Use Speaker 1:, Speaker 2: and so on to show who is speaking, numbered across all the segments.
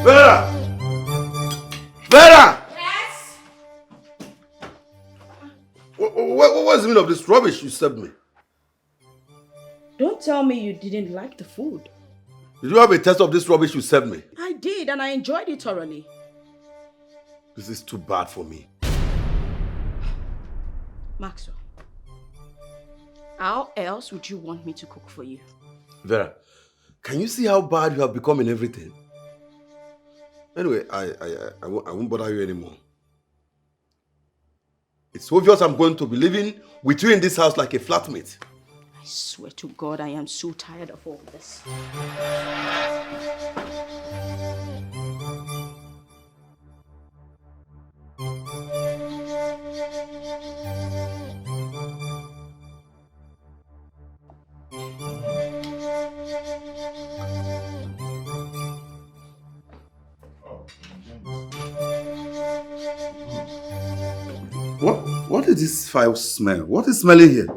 Speaker 1: Vera! Vera!
Speaker 2: Yes?
Speaker 1: What's the meaning of this rubbish you served me?
Speaker 2: Don't tell me you didn't like the food.
Speaker 1: Did you have a taste of this rubbish you served me?
Speaker 2: I did, and I enjoyed it thoroughly.
Speaker 1: This is too bad for me.
Speaker 2: Maxwell, how else would you want me to cook for you?
Speaker 1: Vera, can you see how bad you have become in everything? Anyway, I won't bother you anymore. It's obvious I'm going to be living with you in this house like a flatmate.
Speaker 2: I swear to God, I am so tired of all this.
Speaker 1: What is this foul smell? What is smelling here?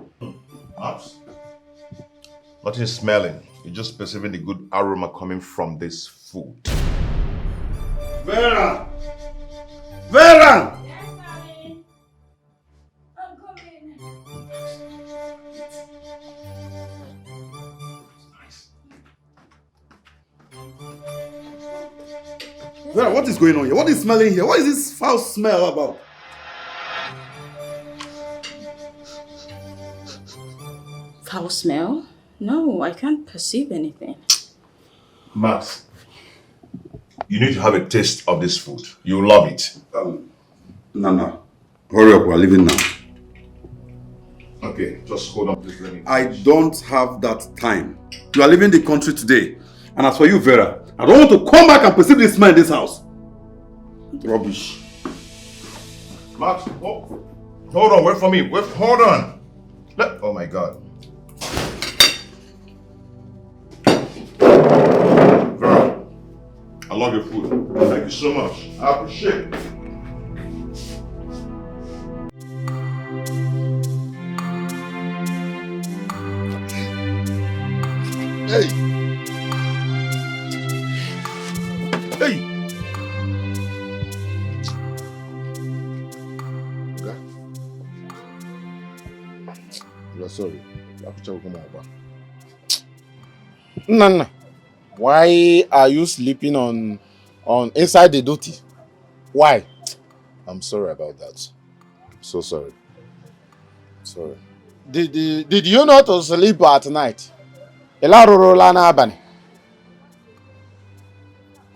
Speaker 3: Nothing is smelling. You're just perceiving the good aroma coming from this food.
Speaker 1: Vera! Vera!
Speaker 2: Yes, darling. I'm coming.
Speaker 1: Vera, what is going on here? What is smelling here? What is this foul smell about?
Speaker 2: Foul smell? No, I can't perceive anything.
Speaker 3: Max, you need to have a taste of this food. You'll love it.
Speaker 1: No. Hurry up, we're leaving now.
Speaker 3: Okay, just hold on, please. Let me.
Speaker 1: I don't have that time. You are leaving the country today. And as for you, Vera, I don't want to come back and perceive this man in this house. Rubbish.
Speaker 3: Max, hold on, wait for me. Hold on. Oh my God. Vera, I love your food. Thank you so much. I appreciate it.
Speaker 1: Hey! Hey!
Speaker 3: Okay. You're sorry.
Speaker 4: Nana, why are you sleeping on inside the duty? Why?
Speaker 3: I'm sorry about that. I'm so sorry. Sorry.
Speaker 4: Did you not sleep at night?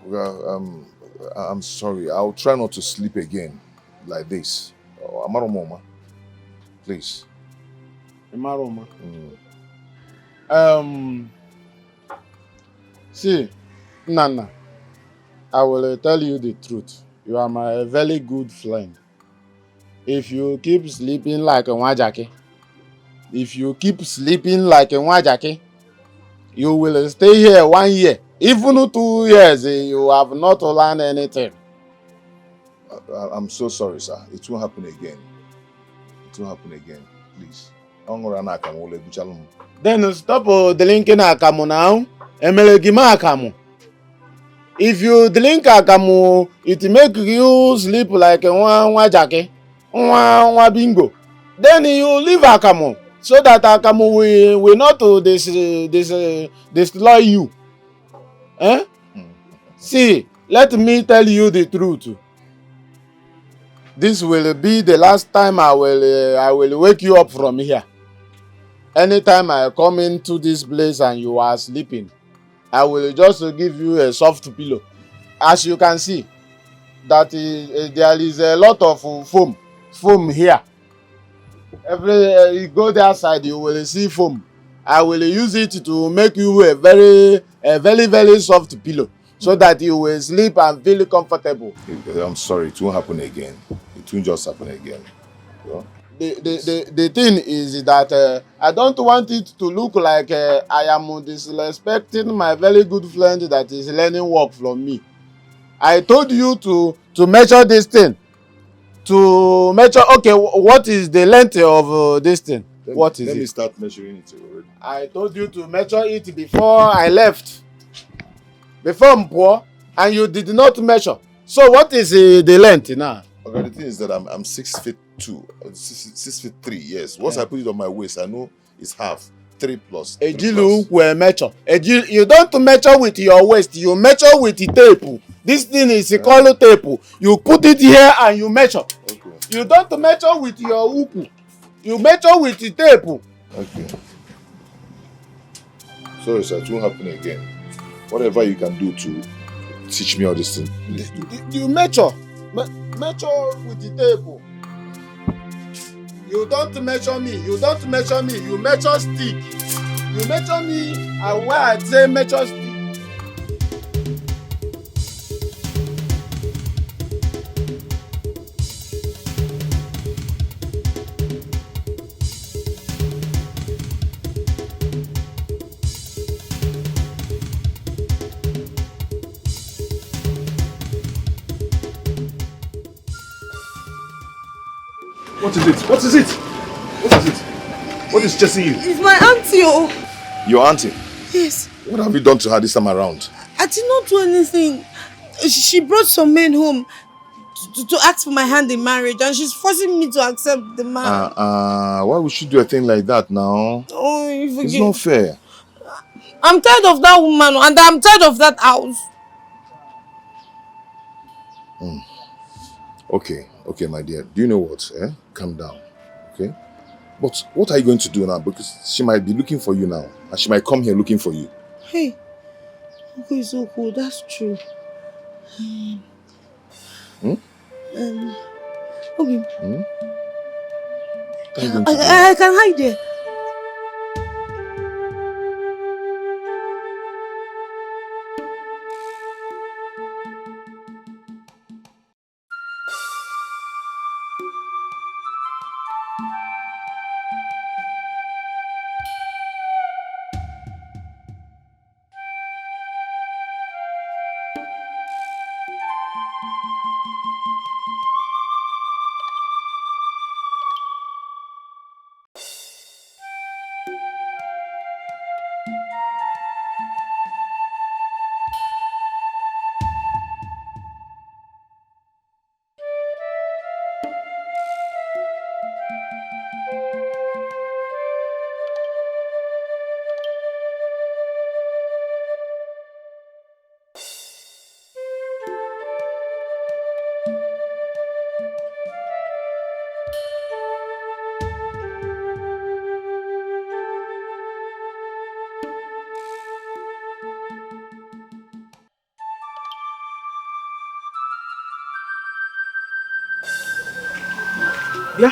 Speaker 3: Well, I'm sorry. I'll try not to sleep again like this. Oh, Amaromoma, please.
Speaker 4: Amaroma. See, Nana, I will tell you the truth. You are my very good friend. If you keep sleeping like a wajake, you will stay here 1 year. Even 2 years, you have not learned anything.
Speaker 3: I'm so sorry, sir. It won't happen again. It won't happen again. Please.
Speaker 4: Then stop drinking akamu now. Emelegima akamu. If you drink akamu, it make you sleep like a wajake, bingo. Then you leave akamu so that akamu will not destroy you. Eh? See, let me tell you the truth. This will be the last time I will wake you up from here. Anytime I come into this place and you are sleeping, I will just give you a soft pillow. As you can see, that there is a lot of foam here. You go there side, you will see foam. I will use it to make you a very soft pillow, so that you will sleep and feel comfortable.
Speaker 3: I'm sorry, it won't happen again. It won't just happen again. You know?
Speaker 4: The thing is that I don't want it to look like I am disrespecting my very good friend that is learning work from me. I told you to measure this thing. To measure, okay, what is the length of this thing? Let
Speaker 3: me start measuring it already.
Speaker 4: I told you to measure it before I left. Before Mpo, And you did not measure. So what is the length now?
Speaker 3: Okay, the thing is that I'm 6'2", 6'3", yes. Once I put it on my waist, I know it's half. 3 plus. 3
Speaker 4: Ejilu
Speaker 3: plus.
Speaker 4: will measure. You don't measure with your waist, you measure with the tape. This thing is called tape. You put it here and you measure.
Speaker 3: Okay.
Speaker 4: You don't measure with your uku. You measure with the tape.
Speaker 3: Okay. Sorry, sir, it won't happen again. Whatever you can do to teach me all this thing, please do.
Speaker 4: You measure. Measure with the tape. You don't measure me. You don't measure me. You measure stick. You measure me. And where I say measure stick.
Speaker 1: What is it? What is it? What is it? What is chasing you?
Speaker 5: It's my auntie. Oh.
Speaker 3: Your auntie?
Speaker 5: Yes.
Speaker 3: What have you done to her this time around?
Speaker 5: I did not do anything. She brought some men home to ask for my hand in marriage, and she's forcing me to accept the man.
Speaker 3: Why would she do a thing like that now?
Speaker 5: Oh, you forget.
Speaker 3: It's not fair.
Speaker 5: I'm tired of that woman, and I'm tired of that house.
Speaker 3: Okay, my dear. Do you know what? Calm down, okay? But what are you going to do now? Because she might be looking for you now, and she might come here looking for you.
Speaker 5: Hey, Uncle is so cool. That's true. Okay.
Speaker 3: What are you going to do?
Speaker 5: I can hide there.
Speaker 6: Yeah.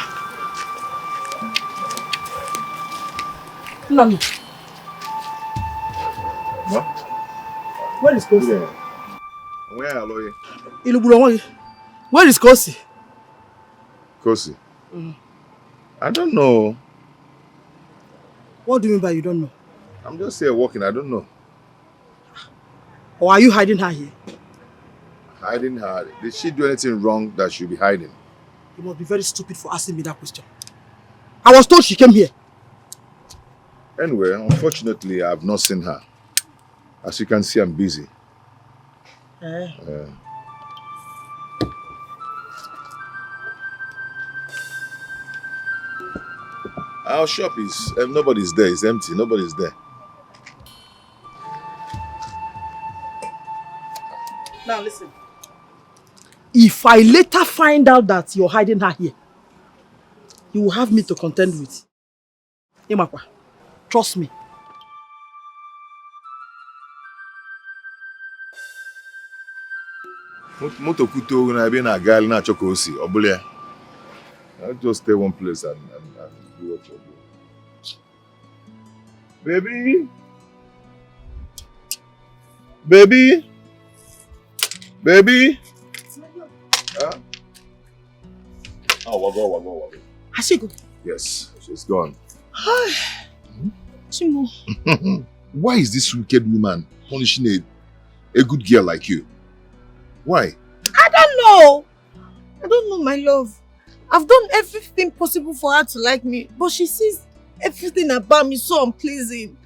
Speaker 6: No.
Speaker 3: What?
Speaker 6: Where is Kosi?
Speaker 3: Where are you?
Speaker 6: Where is Kosi?
Speaker 3: Kosi? I don't know.
Speaker 6: What do you mean by you don't know?
Speaker 3: I'm just here walking. I don't know.
Speaker 6: Or are you hiding her here?
Speaker 3: Hiding her? Did she do anything wrong that she'll be hiding?
Speaker 6: You must be very stupid for asking me that question. I was told she came here.
Speaker 3: Anyway, unfortunately, I have not seen her. As you can see, I'm busy. Our shop is, nobody's there. It's empty. Nobody's there.
Speaker 6: Now listen. If I later find out that you're hiding her here, you will have me to contend with. Imakwa, trust me.
Speaker 3: Moto kuto na be na gal na chokosi obule. I'll just stay one place and do what you do. Baby. Baby. Baby. Huh? Oh, wago.
Speaker 6: Has she gone?
Speaker 3: Yes, she's gone.
Speaker 5: Chimo.
Speaker 3: Why is this wicked woman punishing a good girl like you? Why?
Speaker 5: I don't know, my love. I've done everything possible for her to like me, but she sees everything about me so unpleasing.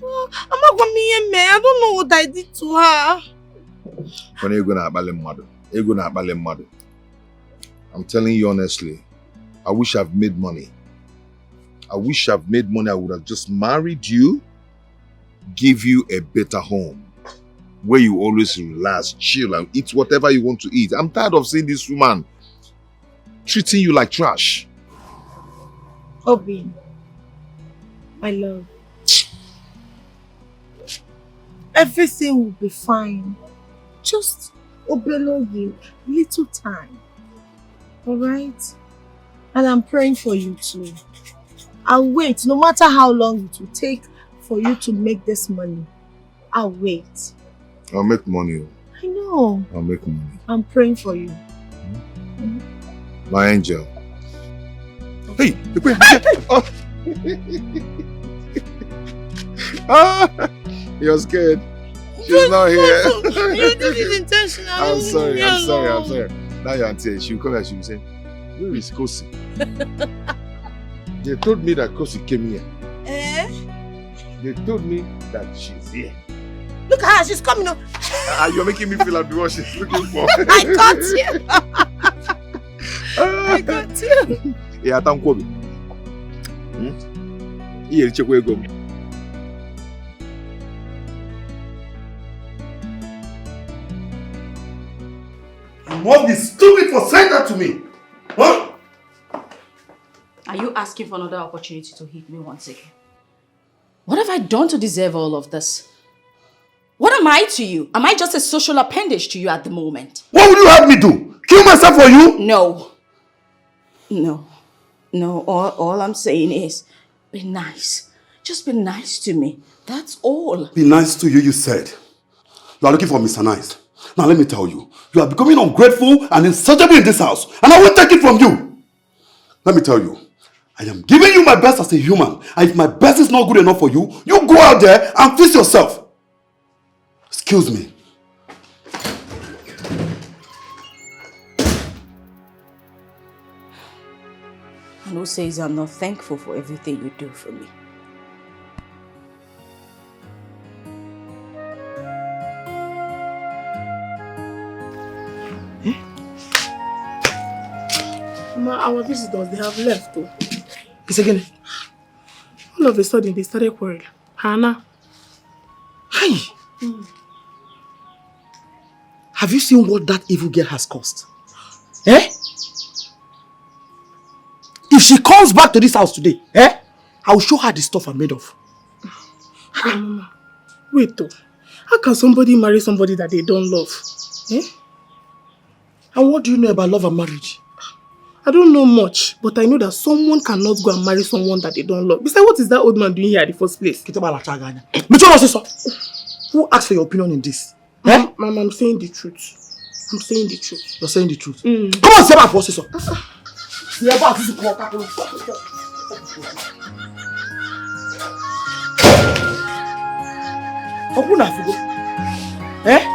Speaker 5: I don't know what I did to her.
Speaker 3: When are you gonna I'm telling you honestly, I wish I've made money. I wish I've made money. I would have just married you, give you a better home where you always relax, chill, and eat whatever you want to eat. I'm tired of seeing this woman treating you like trash.
Speaker 5: Obi, my love. Everything will be fine. Just Obelogi, little time. Alright? And I'm praying for you too. I'll wait, no matter how long it will take for you to make this money. I'll wait.
Speaker 3: I'll make money.
Speaker 5: I know.
Speaker 3: I'll make money.
Speaker 5: I'm praying for you.
Speaker 3: My angel. Hey! Oh. Ah, you're scared. She's not here.
Speaker 5: You did it intentionally.
Speaker 3: I'm sorry. Now you're auntie. She'll come here, she'll say, where is Kosi? They told me that Kosi came here. They told me that she's here.
Speaker 5: Look at her, she's coming up.
Speaker 3: You're making me feel like what she's looking for.
Speaker 5: I got you. I got you.
Speaker 3: Yeah, thank you. Here, check where you go.
Speaker 1: You must be stupid for saying that to me. Huh?
Speaker 2: Are you asking for another opportunity to hit me once again? What have I done to deserve all of this? What am I to you? Am I just a social appendage to you at the moment?
Speaker 1: What would you have me do? Kill myself for you?
Speaker 2: No. All I'm saying is, be nice. Just be nice to me. That's all.
Speaker 1: Be nice to you, you said. You are looking for Mr. Nice. Now let me tell you, you are becoming ungrateful and insatiable in this house, and I won't take it from you. Let me tell you, I am giving you my best as a human, and if my best is not good enough for you, you go out there and fix yourself. Excuse me.
Speaker 2: And who says I'm not thankful for everything you do for me?
Speaker 7: Mama, our visitors, they have left though.
Speaker 6: Kiss again.
Speaker 7: All of a sudden, they started quarreling. Hannah.
Speaker 6: Hey! Have you seen what that evil girl has caused? Eh? If she comes back to this house today, I will show her the stuff I'm made of.
Speaker 7: Mama, wait though. How can somebody marry somebody that they don't love? Eh?
Speaker 6: And what do you know about love and marriage?
Speaker 7: I don't know much, but I know that someone cannot go and marry someone that they don't love. Besides, what is that old man doing here at the first place?
Speaker 6: Who asked for your opinion in this?
Speaker 7: Mama, I'm saying the truth. I'm saying the truth.
Speaker 6: You're saying the truth? Come on, say my processor. Open up, eh?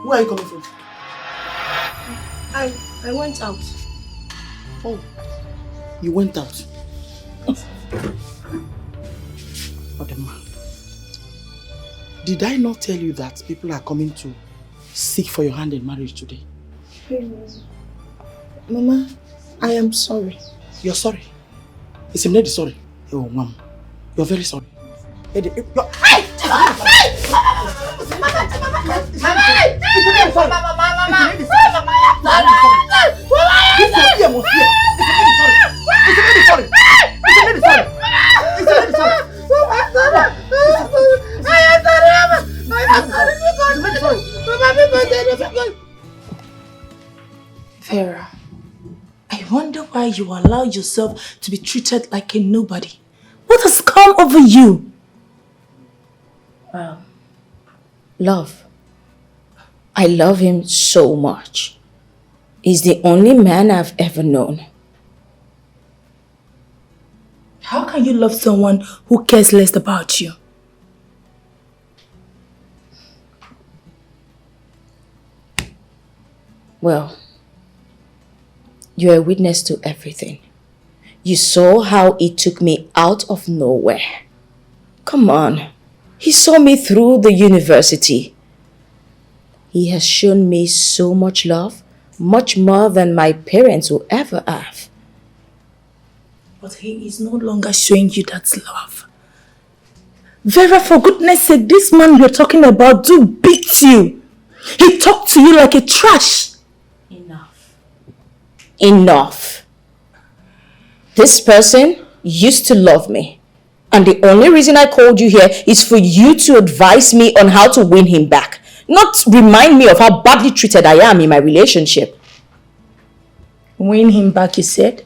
Speaker 6: Where are you coming from?
Speaker 5: I went out.
Speaker 6: Oh, you went out? Odema, did I not tell you that people are coming to seek for your hand in marriage today?
Speaker 5: Mama, I am sorry.
Speaker 6: You're sorry? It's a lady sorry. Oh, Mom, you're very sorry.
Speaker 7: Farah, I wonder why you allow yourself to be treated like a nobody. What has come over you?
Speaker 2: Love. I love him so much. He's the only man I've ever known.
Speaker 7: How can you love someone who cares less about you?
Speaker 2: Well, you're a witness to everything. You saw how he took me out of nowhere. Come on. He saw me through the university. He has shown me so much love, much more than my parents will ever have.
Speaker 7: But he is no longer showing you that love. Vera, for goodness sake, this man you're talking about do beat you. He talked to you like a trash.
Speaker 2: Enough. Enough. This person used to love me. And the only reason I called you here is for you to advise me on how to win him back. Not remind me of how badly treated I am in my relationship.
Speaker 7: Win him back, you said?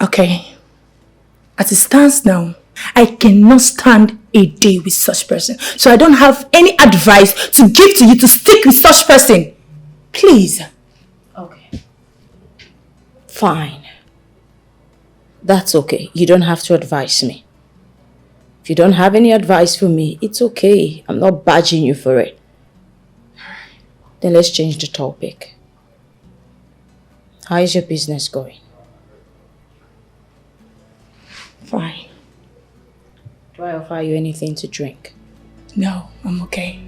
Speaker 7: Okay. As it stands now, I cannot stand a day with such person. So I don't have any advice to give to you to stick with such person. Please.
Speaker 2: Okay. Fine. That's okay. You don't have to advise me. If you don't have any advice for me, it's okay. I'm not badging you for it. Then let's change the topic. How is your business going?
Speaker 7: Fine.
Speaker 2: Do I offer you anything to drink?
Speaker 7: No, I'm okay.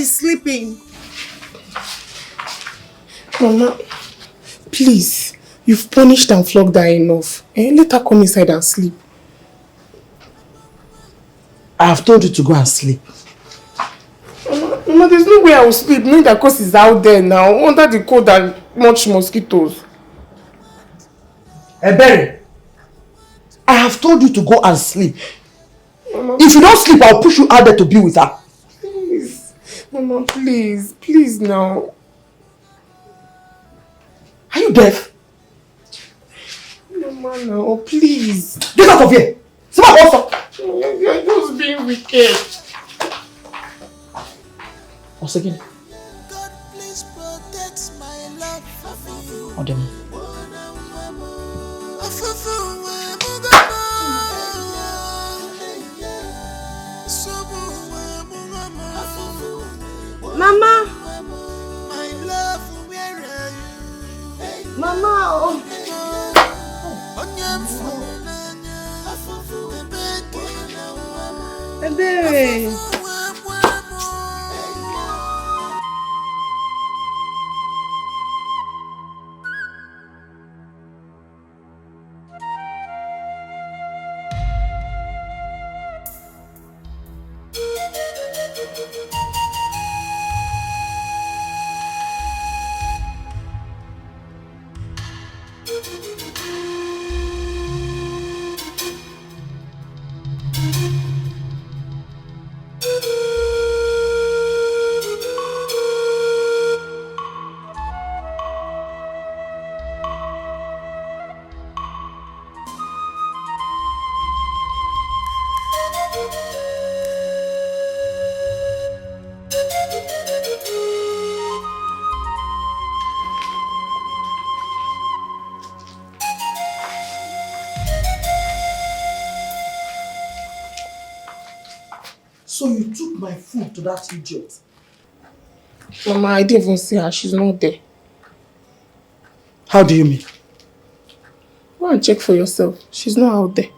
Speaker 5: Sleeping.
Speaker 7: Mama, please, you've punished and flogged her enough. Let her come inside and sleep.
Speaker 6: I have told you to go and sleep.
Speaker 7: Mama, there's no way I will sleep knowing that cause is out there now, under the cold and much mosquitoes.
Speaker 6: Ebere, I have told you to go and sleep. Mama, if you don't sleep, I'll push you out there to be with her.
Speaker 7: Mama, please. Please now.
Speaker 6: Are you deaf?
Speaker 7: Mama, no, please.
Speaker 6: Get out of here! Smart also!
Speaker 7: You're just being wicked.
Speaker 6: Once again.
Speaker 8: God, please protect my love for you.
Speaker 6: Odem.
Speaker 5: Mama!
Speaker 8: My love, where are you?
Speaker 5: Mama! Ebere!
Speaker 6: So you took my food to that idiot?
Speaker 7: Mama, I didn't even see her. She's not there.
Speaker 6: How do you mean?
Speaker 7: Go and check for yourself. She's not out there.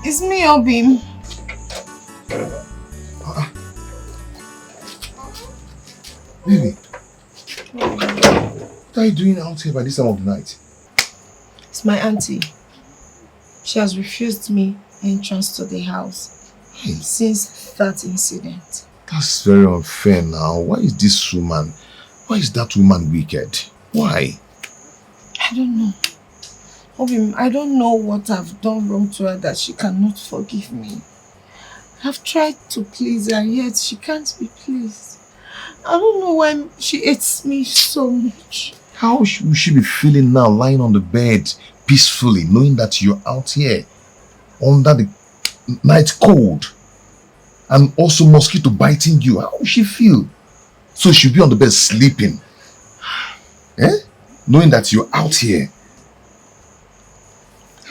Speaker 7: It's me, Obim.
Speaker 3: Baby, what are you doing out here by this time of the night?
Speaker 7: It's my auntie. She has refused me entrance to the house since that incident.
Speaker 3: That's very unfair now. Why is that woman wicked? Why?
Speaker 7: I don't know. Obim, I don't know what I've done wrong to her that she cannot forgive me. I've tried to please her, yet she can't be pleased. I don't know why she hates me so much.
Speaker 3: How will she be feeling now, lying on the bed peacefully, knowing that you're out here under the night cold and also mosquito biting you? How will she feel? So she'll be on the bed sleeping, knowing that you're out here.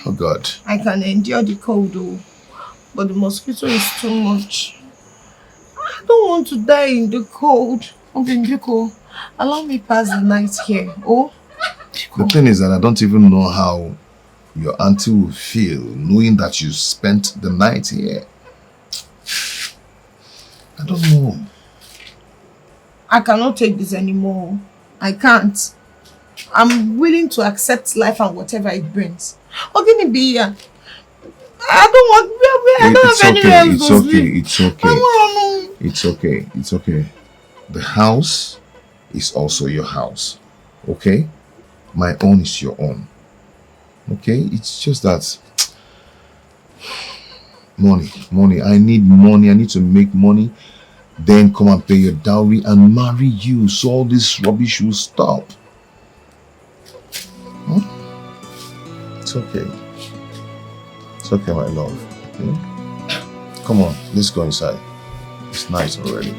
Speaker 3: Oh God.
Speaker 7: I can endure the cold though, but the mosquito is too much. I don't want to die in the cold. Obim, allow me pass the night here. Oh?
Speaker 3: The thing is that I don't even know how your auntie will feel knowing that you spent the night here. I don't know.
Speaker 7: I cannot take this anymore. I can't. I'm willing to accept life and whatever it brings. Ogini be here. I don't want. I don't have anywhere else to sleep.
Speaker 3: It's okay. The house is also your house. Okay? My own is your own. Okay? It's just that money. I need money. I need to make money. Then come and pay your dowry and marry you, so all this rubbish will stop. It's okay. It's okay, my love. Okay? Come on, let's go inside. It's night already.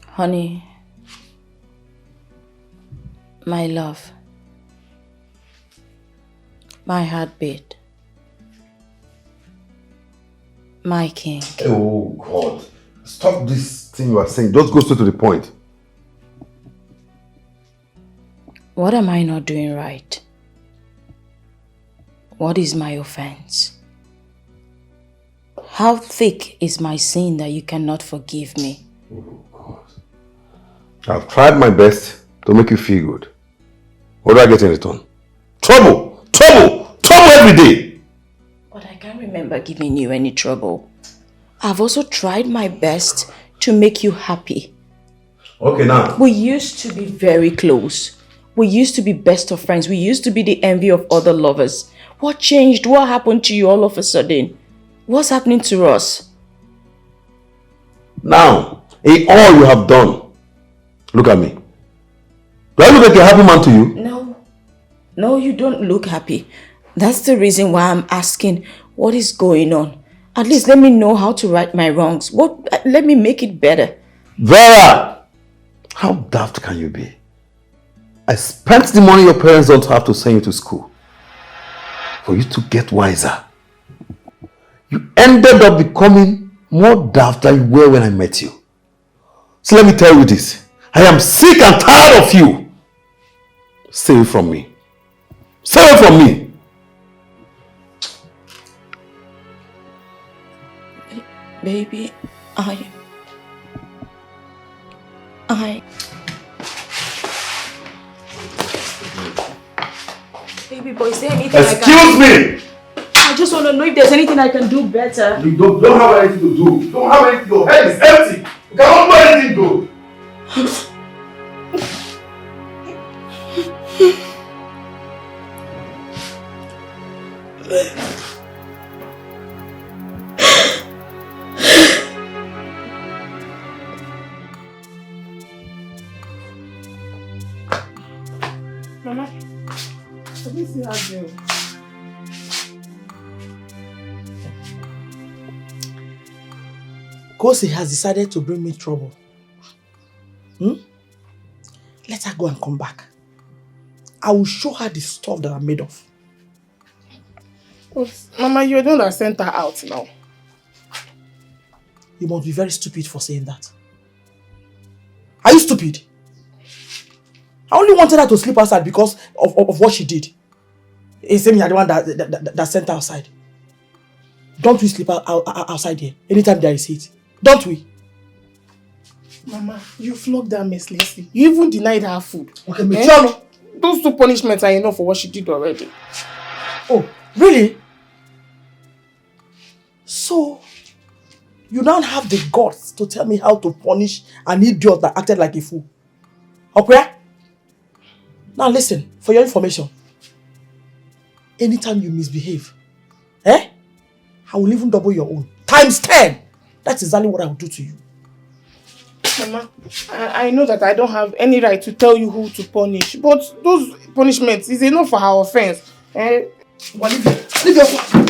Speaker 2: Honey, my love, my heartbeat, my king.
Speaker 1: Oh God, stop this thing you are saying. Just go straight to the point.
Speaker 2: What am I not doing right? What is my offense? How thick is my sin that you cannot forgive me?
Speaker 1: Oh God. I've tried my best to make you feel good. What do I get in return? Trouble! Every day!
Speaker 2: But I can't remember giving you any trouble. I've also tried my best to make you happy.
Speaker 1: Okay, now.
Speaker 2: We used to be very close. We used to be best of friends. We used to be the envy of other lovers. What changed? What happened to you all of a sudden? What's happening to us?
Speaker 1: Now, in all you have done, look at me. Do I look like a happy man to you?
Speaker 2: No, you don't look happy. That's the reason why I'm asking what is going on. At least let me know how to right my wrongs. Let me make it better.
Speaker 1: Vera! How daft can you be? I spent the money your parents don't have to send you to school for you to get wiser. You ended up becoming more daft than you were when I met you. So let me tell you this. I am sick and tired of you. Stay away from me. Stay away from me.
Speaker 2: Baby, Baby boy, is there anything
Speaker 1: Excuse me!
Speaker 2: I just want to know if there's anything I can do better.
Speaker 1: You don't have anything to do. You don't have anything. Your head is empty. cannot do anything good.
Speaker 5: Mama, let me see how you.
Speaker 6: Kosi has decided to bring me trouble. Let her go and come back. I will show her the stuff that I'm made of.
Speaker 5: But, Mama, you're the one that sent her out now.
Speaker 6: You must be very stupid for saying that. Are you stupid? I only wanted her to sleep outside because of what she did. It's saying you're the one that sent her outside. Don't we sleep outside here anytime there is heat? Don't we?
Speaker 5: Mama, you flogged her mercilessly. You even denied her food.
Speaker 6: Okay, Michelle.
Speaker 5: Those 2 punishments are enough for what she did already.
Speaker 6: Oh, really? So, you don't have the guts to tell me how to punish an idiot that acted like a fool. Okay? Now listen, for your information. Anytime you misbehave, I will even double your own. Times 10! That's exactly what I will do to you.
Speaker 5: Mama, I know that I don't have any right to tell you who to punish, but those punishments is enough for her offense.
Speaker 6: Well, leave your phone.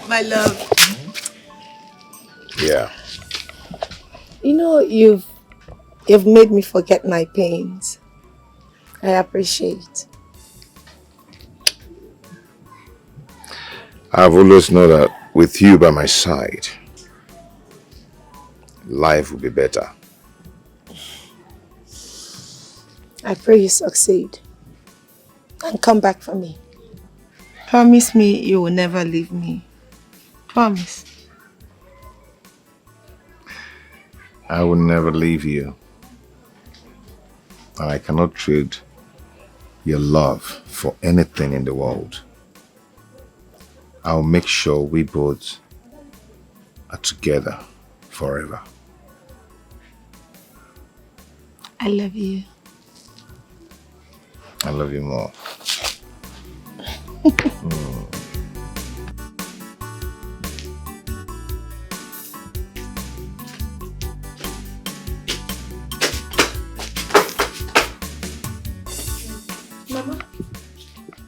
Speaker 9: My love.
Speaker 3: Yeah.
Speaker 9: You know, you've made me forget my pains. I appreciate.
Speaker 3: I've always known that with you by my side, life will be better.
Speaker 9: I pray you succeed. And come back for me. Promise me you will never leave me. Promise.
Speaker 3: I will never leave you. And I cannot trade your love for anything in the world. I'll make sure we both are together forever.
Speaker 9: I love you.
Speaker 3: I love you more.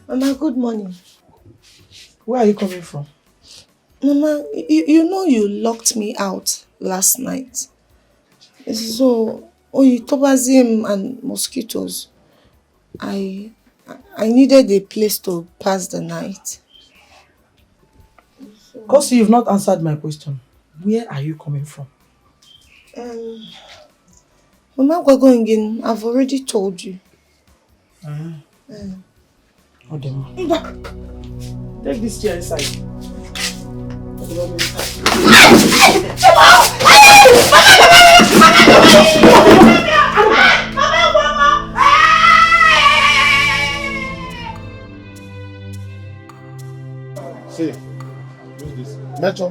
Speaker 9: Mama, good morning.
Speaker 6: Where are you coming from?
Speaker 9: Mama, you know you locked me out last night. So, tobazim and mosquitoes. I needed a place to pass the night.
Speaker 6: Because you've not answered my question. Where are you coming from?
Speaker 9: Mama, we're going in. I've already told you.
Speaker 6: Take this chair inside.
Speaker 4: See, use this. Metro.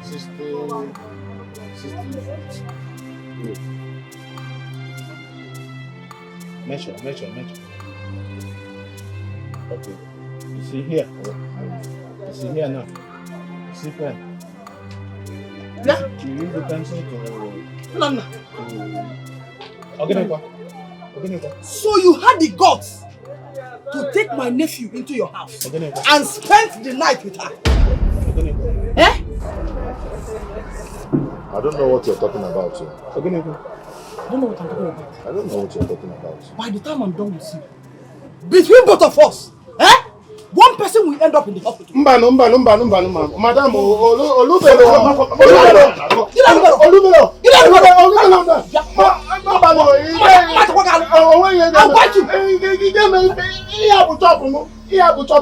Speaker 4: 60. Good. Measure. Okay. You see here? You see here now? You see pen?
Speaker 6: Yeah.
Speaker 4: You use the pencil to...
Speaker 6: No.
Speaker 4: Okay.
Speaker 6: So you had the guts to take my nephew into your house and spend the night with her?
Speaker 3: I don't know what you're talking about, sir.
Speaker 6: I don't know what I'm talking about.
Speaker 3: I don't know what you're talking about.
Speaker 6: By the time I'm done with you, between both of us, one person will end up in the hospital.
Speaker 4: Madam,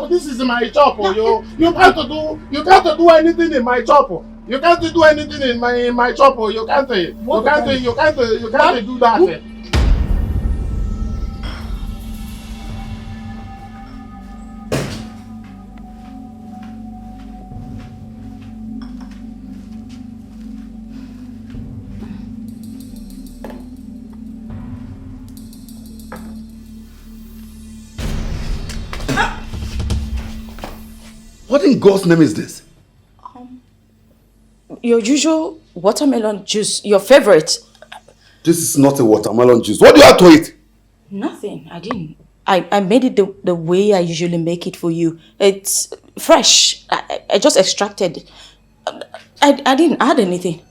Speaker 4: this is my chop. You can't do anything in my chop. You can't do anything in my chop. You can't do that.
Speaker 1: What in God's name is this?
Speaker 2: Your usual watermelon juice, your favorite.
Speaker 1: This is not a watermelon juice. What do you have to eat?
Speaker 2: Nothing, I didn't. I made it the way I usually make it for you. It's fresh. I just extracted. I didn't add anything.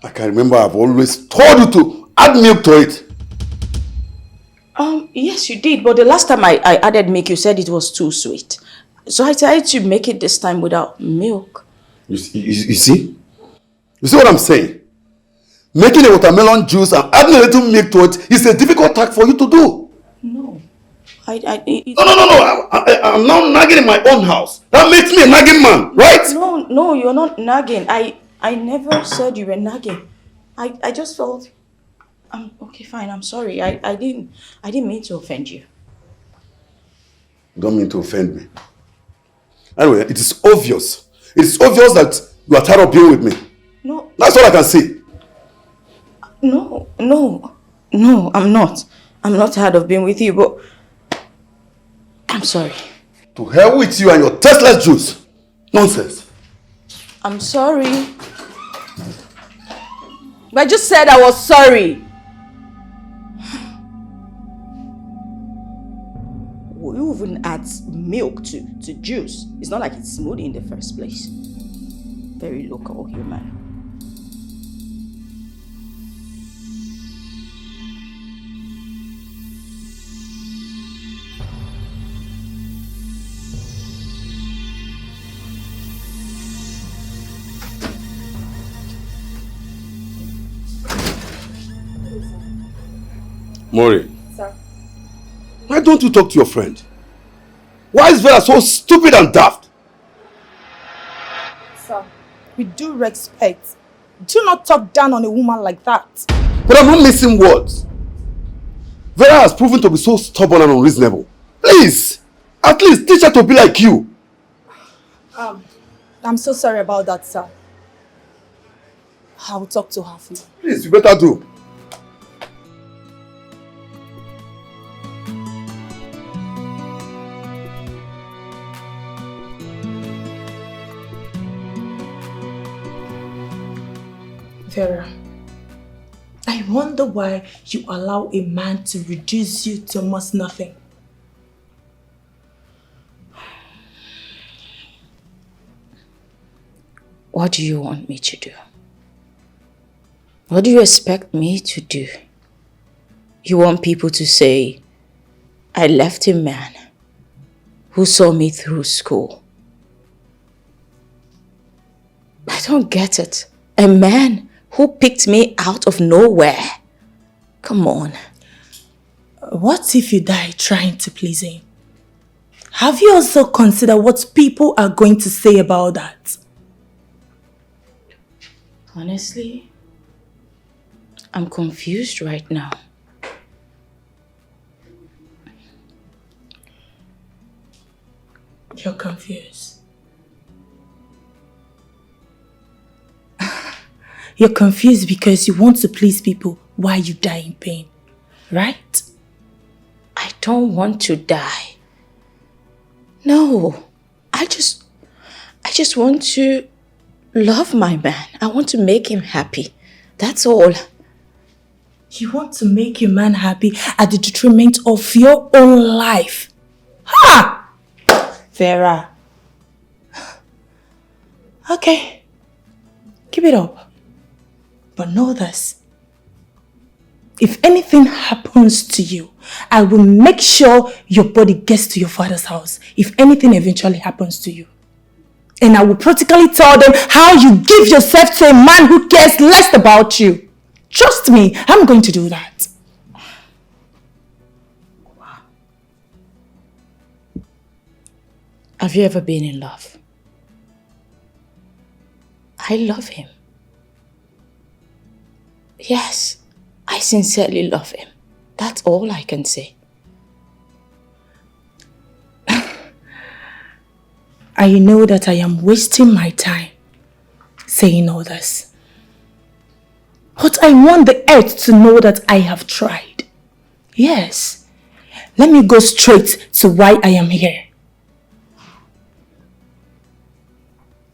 Speaker 1: I can remember I've always told you to add milk to it.
Speaker 2: Yes, you did. But the last time I added milk, you said it was too sweet. So I decided to make it this time without milk.
Speaker 1: You see? You see what I'm saying? Making a watermelon juice and adding a little milk to it is a difficult task for you to do.
Speaker 2: No.
Speaker 1: No. I'm now nagging in my own house. That makes me a nagging man, right?
Speaker 2: No, you're not nagging. I never said you were nagging. I just felt... okay, fine, I'm sorry. I didn't mean to offend you.
Speaker 1: You don't mean to offend me. Anyway, it is obvious. It is obvious that you are tired of being with me.
Speaker 2: No.
Speaker 1: That's all I can see.
Speaker 2: No, I'm not. I'm not tired of being with you, but I'm sorry.
Speaker 1: To hell with you and your tasteless juice. Nonsense.
Speaker 2: I'm sorry. I just said I was sorry. You even add milk to juice. It's not like it's smoothie in the first place. Very local human.
Speaker 1: Mori.
Speaker 5: Sir.
Speaker 1: Why don't you talk to your friend? Why is Vera so stupid and daft?
Speaker 5: Sir, with due respect, do not talk down on a woman like that.
Speaker 1: But I'm not missing words. Vera has proven to be so stubborn and unreasonable. Please, at least teach her to be like you.
Speaker 5: I'm so sorry about that, sir. I will talk to her for you.
Speaker 1: Please, you better do.
Speaker 5: Vera, I wonder why you allow a man to reduce you to almost nothing.
Speaker 2: What do you want me to do? What do you expect me to do? You want people to say, I left a man who saw me through school. I don't get it. A man who picked me out of nowhere. Come on.
Speaker 5: What if you die trying to please him? Have you also considered what people are going to say about that?
Speaker 2: Honestly, I'm confused right now.
Speaker 5: You're confused. You're confused because you want to please people while you die in pain, right?
Speaker 2: I don't want to die. No, I just want to love my man. I want to make him happy. That's all.
Speaker 5: You want to make your man happy at the detriment of your own life. Ha! Vera. Okay. Keep it up. But know this. If anything happens to you, I will make sure your body gets to your father's house. If anything eventually happens to you. And I will practically tell them how you give yourself to a man who cares less about you. Trust me, I'm going to do that.
Speaker 2: Wow. Have you ever been in love? I love him. Yes, I sincerely love him. That's all I can say.
Speaker 5: I know that I am wasting my time saying all this. But I want the earth to know that I have tried. Yes. Let me go straight to why I am here.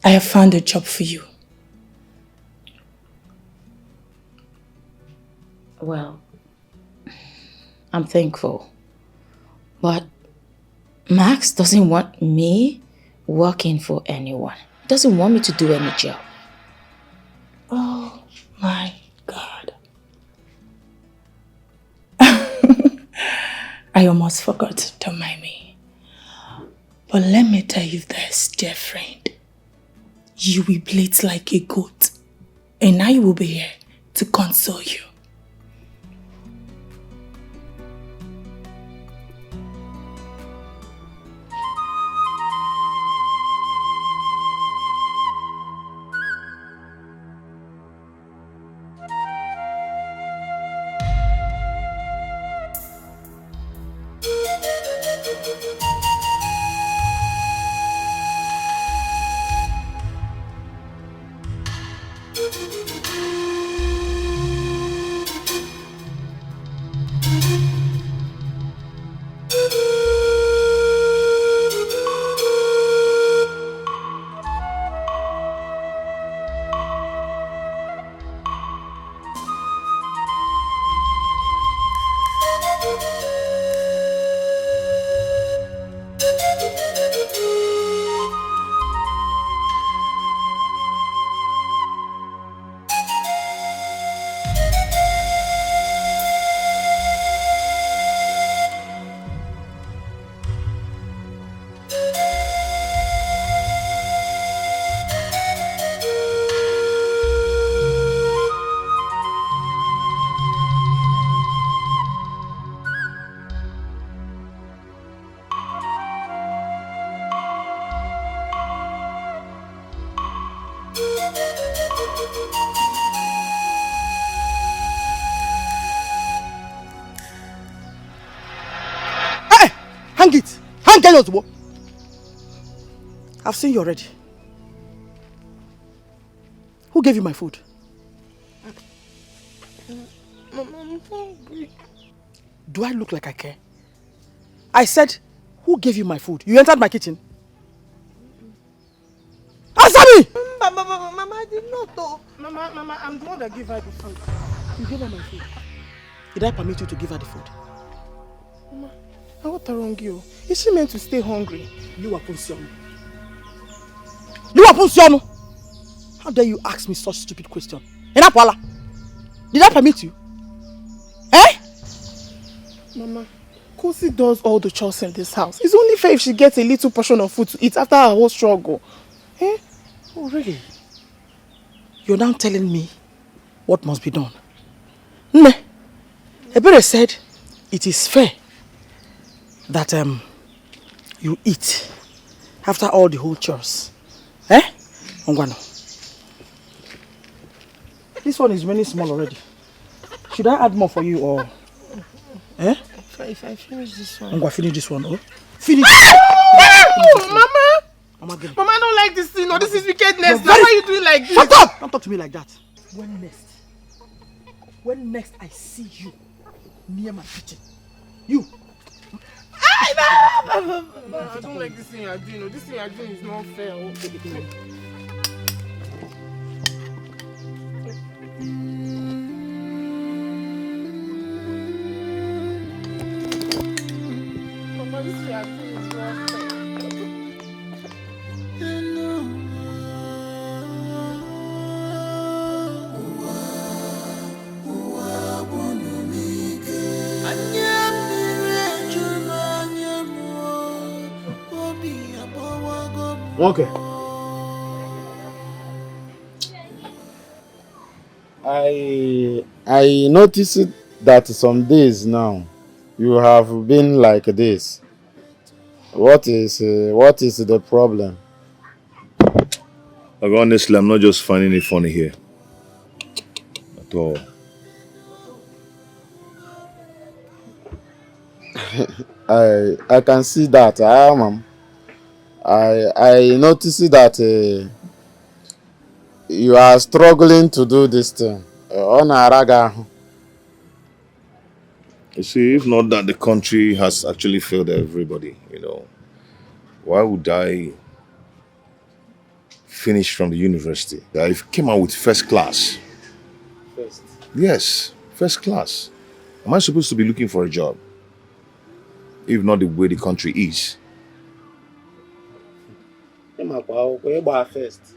Speaker 7: I have found a job for you.
Speaker 2: Well, I'm thankful. But Max doesn't want me working for anyone. He doesn't want me to do any job.
Speaker 7: Oh my God. I almost forgot, don't mind me. But let me tell you this, dear friend. You will bleat like a goat, and I will be here to console you.
Speaker 6: Hang it! Hang it! I've seen you already. Who gave you my food?
Speaker 5: Mama, I'm hungry.
Speaker 6: Do I look like I care? I said, who gave you my food? You entered my kitchen. Answer me!
Speaker 5: Mama, I did not though.
Speaker 6: Mama, I'm the one that gave her the food. You gave her my food. Did I permit you to give her the food?
Speaker 5: Mama, what wrong you? Is she meant to stay hungry?
Speaker 6: How dare you ask me such stupid question? Enapwala, did I permit you? Eh?
Speaker 5: Mama, Kosi does all the chores in this house. It's only fair if she gets a little portion of food to eat after her whole struggle. Eh?
Speaker 6: Oh, really? You're now telling me what must be done. Nne, Ebere said it is fair that you eat after all the whole chores. Eh? Ongwano. This one is really small already. Should I add more for you or? Eh?
Speaker 5: If I finish this one.
Speaker 6: Ongwa, finish this one, oh? Finish!
Speaker 5: Mama! Mama, I don't like this thing. No, this is wickedness. Now, why are you doing like this?
Speaker 6: Shut up! Don't talk to me like that. When next I see you near my kitchen, you.
Speaker 5: I don't like this thing you're doing. No, this thing you're doing is not fair. Okay. Mama, this thing you're doing is not fair.
Speaker 4: Okay. I noticed that some days now you have been like this. What is the problem?
Speaker 3: Like, honestly, I'm not just finding it funny here at all.
Speaker 4: I can see that. I noticed that you are struggling to do this thing.
Speaker 3: You see, if not that the country has actually failed everybody, why would I finished from the university. I came out with first class.
Speaker 4: First.
Speaker 3: Yes, first class. Am I supposed to be looking for a job? If not the way the country is.
Speaker 4: First.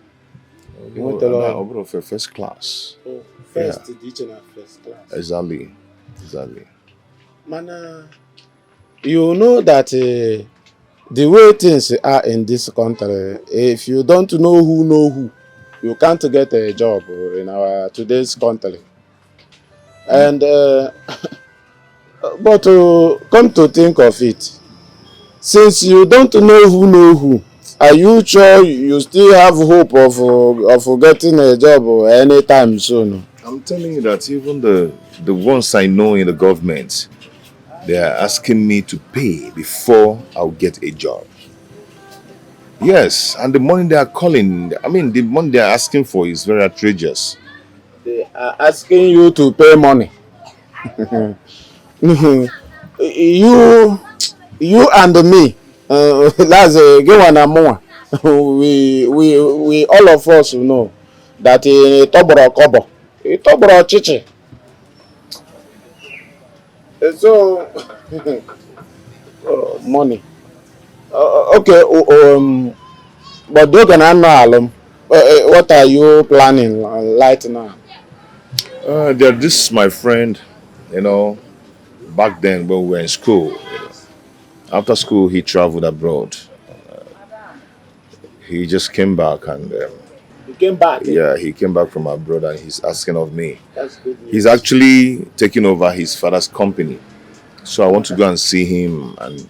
Speaker 4: You want to learn?
Speaker 3: First class.
Speaker 4: Oh, first teaching at first class.
Speaker 3: Exactly.
Speaker 4: Mana, you know that the way things are in this country, if you don't know who, you can't get a job in our today's country. And but come to think of it, since you don't know who, are you sure you still have hope of getting a job anytime soon?
Speaker 3: I'm telling you that even the ones I know in the government, they are asking me to pay before I'll get a job. Yes, and the money they are calling, the money they are asking for is very outrageous.
Speaker 4: They are asking you to pay money. you and me, that's a good one and more. We all of us know that itoboro kobo, itoboro chichi. So money. Okay. But you can know what are you planning right now?
Speaker 3: This is my friend, back then when we were in school. After school, he traveled abroad. He just came back and...
Speaker 4: He came back?
Speaker 3: Yeah, he came back from abroad and he's asking of me.
Speaker 4: That's good news.
Speaker 3: He's actually taking over his father's company. So I want to go and see him and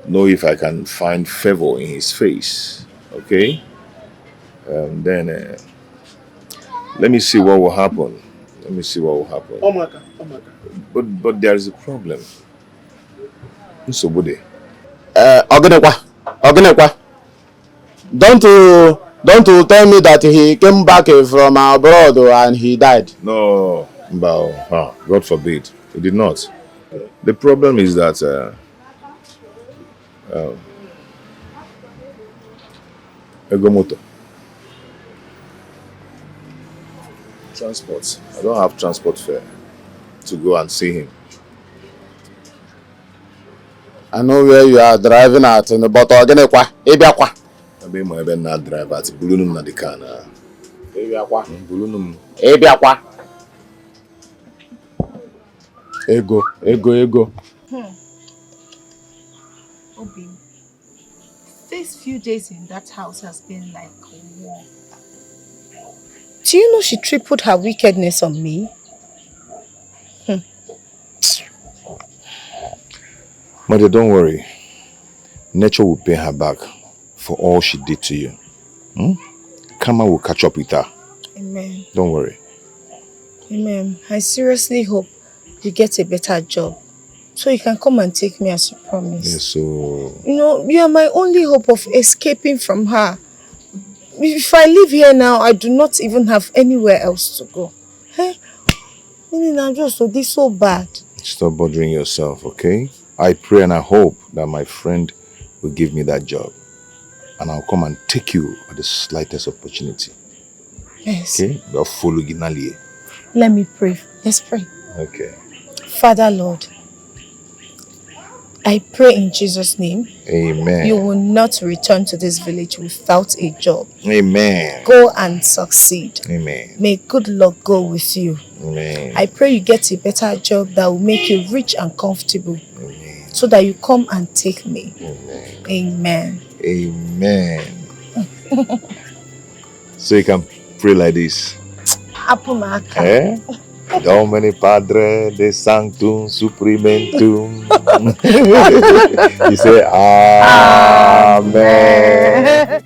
Speaker 3: know if I can find favor in his face. Okay? Then let me see what will happen.
Speaker 4: Oh my God.
Speaker 3: But there is a problem. Nsobode.
Speaker 4: Ogenekwa. Don't you tell me that he came back from abroad and he died?
Speaker 3: No, God forbid. He did not. The problem is that Egomoto. Transport. I don't have transport fare to go and see him.
Speaker 4: I know where you are driving at, but Ogenekwa, Ebiakwa.
Speaker 3: I mean, my even not drive at Bulunum na the car now.
Speaker 4: Ebiakwa.
Speaker 3: Bulunum.
Speaker 4: Ebiakwa. Ego.
Speaker 5: Obi, these few days in that house has been like war. Do you know she tripled her wickedness on me?
Speaker 3: Mother, don't worry. Nature will pay her back for all she did to you. Karma will catch up with her.
Speaker 5: Amen.
Speaker 3: Don't worry.
Speaker 5: Amen. I seriously hope you get a better job so you can come and take me as you promised.
Speaker 3: Yes, so...
Speaker 5: You are my only hope of escaping from her. If I live here now, I do not even have anywhere else to go. Hey, I'm just so bad.
Speaker 3: Stop bothering yourself, okay? I pray and I hope that my friend will give me that job. And I'll come and take you at the slightest opportunity.
Speaker 5: Yes.
Speaker 3: Okay? We'll follow Ginali.
Speaker 5: Let me pray. Let's pray.
Speaker 3: Okay.
Speaker 5: Father Lord, I pray in Jesus' name.
Speaker 3: Amen.
Speaker 5: You will not return to this village without a job.
Speaker 3: Amen.
Speaker 5: Go and succeed.
Speaker 3: Amen.
Speaker 5: May good luck go with you.
Speaker 3: Amen.
Speaker 5: I pray you get a better job that will make you rich and comfortable.
Speaker 3: Amen.
Speaker 5: So that you come and take me.
Speaker 3: Amen.
Speaker 5: Amen.
Speaker 3: Amen. So you can pray like this.
Speaker 5: Apumaka.
Speaker 3: Domini Padre de Sanctum Suprimentum. You say Amen.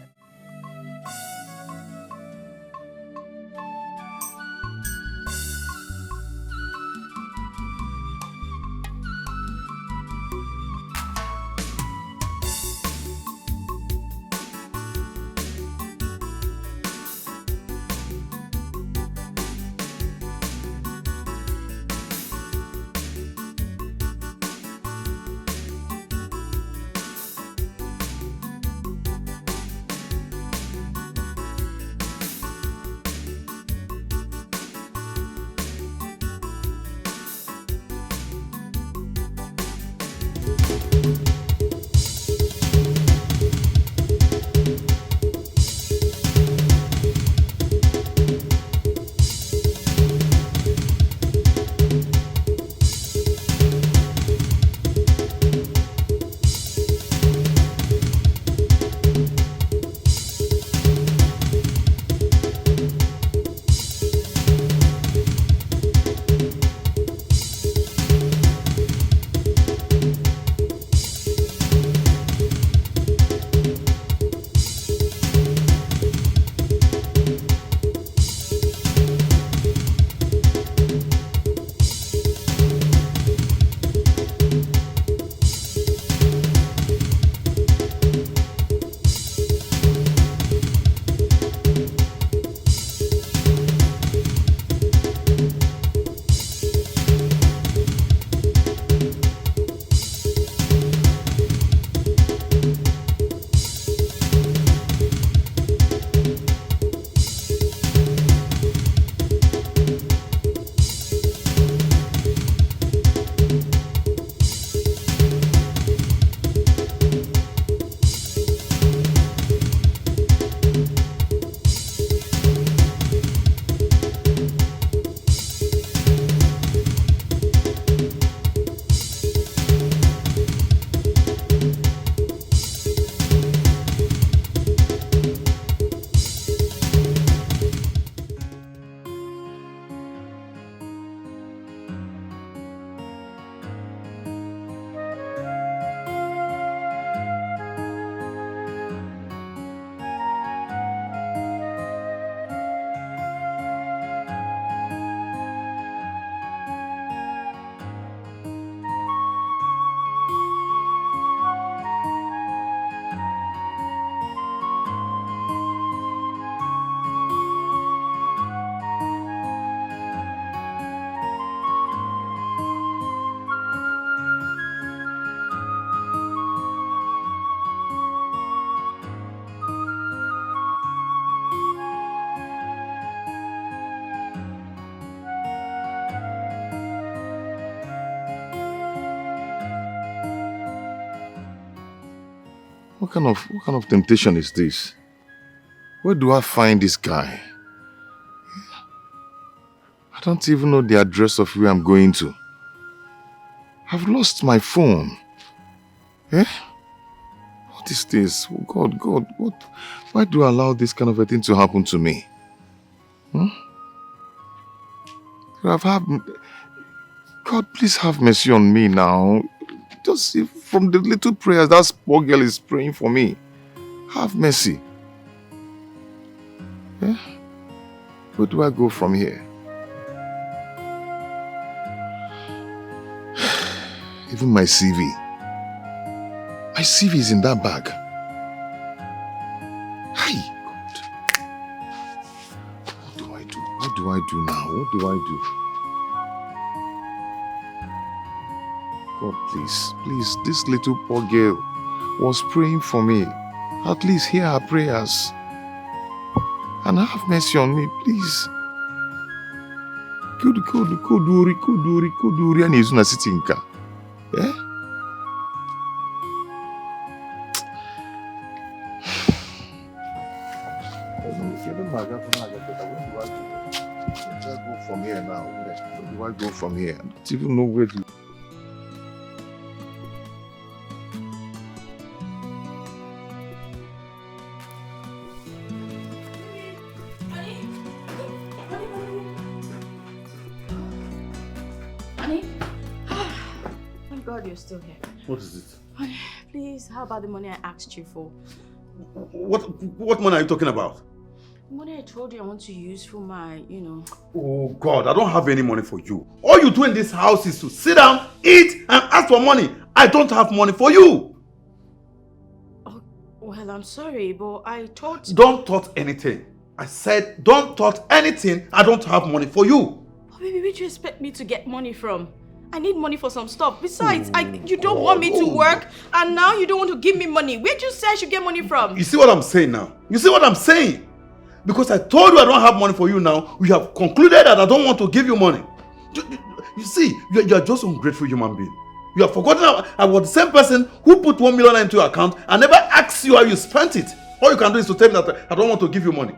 Speaker 3: What kind of temptation is this? Where do I find this guy? I don't even know the address of where I'm going to. I've lost my phone. Eh? What is this? Oh God, what? Why do I allow this kind of a thing to happen to me? God, please have mercy on me now. Just see from the little prayers that poor girl is praying for me. Have mercy. Eh? Where do I go from here? Even my CV. My CV is in that bag. Hi, God. What do I do? What do I do now? What do I do? God, please, this little poor girl was praying for me. At least hear her prayers. And have mercy on me, please. Kuduri, and he's not sitting car. Eh? Where do I go from here now? Where do I go from here? I don't even know where to.
Speaker 2: You're still here.
Speaker 1: What is it?
Speaker 2: Honey, please, how about the money I asked you for?
Speaker 1: What money are you talking about?
Speaker 2: The money I told you I want to use for my,
Speaker 1: Oh God, I don't have any money for you. All you do in this house is to sit down, eat, and ask for money. I don't have money for you.
Speaker 2: Oh, well, I'm sorry, but I thought...
Speaker 1: Don't thought anything. I said, don't thought anything. I don't have money for you.
Speaker 2: Oh, baby, where do you expect me to get money from? I need money for some stuff. Besides, you don't want me to work, and now you don't want to give me money. Where do you say I should get money from?
Speaker 1: You see what I'm saying now? You see what I'm saying? Because I told you I don't have money for you now, we have concluded that I don't want to give you money. You see, you are just an ungrateful human being. You have forgotten I was the same person who put 1 million into your account and never asked you how you spent it. All you can do is to tell me that I don't want to give you money.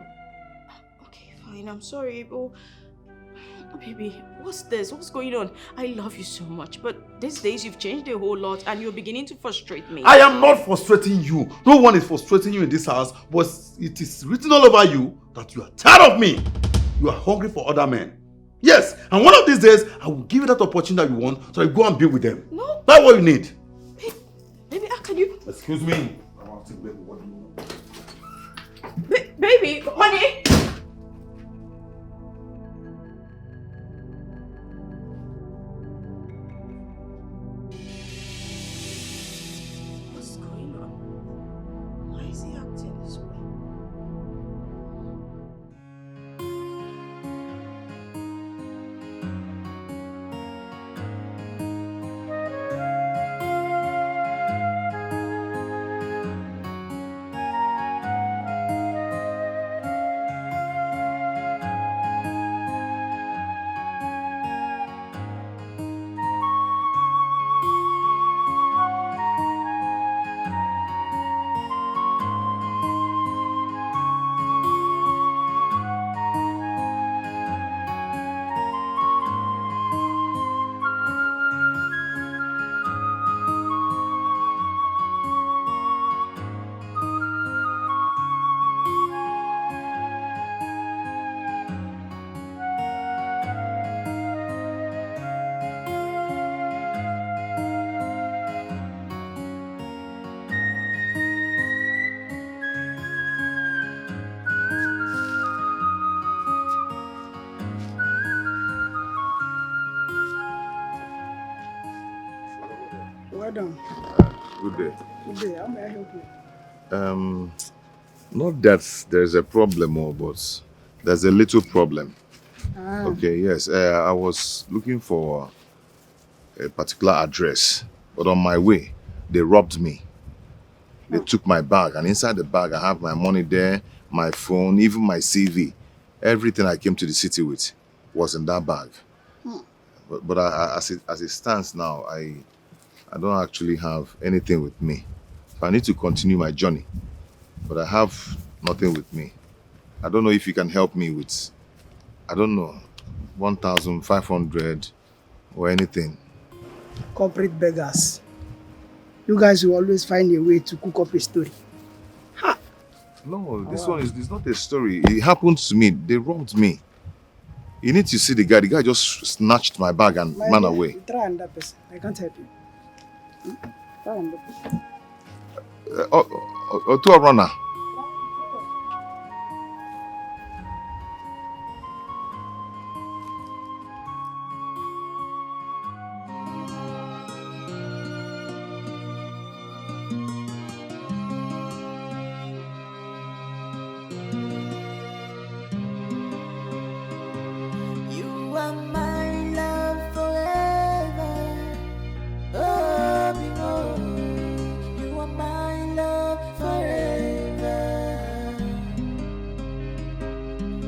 Speaker 2: Okay, fine. I'm sorry, but... Baby, what's this? What's going on? I love you so much, but these days you've changed a whole lot and you're beginning to frustrate me.
Speaker 1: I am not frustrating you. No one is frustrating you in this house, but it is written all over you that you are tired of me. You are hungry for other men. Yes, and one of these days, I will give you that opportunity that you want, so you go and be with them.
Speaker 2: No.
Speaker 1: That's what you need.
Speaker 2: Baby, how can you...
Speaker 1: Excuse me.
Speaker 2: Baby, honey!
Speaker 10: Well done.
Speaker 3: Good day.
Speaker 10: Good day. How may I help you?
Speaker 3: Not that there's a problem, but there's a little problem. Okay, yes. I was looking for a particular address, but on my way, they robbed me. They took my bag, and inside the bag, I have my money there, my phone, even my CV. Everything I came to the city with was in that bag. But as it stands now, I don't actually have anything with me. I need to continue my journey, but I have nothing with me. I don't know if you can help me with, I don't know, 1,500 or anything.
Speaker 10: Corporate beggars. You guys will always find a way to cook up a story.
Speaker 3: No, this one is it's not a story. It happened to me. They robbed me. You need to see the guy. The guy just snatched my bag and ran away.
Speaker 10: Try another person. I can't help you. Try another person.
Speaker 3: To a runner.
Speaker 8: You are my love forever. Oh, behold, you are my love forever.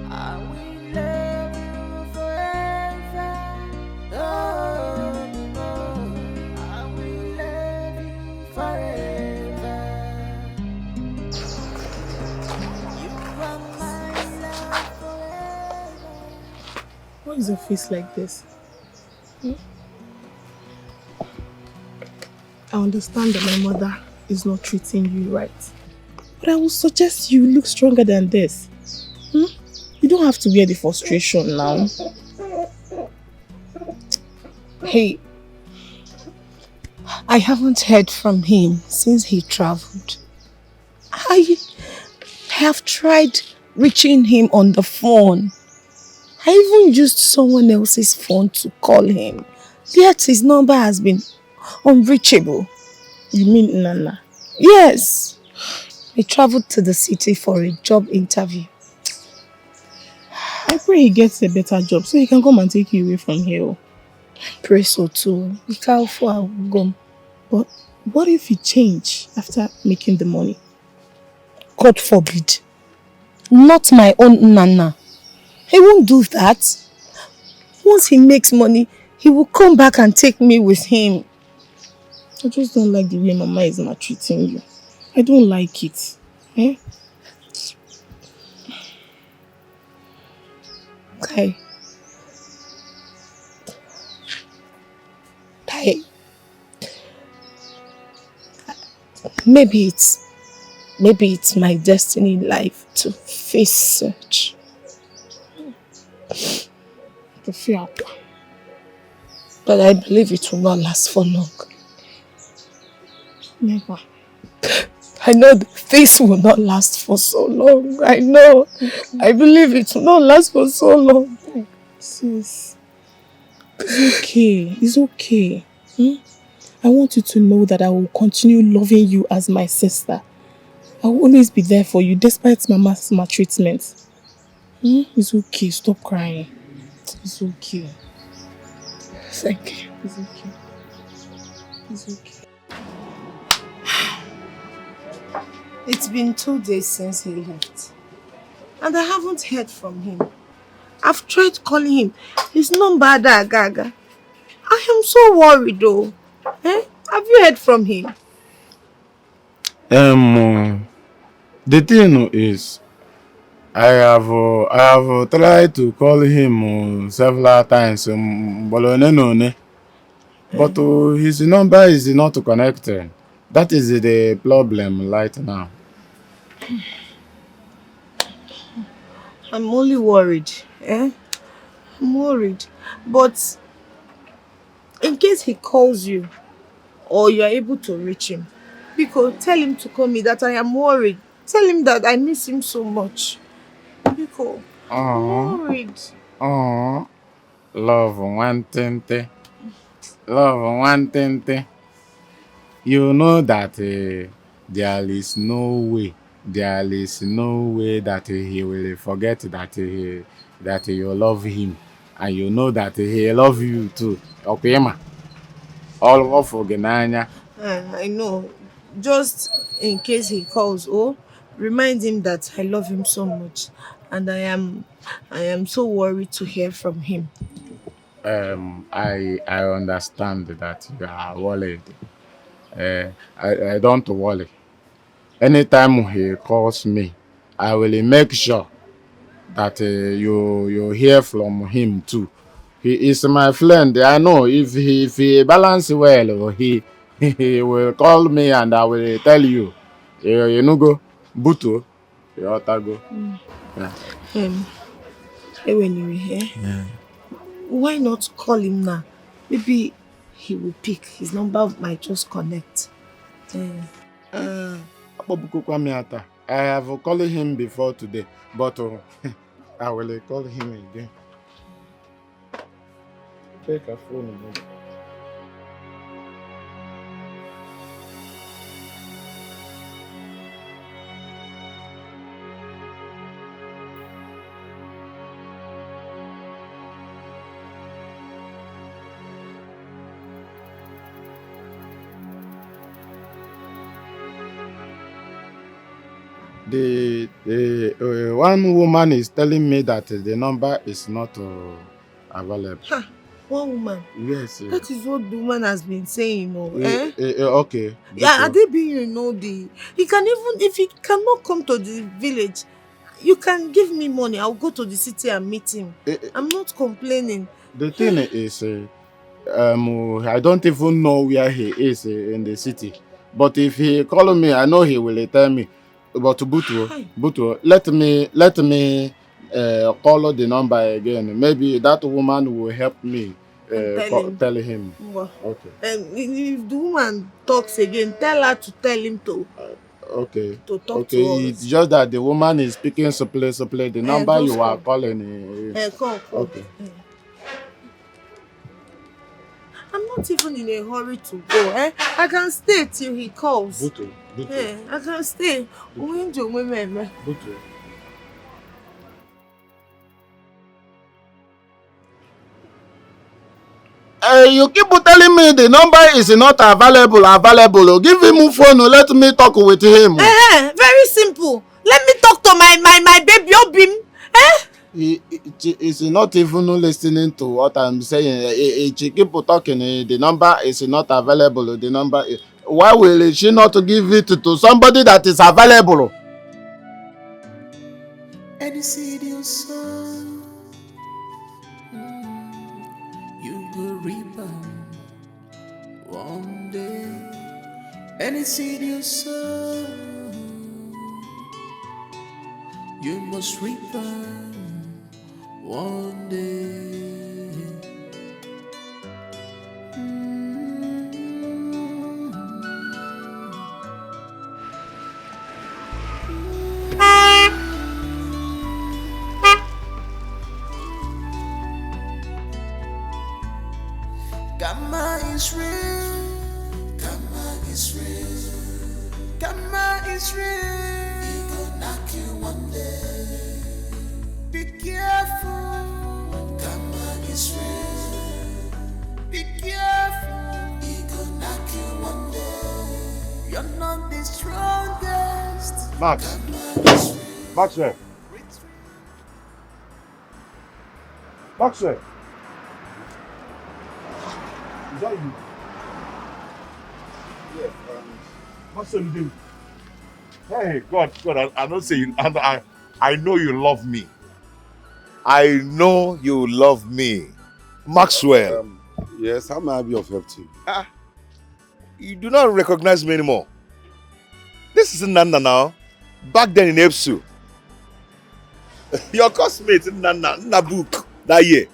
Speaker 8: I will love you forever. Oh, behold, I will love you forever. You are my love forever.
Speaker 5: Why is your face like this? I understand that my mother is not treating you right. But I would suggest you look stronger than this. You don't have to wear the frustration now. Hey, I haven't heard from him since he traveled. I have tried reaching him on the phone. I even used someone else's phone to call him. Yet his number has been unreachable.
Speaker 7: You mean Nana?
Speaker 5: Yes. He traveled to the city for a job interview.
Speaker 7: I pray he gets a better job so he can come and take you away from here.
Speaker 5: Pray so too. We can't for go.
Speaker 7: But what if he change after making the money?
Speaker 5: God forbid. Not my own Nana. He won't do that. Once he makes money, he will come back and take me with him.
Speaker 7: I just don't like the way Mama is maltreating you. I don't like it. Eh?
Speaker 5: Okay. Maybe it's my destiny in life to face such. But I believe it will not last for long.
Speaker 7: Never.
Speaker 5: I know this will not last for so long. I know. I believe it will not last for so long.
Speaker 7: Sis, it's okay. It's okay. I want you to know that I will continue loving you as my sister. I will always be there for you despite Mama's maltreatment. It's okay. Stop crying. It's okay.
Speaker 5: Thank you.
Speaker 7: It's okay. It's okay.
Speaker 5: It's been 2 days since he left. And I haven't heard from him. I've tried calling him. His number Gaga. I am so worried though. Have you heard from him?
Speaker 4: The thing is, I have tried to call him several times, but his number is not connected. That is the problem right now.
Speaker 5: I'm only worried. I'm worried. But in case he calls you or you're able to reach him, Biko, tell him to call me that I am worried. Tell him that I miss him so much. Biko, I'm worried.
Speaker 4: Love one thing. Love one thing. You know that there is no way that he will forget that you love him, and you know that he love you too. Okay, ma. All of Ogenanya.
Speaker 5: I know. Just in case he calls, remind him that I love him so much, and I am so worried to hear from him.
Speaker 4: I understand that you are worried. I don't worry. anytime he calls me, I will make sure that you hear from him too. He is my friend. I know if he balance well, he will call me and I will tell you. You know go, Buto, you ought to go. Yeah.
Speaker 9: When you were here, why not call him now? Maybe he will pick. His number might just connect.
Speaker 4: I have called him before today, but I will call him again. Take a phone again. The one woman is telling me that the number is not available.
Speaker 9: Ha! One woman.
Speaker 4: Yes.
Speaker 9: That is what the woman has been saying,
Speaker 4: Okay.
Speaker 9: Yeah, Adebi, he can even, if he cannot come to the village, you can give me money. I'll go to the city and meet him. I'm not complaining.
Speaker 4: The thing is, I don't even know where he is in the city. But if he call me, I know he will tell me. But Butu, let me call the number again. Maybe that woman will help me tell him.
Speaker 9: Well,
Speaker 4: okay.
Speaker 9: If the woman talks again, tell her to tell him to.
Speaker 4: Okay.
Speaker 9: To talk to us.
Speaker 4: It's just that the woman is speaking supple. The number you are calling.
Speaker 9: Call.
Speaker 4: Okay.
Speaker 9: I'm not even in a hurry to go. I can stay till he calls.
Speaker 4: Butu.
Speaker 9: I can stay.
Speaker 4: Butu. You keep telling me the number is not available. Give him a phone. Let me talk with him.
Speaker 9: Very simple. Let me talk to my baby Obim.
Speaker 4: He is not even listening to what I'm saying. She keep talking. The number is not available. The number. Why will she not give it to somebody that is available?
Speaker 8: Any seed you sow, you will reap one day. Any seed you sow, you must reap one day. Gamma is real. Gamma is real. Gamma is real. He gonna knock you one day. Be careful. Gamma is real. Be careful. He gonna knock you one day. You're not the strongest.
Speaker 3: Maxwell. Is that you? Yes. Maxwell, you do. Hey, God, I don't say you. I know you love me. I know you love me. Maxwell.
Speaker 1: Yes, how may I be of help to you?
Speaker 3: You do not recognize me anymore. This is Nana now. Back then in Epsu. Your classmate in Nana book that year.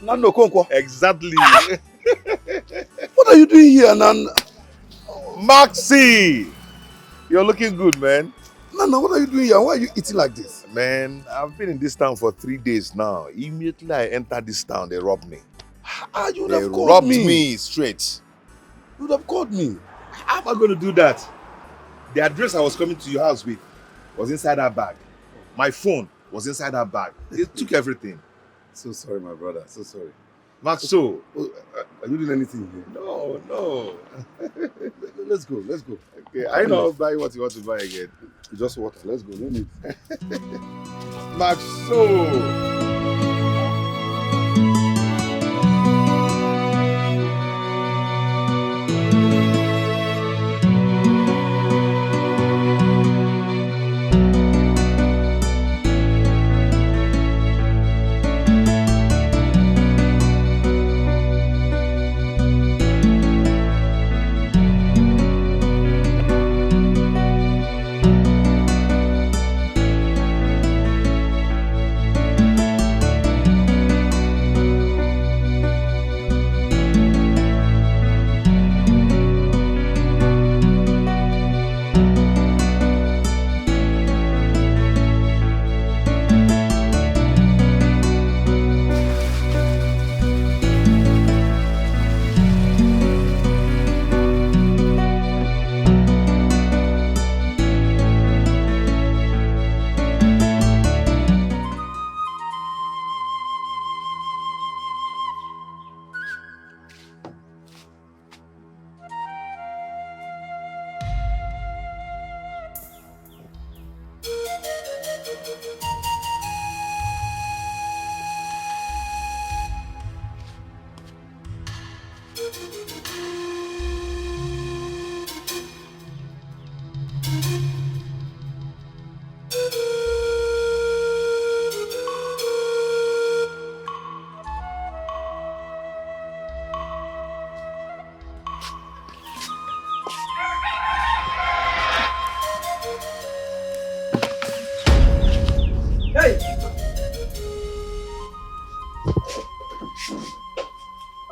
Speaker 1: Nando Konkwo.
Speaker 3: Exactly.
Speaker 1: What are you doing here, Nan?
Speaker 3: Maxi! You're looking good, man.
Speaker 1: Nana, what are you doing here? Why are you eating like this?
Speaker 3: Man, I've been in this town for 3 days now. Immediately I entered this town, they robbed me.
Speaker 1: You would
Speaker 3: They
Speaker 1: have called
Speaker 3: robbed
Speaker 1: me.
Speaker 3: me straight.
Speaker 1: You would have called me.
Speaker 3: How am I going to do that? The address I was coming to your house with was inside that bag. My phone was inside that bag. They took everything.
Speaker 1: So sorry, my brother. So sorry.
Speaker 3: Max, so?
Speaker 1: Are you doing anything here?
Speaker 3: No.
Speaker 1: Let's go.
Speaker 3: Okay, I know buy what you want to buy again.
Speaker 1: Just water. Let's go. No need.
Speaker 3: Max, so?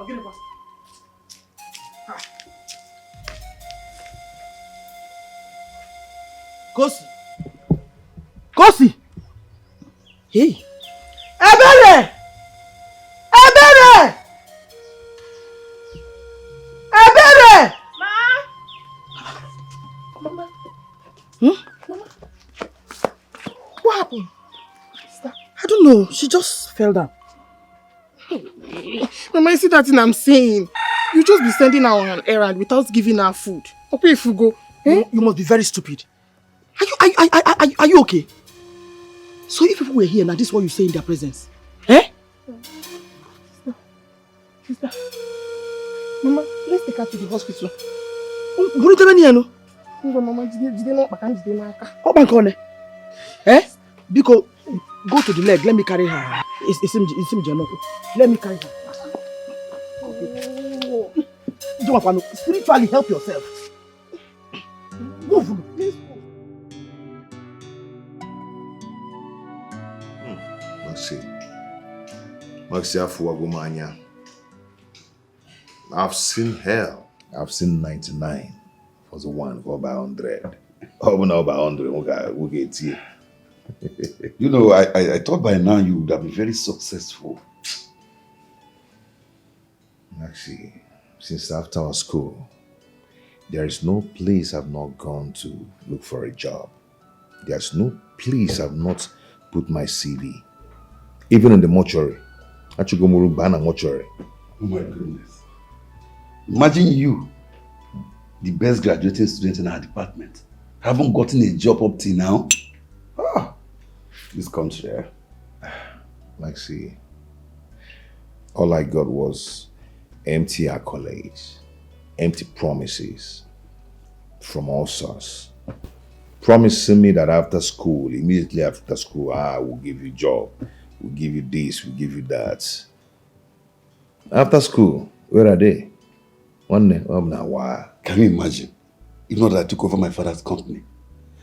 Speaker 6: I'll get it back. Kosi. Kosi. Hey. Ebere! Ebere! Ebere! Mama. Mama. What happened? I don't know. She just fell down.
Speaker 10: Mama, you see that thing I'm saying? You just be sending her on an errand without giving her food. Okay, if you go.
Speaker 6: You must be very stupid. Are you okay? So if people were here now, this is what you say in their presence. Eh?
Speaker 10: Sister. Mama, let's take her to the hospital.
Speaker 6: Buru tebe ni eno.
Speaker 10: Mama, jide no baka jide na aka.
Speaker 6: How bank on? Eh? Biko, go to the leg. Let me carry her. It's him jeno. Let me carry her. Oh. Spiritually help yourself. Move, please.
Speaker 3: Maxi Afuagumanya. I've seen hell. I've seen 99. Was the one go by 100. Oh, no, by 100. Okay, we'll get here.
Speaker 1: You know, I thought by now you would have been very successful.
Speaker 3: Maxi, since after our school, there is no place I've not gone to look for a job. There's no place I've not put my CV. Even in the mortuary. Achugomuru Bana mortuary.
Speaker 1: Oh my goodness. Imagine you, the best graduating student in our department, haven't gotten a job up till now. Ah, this country.
Speaker 3: Maxi, all I got was empty accolades, empty promises from all sorts. Promising me that after school, immediately after school, we'll give you a job. We'll give you this, we'll give you that. After school, where are they? One day, why?
Speaker 1: Can you imagine? If not that I took over my father's company.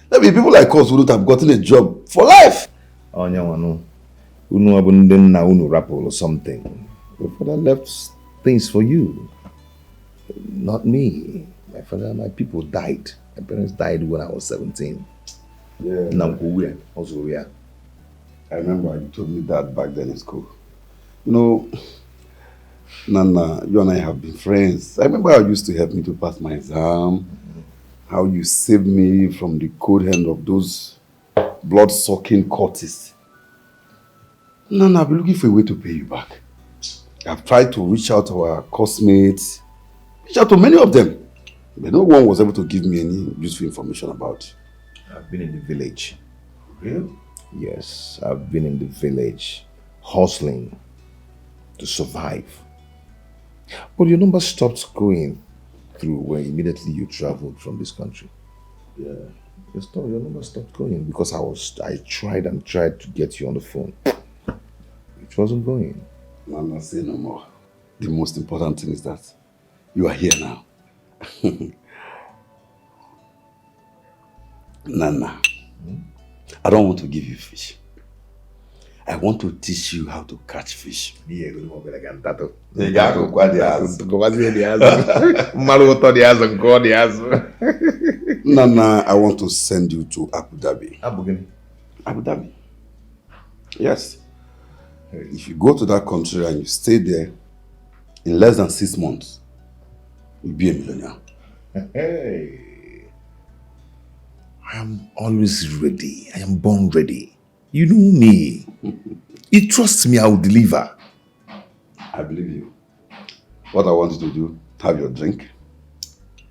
Speaker 1: There be people like us who don't have gotten a job for life.
Speaker 3: Unu rapple or something. Your father left things for you. Not me. My people died. My parents died when I was 17.
Speaker 1: Yeah. I remember you told me that back then in school. You know, Nana, you and I have been friends. I remember how you used to help me to pass my exam. How you saved me from the cold hand of those blood-sucking cultists. Nana, I've been looking for a way to pay you back. I've tried to reach out to our classmates, reach out to many of them. But no one was able to give me any useful information about you.
Speaker 3: I've been in the village.
Speaker 1: Really?
Speaker 3: Yes, I've been in the village, hustling to survive. But your number stopped going through when immediately you traveled from this country.
Speaker 1: Yeah.
Speaker 3: Your number stopped going because I tried and tried to get you on the phone. It wasn't going.
Speaker 1: Nana, say no more. The most important thing is that you are here now. Nana, I don't want to give you fish. I want to teach you how to catch fish. Nana, I want to send you to Abu Dhabi. Abu Dhabi. Yes. If you go to that country and you stay there, in less than 6 months, you'll be a millionaire.
Speaker 3: Hey. I am always ready. I am born ready. You know me. You trust me, I will deliver.
Speaker 1: I believe you. What I want you to do, have your drink,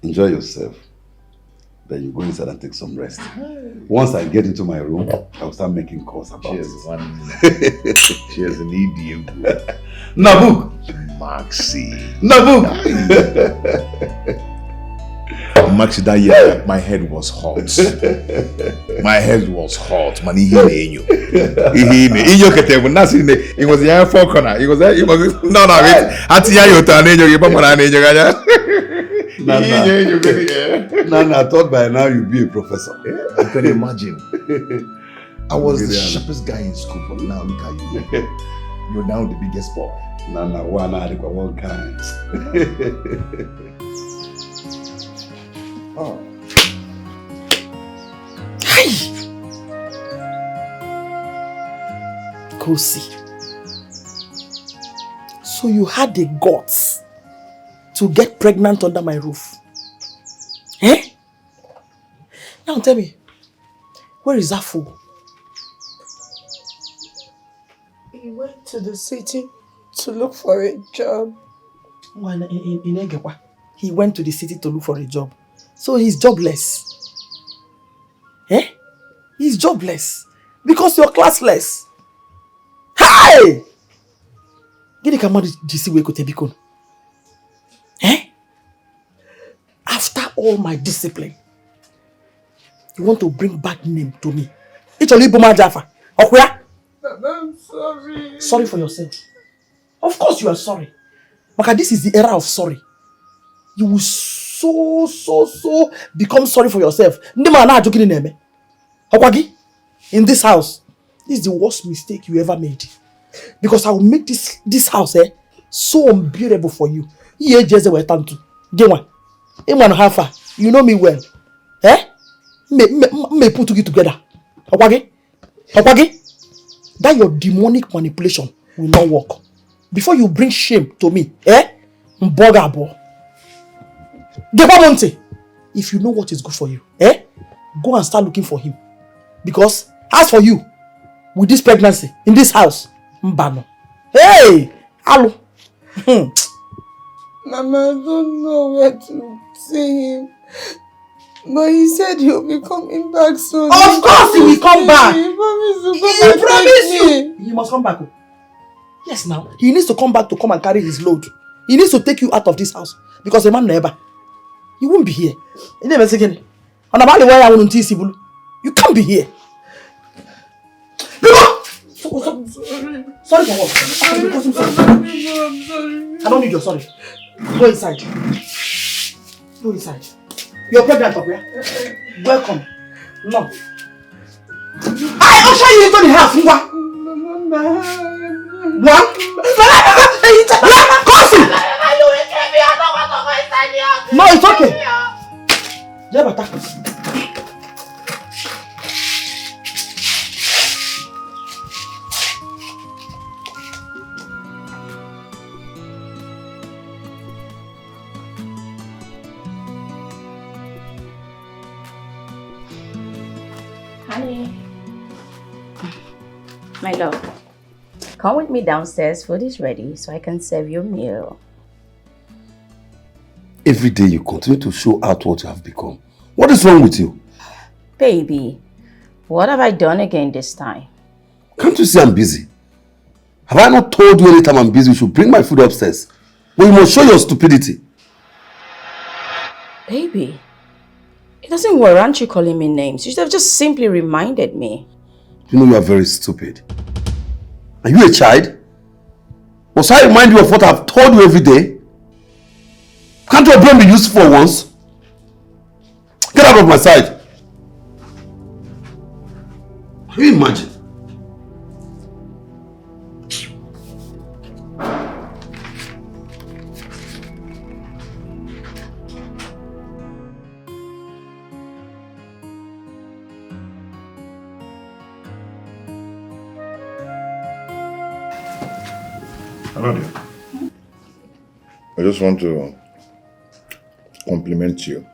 Speaker 1: enjoy yourself, then you go inside and take some rest. Once I get into my room, I'll start making calls about it.
Speaker 3: Cheers, Ini Edo.
Speaker 1: Nabuk!
Speaker 3: Maxi.
Speaker 1: Nabuk!
Speaker 3: Maxi, that year, my head was hot. My head was hot. Man, he knew. It was the four corner. It was no.
Speaker 1: Nana, I thought by now you'd be a professor.
Speaker 3: I can imagine. I was the sharpest guy in school, but now look at you. You're now the biggest boy.
Speaker 1: Nana, one kind.
Speaker 6: Oh. Hey! Kosi. So you had the guts to get pregnant under my roof? Eh? Now tell me, where is that fool?
Speaker 9: He went to the city to look for a job.
Speaker 6: In Egewa. He went to the city to look for a job. So he's jobless. Eh? He's jobless. Because you're classless. Hey! Gini kama jisi we kote bikon. Eh? After all my discipline, you want to bring bad name to me. It's only Buma Jaffa. Okuya?
Speaker 9: I'm sorry.
Speaker 6: Sorry for yourself. Of course you are sorry. Maka, this is the era of sorry. You will so become sorry for yourself. Okwagi, in this house, this is the worst mistake you ever made. Because I will make this house so unbearable for you. You know me well. Eh? Me put you together. Okwagi? That your demonic manipulation will not work. Before you bring shame to me, Mbogabo. If you know what is good for you, go and start looking for him. Because as for you, with this pregnancy in this house, Mbano. Hey! Hello.
Speaker 9: Mama, I don't know where to see him. But he said he'll be coming back soon.
Speaker 6: Of course he will come back.
Speaker 9: He promised to
Speaker 6: He
Speaker 9: come and
Speaker 6: promised
Speaker 9: take
Speaker 6: you.
Speaker 9: me.
Speaker 6: He must come back. Yes, now. He needs to come back to come and carry his load. He needs to take you out of this house. Because a man never. You won't be here. You never say again. You can't be here. Sorry for what? I'm sorry. I don't need your sorry. Go inside. Go inside. You're pregnant, Okuya. Welcome. No. I usher you into the house. What? No, it's okay.
Speaker 2: Honey. My love. Come with me downstairs. Food is ready so I can serve your meal.
Speaker 1: Every day you continue to show out what you have become. What is wrong with you?
Speaker 2: Baby, what have I done again this time?
Speaker 1: Can't you see I'm busy? Have I not told you anytime I'm busy you should bring my food upstairs? But you must show your stupidity.
Speaker 2: Baby, it doesn't warrant you calling me names. You should have just simply reminded me.
Speaker 1: You know you are very stupid. Are you a child? Must I remind you of what I've told you every day? Can't your brain be useful for once? Get out of my sight. Can you imagine?
Speaker 3: Hello there. I just want to compliment you.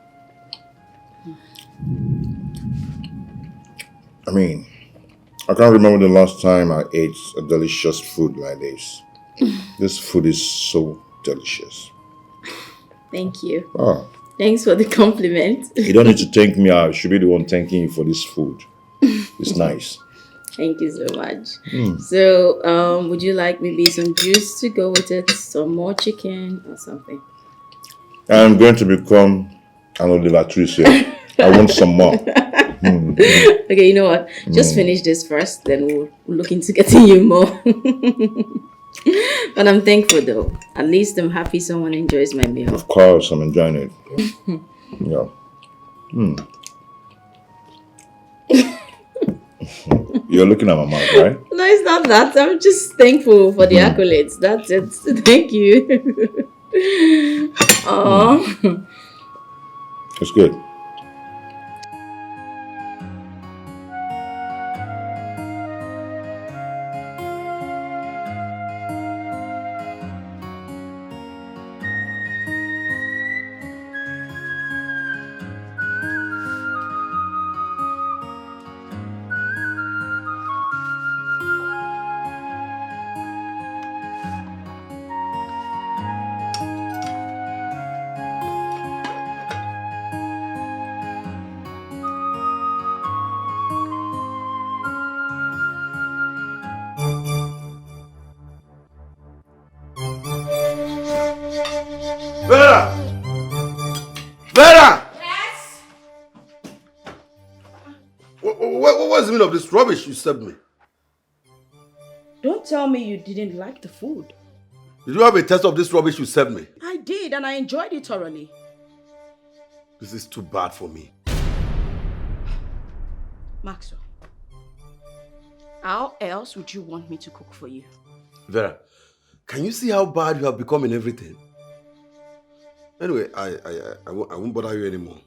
Speaker 3: I mean, I can't remember the last time I ate a delicious food like this. This food is so delicious.
Speaker 2: Thank you.
Speaker 3: Ah,
Speaker 2: Thanks for the compliment.
Speaker 3: you don't need to thank me. I should be the one thanking you for this food. It's nice.
Speaker 2: Thank you so much. So, would you like maybe some juice to go with it? Some more chicken or something?
Speaker 3: I'm going to become an olivatrice here. I want some more.
Speaker 2: Okay, you know what? Just finish this first, then we'll look into getting you more. But I'm thankful though. At least I'm happy someone enjoys my meal.
Speaker 3: Of course, I'm enjoying it. Yeah. You're looking at my mouth, right?
Speaker 2: No, it's not that. I'm just thankful for the accolades. That's it. Thank you. Oh.
Speaker 3: It's good.
Speaker 1: Vera! Vera!
Speaker 2: Yes?
Speaker 1: What's the meaning of this rubbish you served me?
Speaker 2: Don't tell me you didn't like the food.
Speaker 1: Did you have a taste of this rubbish you served me?
Speaker 2: I did, and I enjoyed it thoroughly.
Speaker 1: This is too bad for me.
Speaker 2: Maxwell, how else would you want me to cook for you?
Speaker 1: Vera, can you see how bad you have become in everything? Anyway, I won't bother you anymore.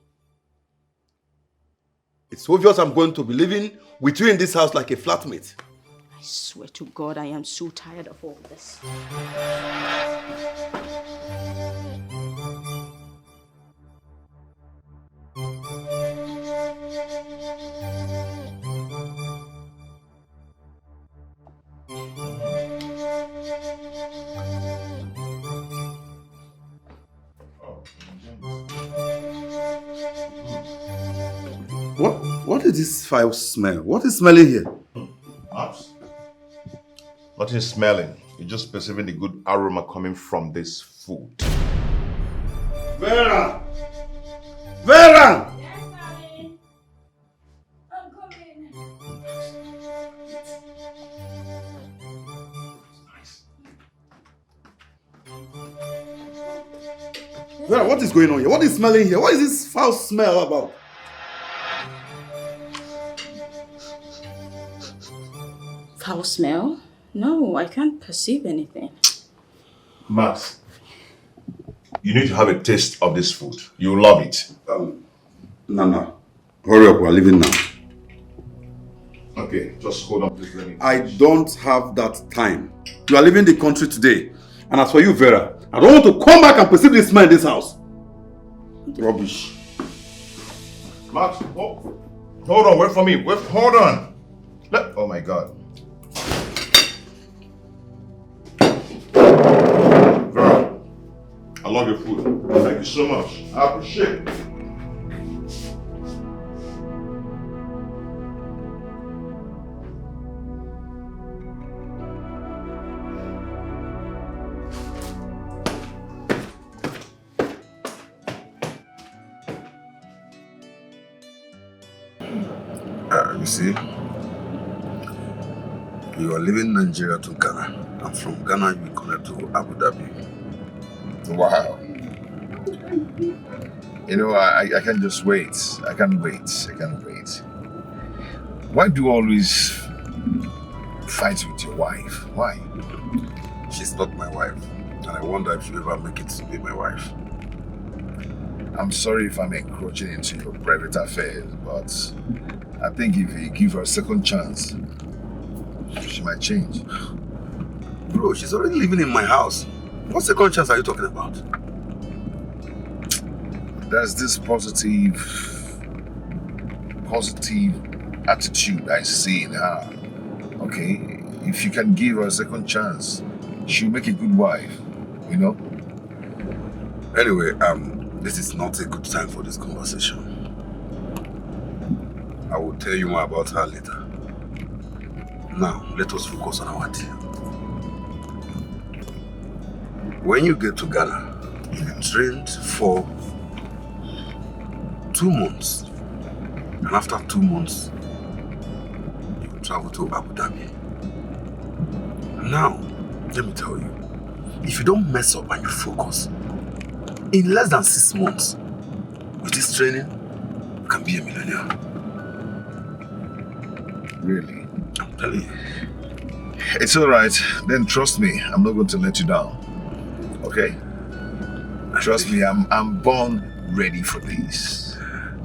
Speaker 1: It's obvious I'm going to be living with you in this house like a flatmate.
Speaker 2: I swear to God, I am so tired of all this.
Speaker 1: What is this foul smell? What is smelling here?
Speaker 3: Perhaps. Nothing is smelling. You're just perceiving the good aroma coming from this food.
Speaker 1: Vera! Vera!
Speaker 2: Yes, darling. I'm coming.
Speaker 1: Vera, what is going on here? What is smelling here? What is this foul smell about?
Speaker 2: Foul smell? No, I can't perceive anything.
Speaker 3: Max, you need to have a taste of this food. You'll love it.
Speaker 1: No. Hurry up, we're leaving now.
Speaker 3: Okay, just hold on, please. Let me.
Speaker 1: I don't have that time. You are leaving the country today. And as for you, Vera, I don't want to come back and perceive this smell in this house. Rubbish.
Speaker 3: Max, hold on, wait for me. Hold on. Oh my God. Vera, I love your food. Thank you so much. I appreciate it.
Speaker 1: You see, you are leaving Nigeria to Ghana, and from Ghana you connect to Abu Dhabi.
Speaker 3: Wow. You know, I can't just wait. I can't wait. Why do you always fight with your wife? Why?
Speaker 1: She's not my wife, and I wonder if she'll ever make it to be my wife.
Speaker 3: I'm sorry if I'm encroaching into your private affairs, but I think if you give her a second chance, she might change.
Speaker 1: Bro, she's already living in my house. What second chance are you talking about?
Speaker 3: There's this positive attitude I see in her. Okay? If you can give her a second chance, she'll make a good wife, you know?
Speaker 1: Anyway, this is not a good time for this conversation. I will tell you more about her later. Now, let us focus on our deal. When you get to Ghana, you'll be trained for 2 months. And after 2 months, you will travel to Abu Dhabi. Now, let me tell you, if you don't mess up and you focus, in less than 6 months, with this training, you can be a millionaire.
Speaker 3: Really?
Speaker 1: Really?
Speaker 3: It's alright. Then trust me, I'm not going to let you down. Okay? Trust me, I'm born ready for this.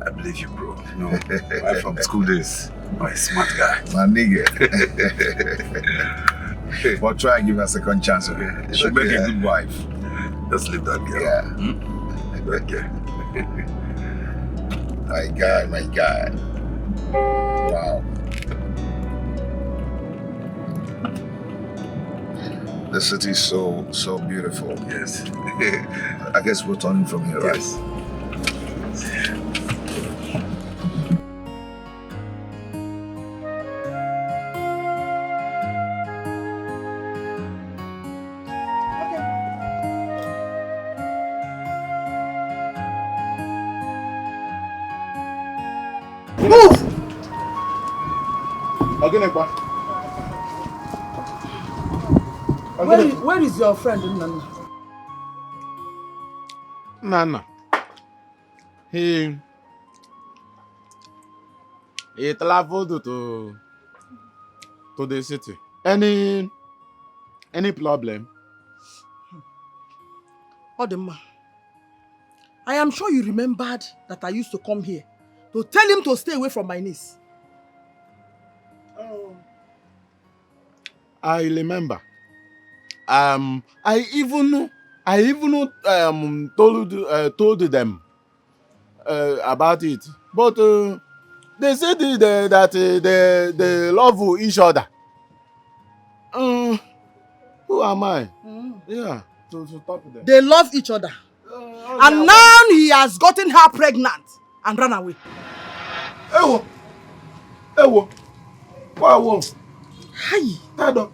Speaker 1: I believe you, bro. No, right from school days. You're a smart guy.
Speaker 3: My nigga. But try and give her a second chance, okay? She'll make a good wife.
Speaker 1: Just leave that girl.
Speaker 3: Yeah.
Speaker 1: That girl.
Speaker 3: My guy. Wow. The city is so beautiful.
Speaker 1: Yes.
Speaker 3: I guess we're turning from here, right?
Speaker 1: Yes.
Speaker 4: Move! Ogenekwa.
Speaker 6: Where is your friend, Nana?
Speaker 4: Nana. He traveled to the city. Any problem?
Speaker 6: Odema, I am sure you remembered that I used to come here to tell him to stay away from my niece.
Speaker 4: I remember. I even told them about it, but they said that they love each other. Who am I? Yeah, to talk to them.
Speaker 6: They love each other. And now he has gotten her pregnant and run away.
Speaker 4: Ewo. Wow.
Speaker 6: Hi.
Speaker 4: Tado.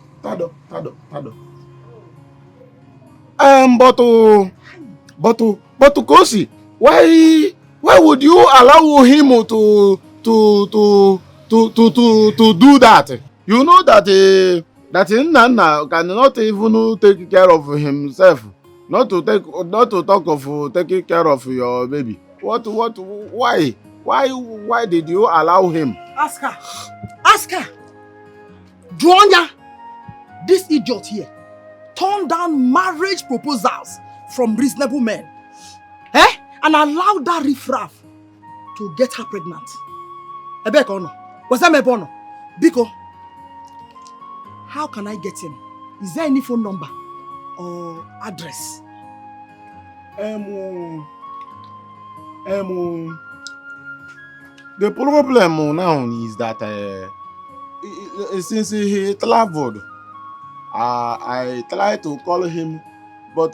Speaker 4: But Kosi, why would you allow him to do that? You know that Nana cannot even take care of himself. Not to talk of taking care of your baby. Why did you allow him?
Speaker 6: Ask her. Joanya, this idiot here turned down marriage proposals from reasonable men. And allowed that riffraff to get her pregnant. Ebeko no. Was that Mebono? Biko, how can I get him? Is there any phone number or address?
Speaker 4: The problem now is that since he traveled, I tried to call him, but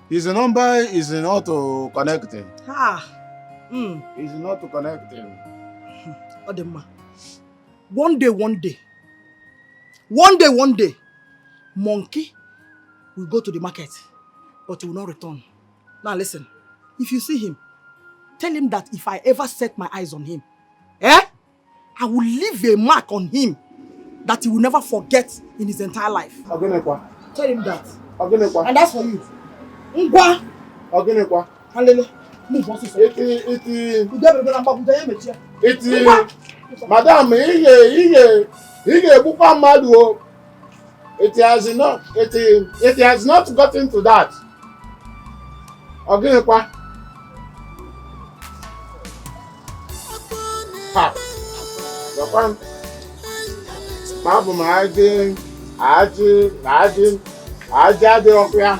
Speaker 4: his number is not connecting. It's not connecting.
Speaker 6: Odema. One day, monkey will go to the market, but he will not return. Now listen, if you see him, tell him that if I ever set my eyes on him, I will leave a mark on him that he will never forget in his entire life.
Speaker 4: Ogenekwa.
Speaker 6: Tell him that.
Speaker 4: Ogenekwa.
Speaker 6: And that's for you. Ngwa.
Speaker 4: Ogenekwa.
Speaker 6: Halele. Move on, sister.
Speaker 4: Madam, it has not gotten to that. Ogenekwa. Ha. Japan. Mabu aji ade okya.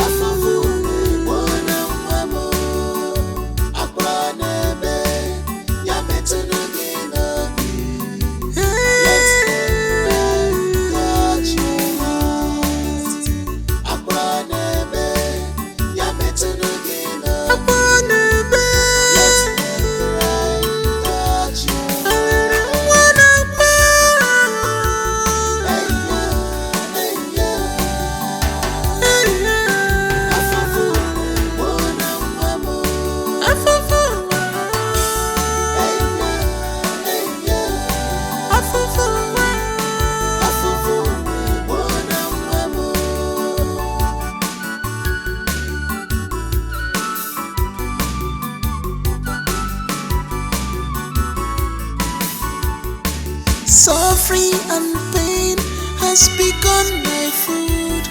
Speaker 8: Afafu Suffering and pain has become my food.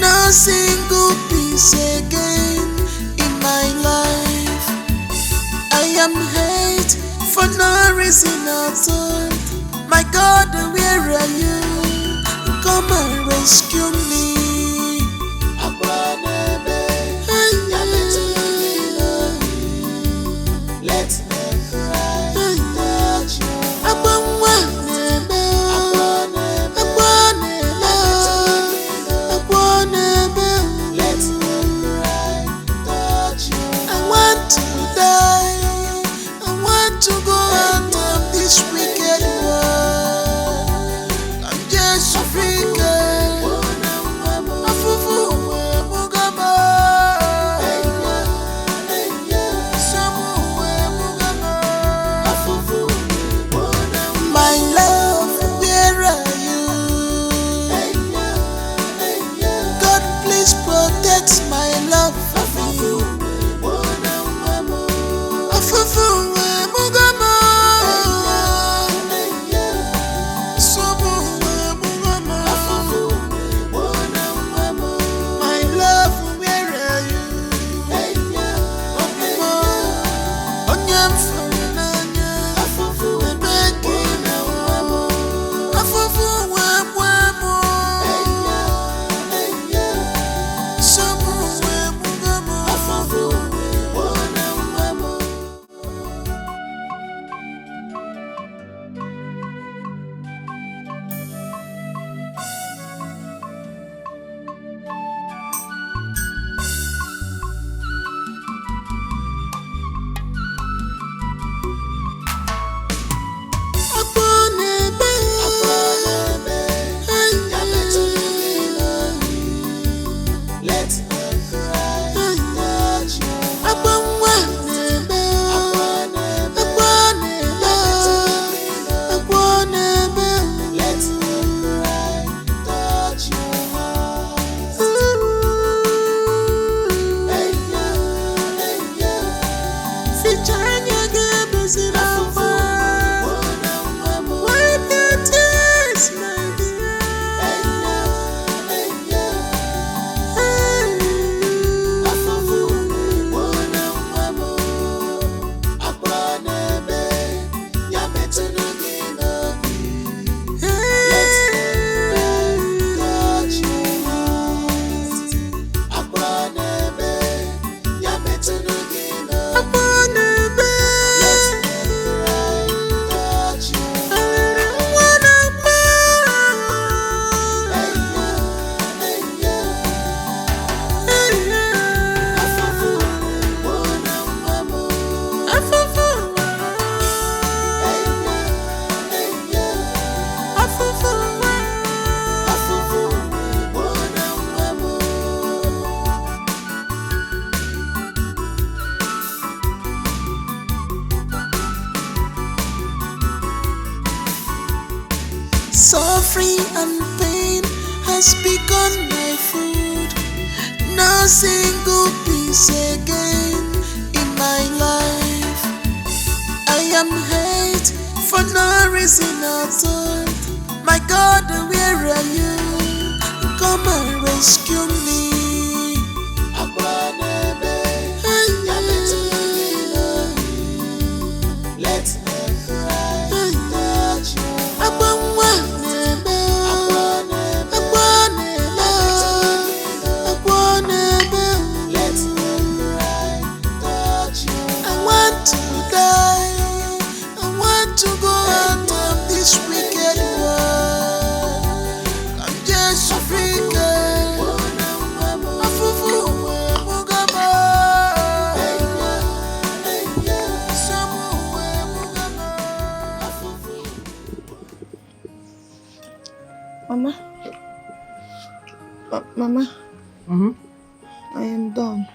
Speaker 8: No single peace again in my life. I am hate for no reason at all. My God, where are you? Come and rescue me. Let me cry. Touch you. I want to die. I want to go out of this wicked world. I'm just African. My love, where are you? God, please protect my love for me. My love, where are you? Onyam Funanya, Ebekina, Afufu Wemo, Somu Wemugamo, Akwanebe, let me cry. Touch you. Akwanebe, let me cry. Touch your heart. Fichanya gebezira fa. Wipe your tears, my dear. Suffering and pain has become my food. No single peace again in my life. I am hate for no reason at all. My God, where are you? Come and rescue me. Let me cry. Touch you. Let me cry. Touch you. I want to die. I want to go out of this wicked world. I'm just African. Afufu Mugaba. Samu Mugaba.
Speaker 9: Mama. Mama. I am done.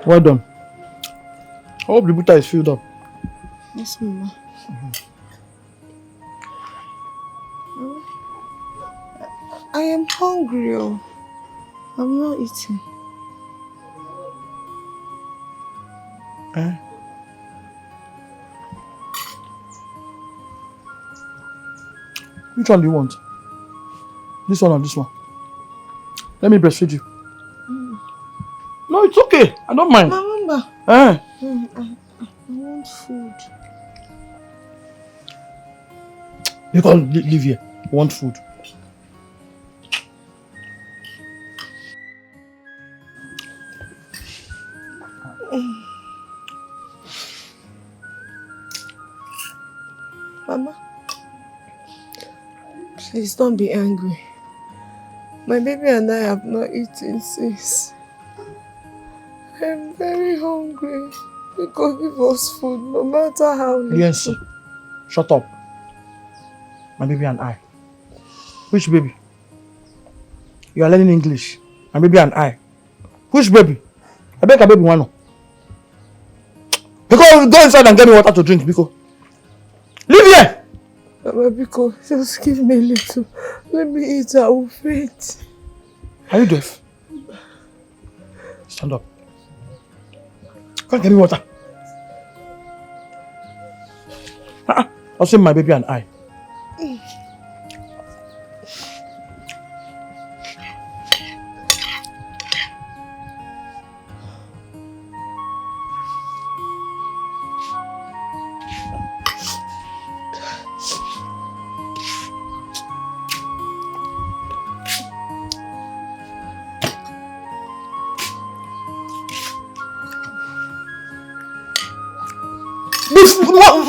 Speaker 6: Well done. I hope the butter is filled up.
Speaker 9: Yes, Mama. I am hungry. Oh. I'm not eating.
Speaker 6: Which one do you want? This one or this one? Let me breastfeed you. No, it's okay. I don't mind.
Speaker 9: Mama,
Speaker 6: Eh?
Speaker 9: I want food.
Speaker 6: You can't live here. You want food.
Speaker 9: Mama, please don't be angry. My baby and I have not eaten since. I'm very hungry. You go give us food no matter how little.
Speaker 6: Yes. Shut up. My baby and I. Which baby? You are learning English. My baby and I. Which baby? I beg a baby one. Because go inside and get me water to drink, Biko. Leave here!
Speaker 9: Mama, Biko, just give me a little. Let me eat, I will faint.
Speaker 6: Are you deaf? Stand up. Come get me water. I'll say my baby and I.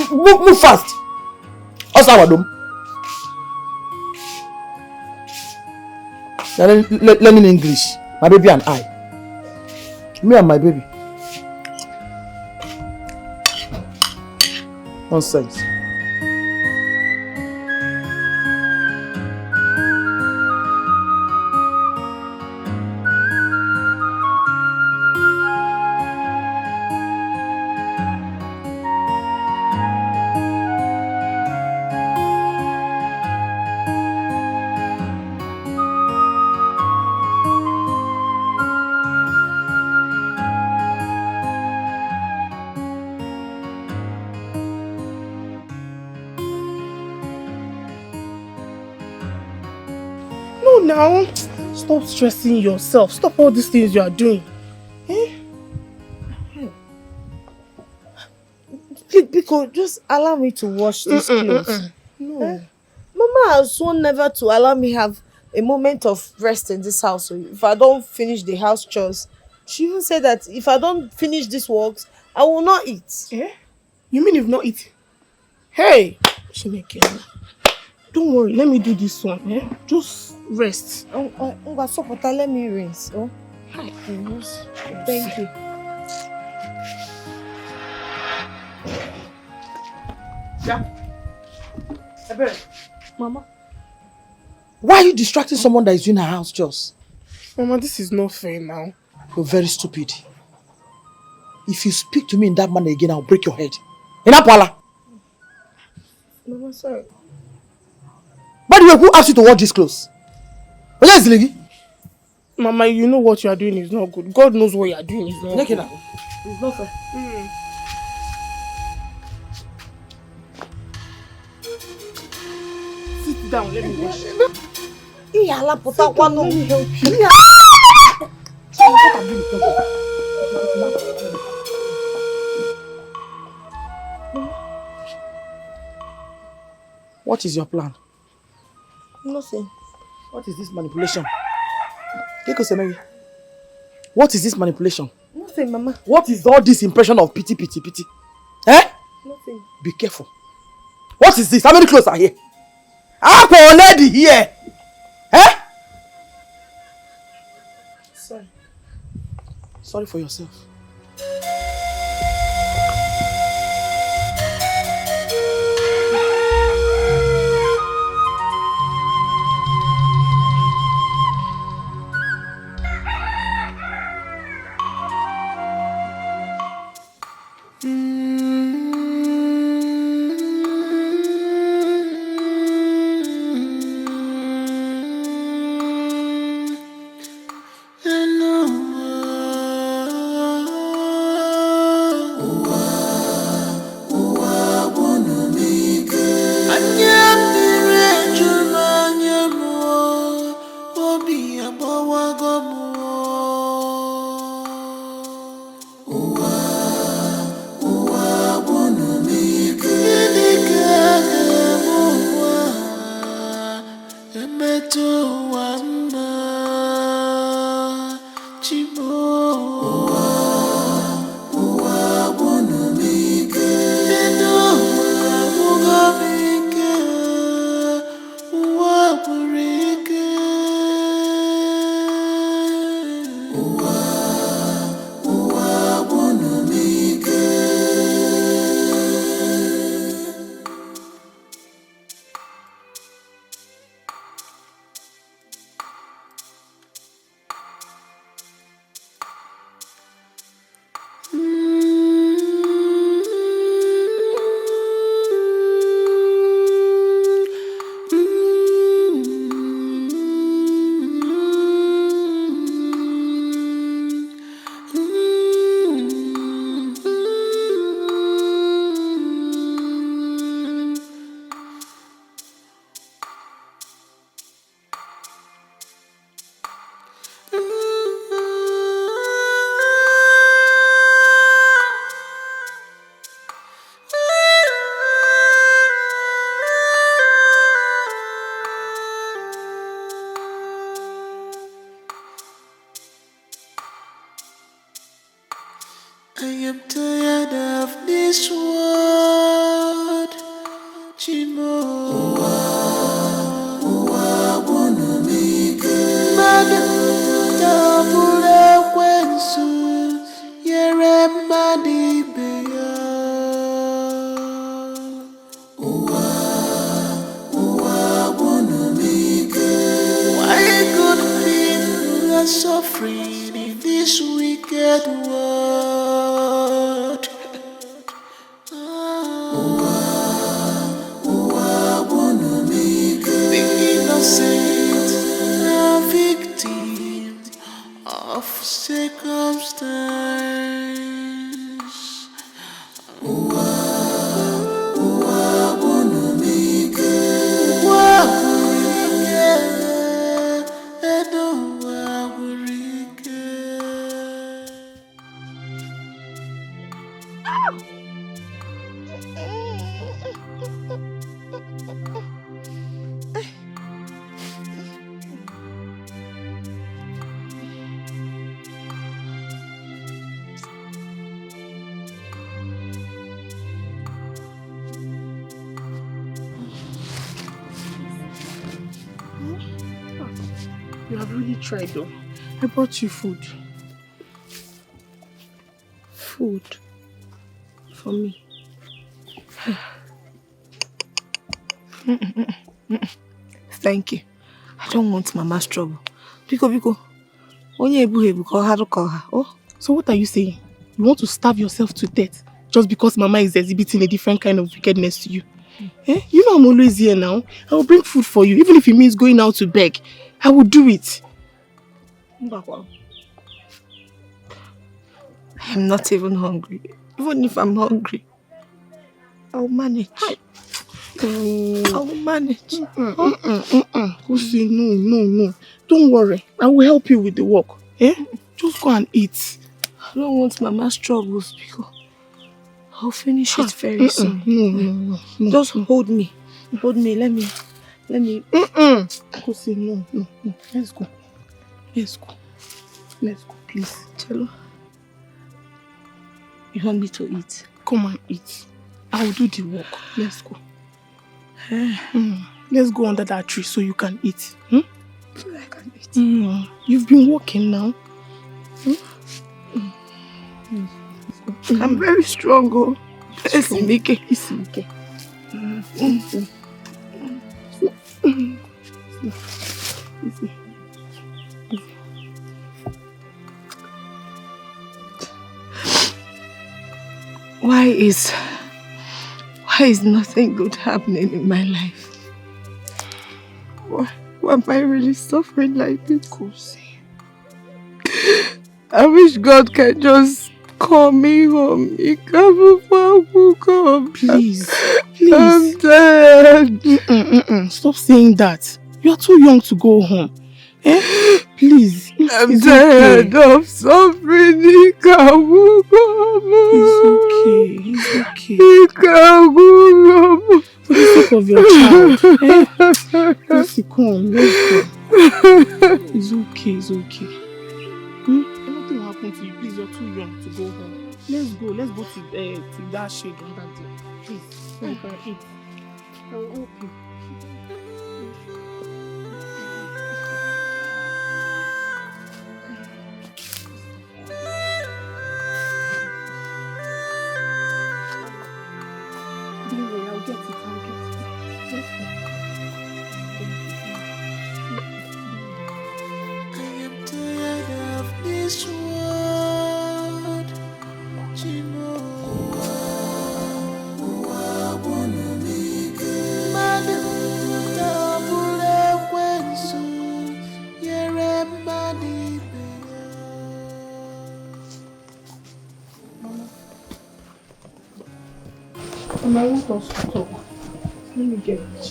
Speaker 6: Move fast. What's our dome? Learning English. My baby and I. Me and my baby. Nonsense.
Speaker 5: Now, stop stressing yourself. Stop all these things you are doing.
Speaker 9: Because just allow me to wash these clothes. No. Mama has sworn never to allow me have a moment of rest in this house. So if I don't finish the house chores, she even said that if I don't finish these works, I will not eat.
Speaker 5: You mean you've not eaten? Hey, don't worry, let me do this one. Just rest.
Speaker 9: Let me rinse. Oh. Thank you.
Speaker 5: Mama.
Speaker 6: Why are you distracting someone that is doing her house chores?
Speaker 5: Mama, this is not fair now.
Speaker 6: You're very stupid. If you speak to me in that manner again, I'll break your head. Inapwala!
Speaker 9: Mama, sorry.
Speaker 6: By the way, who asked you to wash these clothes? Where is the lady?
Speaker 5: Mama, you know what you are doing is not good. God knows what you are doing is not good.
Speaker 6: It's not fair.
Speaker 5: Sit down, let me wash.
Speaker 9: Let me help you.
Speaker 6: What is your plan?
Speaker 9: Nothing.
Speaker 6: What is this manipulation? What is this manipulation?
Speaker 9: Nothing, Mama.
Speaker 6: What is all this impression of pity? Eh?
Speaker 9: Nothing.
Speaker 6: Be careful. What is this? How many clothes are here? Up already here. Eh?
Speaker 9: Sorry.
Speaker 6: Sorry for yourself.
Speaker 8: I am tired of this world. Chimo. Madam, double kwensu. Yere madi beya. Why good people are suffering in this wicked world? The innocent are victims of circumstance.
Speaker 10: You have really tried though. I brought you food. Food. For me.
Speaker 9: Thank you. I don't want Mama's trouble. Biko. Oh,
Speaker 10: So what are you saying? You want to starve yourself to death just because Mama is exhibiting a different kind of wickedness to you? Eh? You know I'm always here now. I will bring food for you. Even if it means going out to beg, I will do it.
Speaker 9: I'm not even hungry. Even if I'm hungry, I'll manage. I'll manage.
Speaker 10: Kusi, no. Don't worry. I will help you with the work. Eh? Just go and eat.
Speaker 9: I don't want Mama's troubles because I'll finish it very soon.
Speaker 10: No.
Speaker 9: Just hold me. Hold me. Let me.
Speaker 10: Kusi, no. Let's go, please.
Speaker 9: Chelo, you want me to eat?
Speaker 10: Come and eat. I will do the work. Let's go. Let's go under that tree so you can eat.
Speaker 9: I can eat.
Speaker 10: You've been working now.
Speaker 9: I'm very strong. Oh. Easy. Why is nothing good happening in my life? Why am I really suffering like this? I wish God can just call me home.
Speaker 10: Please.
Speaker 9: I'm tired.
Speaker 10: Stop saying that. You're too young to go home. Eh? Please.
Speaker 9: I'm tired of suffering.
Speaker 10: It's okay. For the sake of your child. Just come. Let's go. It's okay. Nothing will happen to you. Please, you're too young to go home. Let's go to that shade under there. Please, so you can eat. I will help you. Don't worry, I'll get it. Let's go.
Speaker 8: I am tired of this world. Chimo. Madam, double kwensu. Yere madi beya.
Speaker 10: Mama, I want us to talk. Let me get it.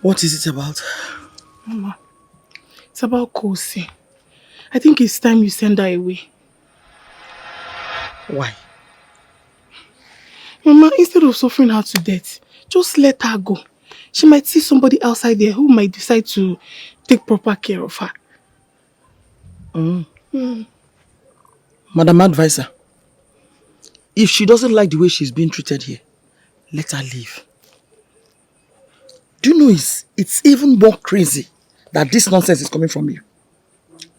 Speaker 6: What is it about?
Speaker 10: Mama, it's about Kosi. I think it's time you send her away.
Speaker 6: Why?
Speaker 10: Mama, instead of suffering her to death, just let her go. She might see somebody outside there who might decide to take proper care of her.
Speaker 6: Madam Advisor, if she doesn't like the way she's being treated here, let her leave. Do you know it's even more crazy that this nonsense is coming from you?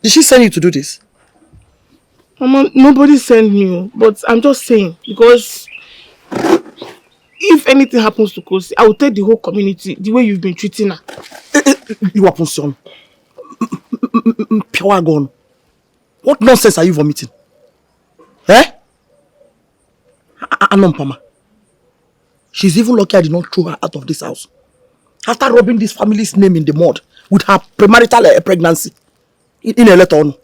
Speaker 6: Did she send you to do this?
Speaker 10: Mama, nobody sent me, but I'm just saying, because if anything happens to Kosi, I will tell the whole community the way you've been treating her.
Speaker 6: You are son. Pure gone. What nonsense are you vomiting? Eh? Pama. She's even lucky I did not throw her out of this house. After rubbing this family's name in the mud with her premarital pregnancy in a letter on.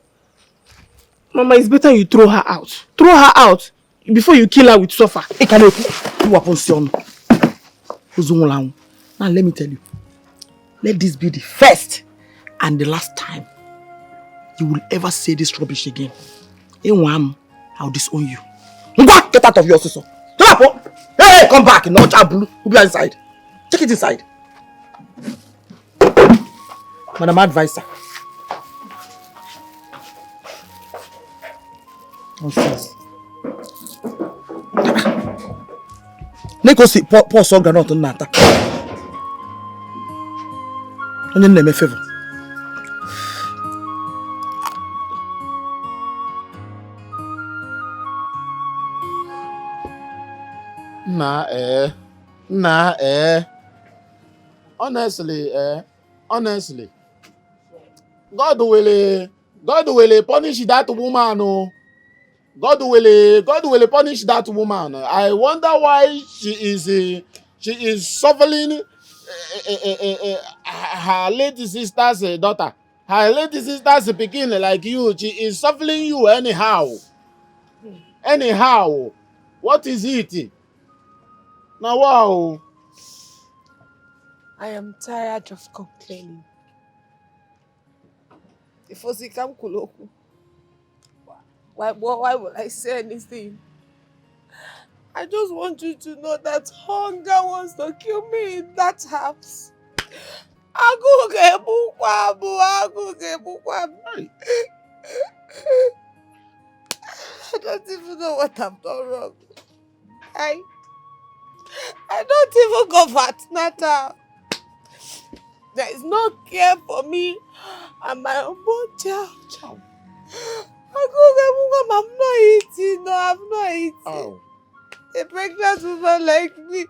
Speaker 10: Mama, it's better you throw her out. Throw her out before you kill her with suffer.
Speaker 6: Now let me tell you, let this be the first and the last time you will ever say this rubbish again. I'll disown you. Get out of your sister. Hey, come back. No, blue. Who be inside? Take it inside. Madam Advisor. Nonsense. Neko si poor so granot nata. Onye na-eme favor.
Speaker 4: Honestly, God will punish that woman. Oh. God will punish that woman. I wonder why she is suffering her late sister's daughter. Her late sister's pikin like you. She is suffering you anyhow. Anyhow, what is it? Now, wow.
Speaker 5: I am tired of complaining. If Osikam Kuloku, why will I say anything? I just want you to know that hunger wants to kill me in that house. I don't even know what I've done wrong. I don't even go for antenatal. There is no care for me and my unborn child. I'm not eating. No, I'm not eating.
Speaker 4: Oh.
Speaker 5: A pregnant woman like me.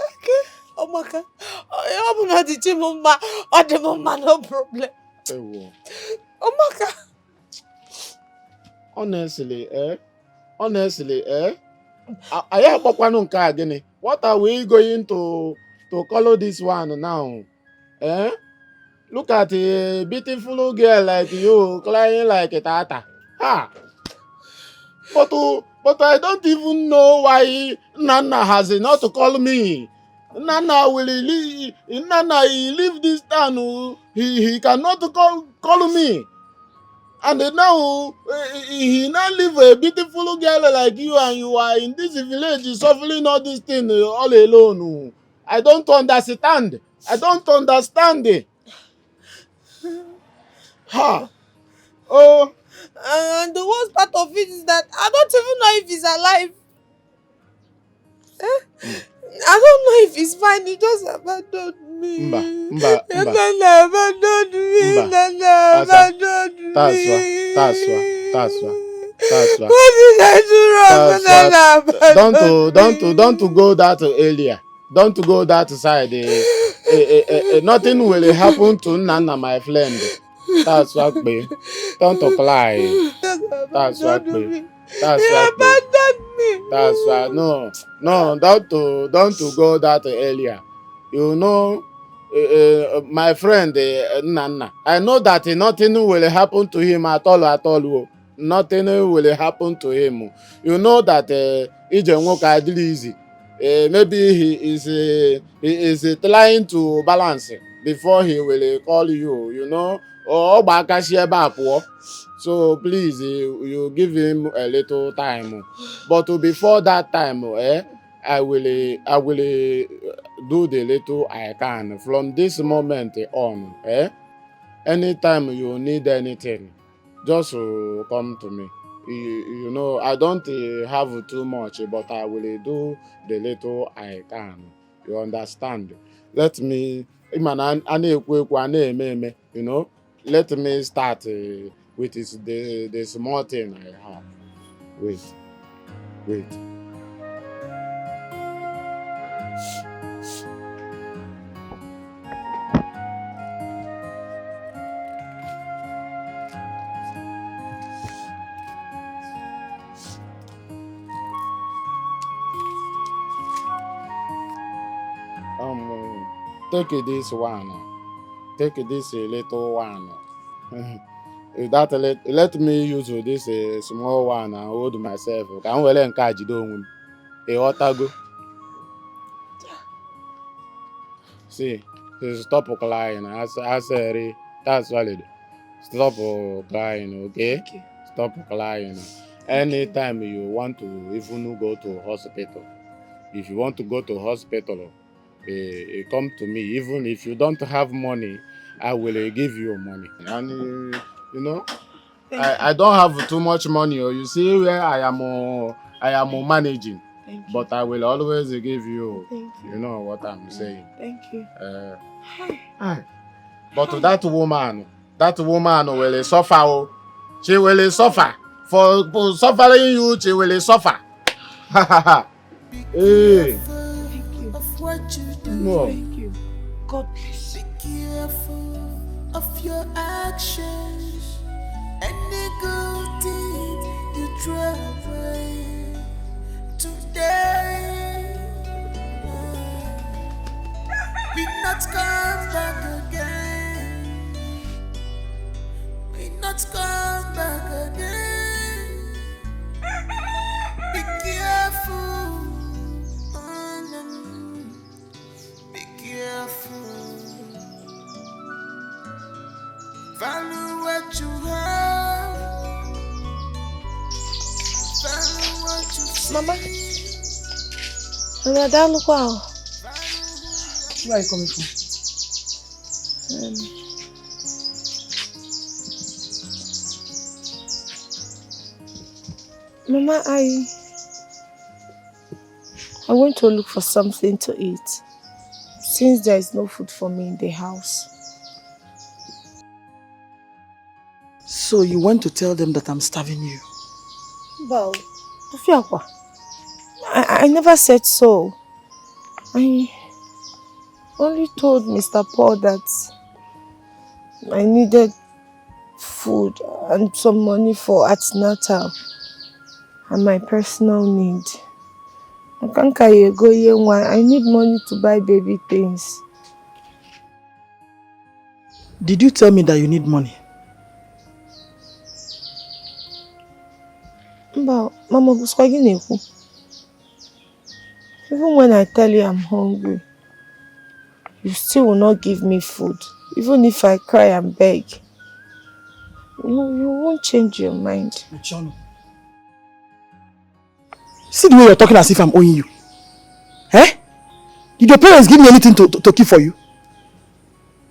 Speaker 5: Okay. Oh my God. I'm not the mama. Or the mama, no problem. Oh my God.
Speaker 4: Honestly, I have again. What are we going to color this one now? Eh? Look at a beautiful girl like you crying like a tata. Ha! But I don't even know why Nana has not to call me. Nana he leave this town. He cannot call me. And now he now leave a beautiful girl like you, and you are in this village suffering all this thing all alone. I don't understand. It. Ha! Oh!
Speaker 5: And the worst part of it is that I don't even know if he's alive. I don't know if he's fine. He just abandoned me.
Speaker 4: Mba.
Speaker 5: Nana abandoned me. Nana abandoned me.
Speaker 4: That's why.
Speaker 5: What did I do wrong? Nana abandoned me.
Speaker 4: Don't go that area. Don't go that side. Nothing will happen to Nana, my friend. That's what me. Don't cry. That's what me. That's what me. That's why no, don't go that area. You know, my friend Nana. I know that nothing will happen to him at all. Nothing will happen to him. You know that Ijenwoka did easy. maybe he is trying to balance before he will call you, you know. Or so please, you give him a little time. But before that time, I will do the little I can. From this moment on, anytime you need anything, just come to me. You know, I don't have too much, but I will do the little I can. You understand? Let me, you know, let me start with the small thing I have. Wait. Take this one. Take this little one. Let me use this small one and hold myself. Can we let catch it? Otago. See, stop crying. I said, that's valid. Stop crying, okay?
Speaker 10: Okay.
Speaker 4: Stop crying. Anytime you want to even go to hospital, if you want to go to hospital, come to me. Even if you don't have money, I will give you money. And you know, I don't have too much money. You see where I am managing.
Speaker 10: Thank you.
Speaker 4: But I will always give you.
Speaker 10: Thank you.
Speaker 4: You know what I'm saying.
Speaker 10: Thank you.
Speaker 4: But that woman will suffer. Oh. She will suffer. For suffering you, she will suffer. Hey.
Speaker 10: Thank you.
Speaker 8: Of what you do.
Speaker 4: No.
Speaker 10: Thank you. God bless you.
Speaker 8: Be careful of your actions. Any good deed you try today will not come back again. Will not come back again. Be careful. Be careful. Value what you have. Value what you see.
Speaker 9: Mama. Mama, that look wow.
Speaker 6: Where are you coming from?
Speaker 9: Mama, I went to look for something to eat since there is no food for me in the house.
Speaker 6: So you went to tell them that I'm starving you?
Speaker 9: Well, I never said so. I only told Mr. Paul that I needed food and some money for antenatal and my personal need. I need money to buy baby things.
Speaker 6: Did you tell me that you need money?
Speaker 9: Mama, even when I tell you I'm hungry, you still will not give me food. Even if I cry and beg, you won't change your mind.
Speaker 6: John. See the way you're talking as if I'm owing you. Eh? Did your parents give me anything to keep for you?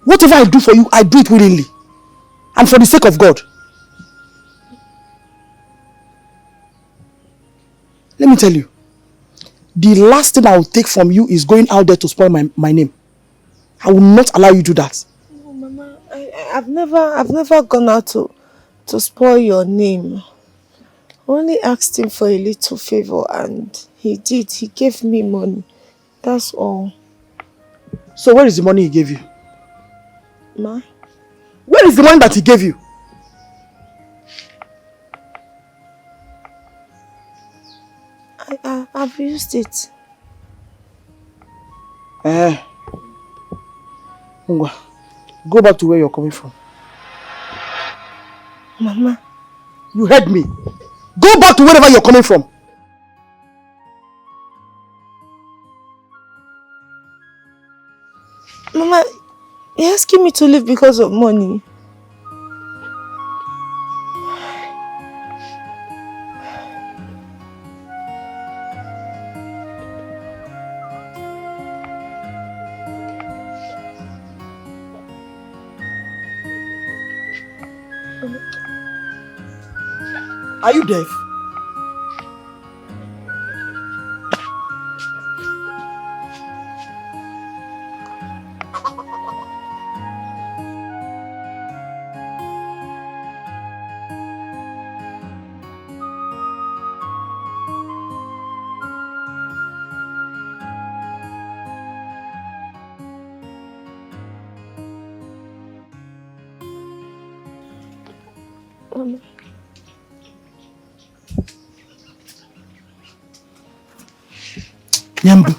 Speaker 6: Whatever I do for you, I do it willingly. And for the sake of God. Let me tell you. The last thing I will take from you is going out there to spoil my name. I will not allow you to do that.
Speaker 9: No, Mama, I've never gone out to spoil your name. I only asked him for a little favor and he did. He gave me money. That's all.
Speaker 6: So where is the money he gave you?
Speaker 9: Ma?
Speaker 6: Where is the money that he gave you?
Speaker 9: I've used it.
Speaker 6: Go back to where you're coming from.
Speaker 9: Mama.
Speaker 6: You heard me. Go back to wherever you're coming from.
Speaker 9: Mama, you're asking me to leave because of money?
Speaker 6: Are you deaf? Nyambu.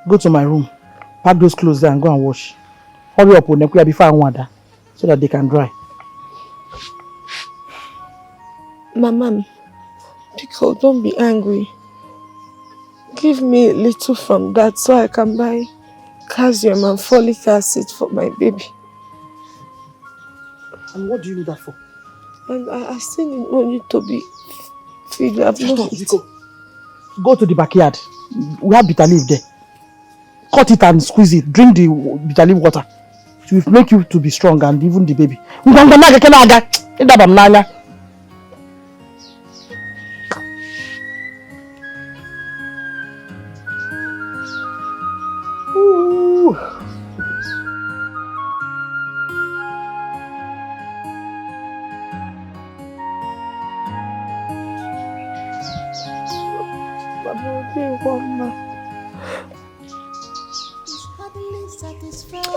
Speaker 6: Go to my room. Pack those clothes there and go and wash. Hurry up, Onekuya, before I want that, so that they can dry.
Speaker 9: Mama, Pico, don't be angry. Give me a little from that so I can buy calcium and folic acid for my baby.
Speaker 6: And what do you need that for?
Speaker 9: And I still need money to be feed.
Speaker 6: Shut up, Pico. Go to the backyard. We have bitter leaf there. Cut it and squeeze it. Drink the bitter leaf water. It will make you to be strong and even the baby. Ooh.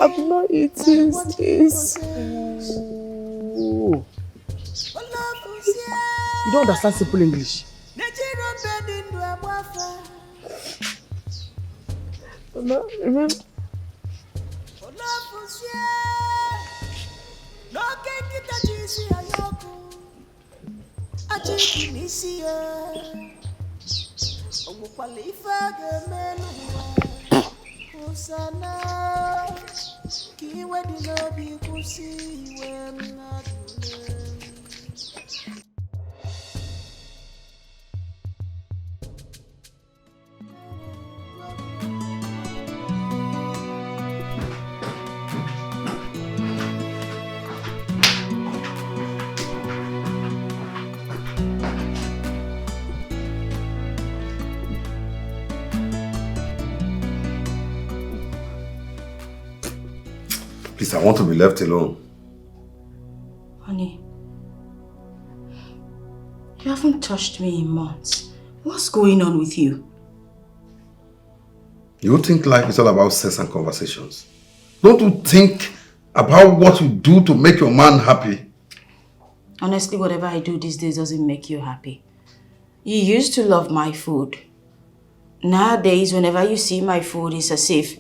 Speaker 9: I'm not eating this.
Speaker 6: Ooh. You don't understand simple English.
Speaker 9: Mama, remember?
Speaker 1: Please, I want to be left alone.
Speaker 2: Honey, you haven't touched me in months. What's going on with you?
Speaker 1: You think life is all about sex and conversations? Don't you think about what you do to make your man happy?
Speaker 2: Honestly, whatever I do these days doesn't make you happy. You used to love my food. Nowadays, whenever you see my food, it's as if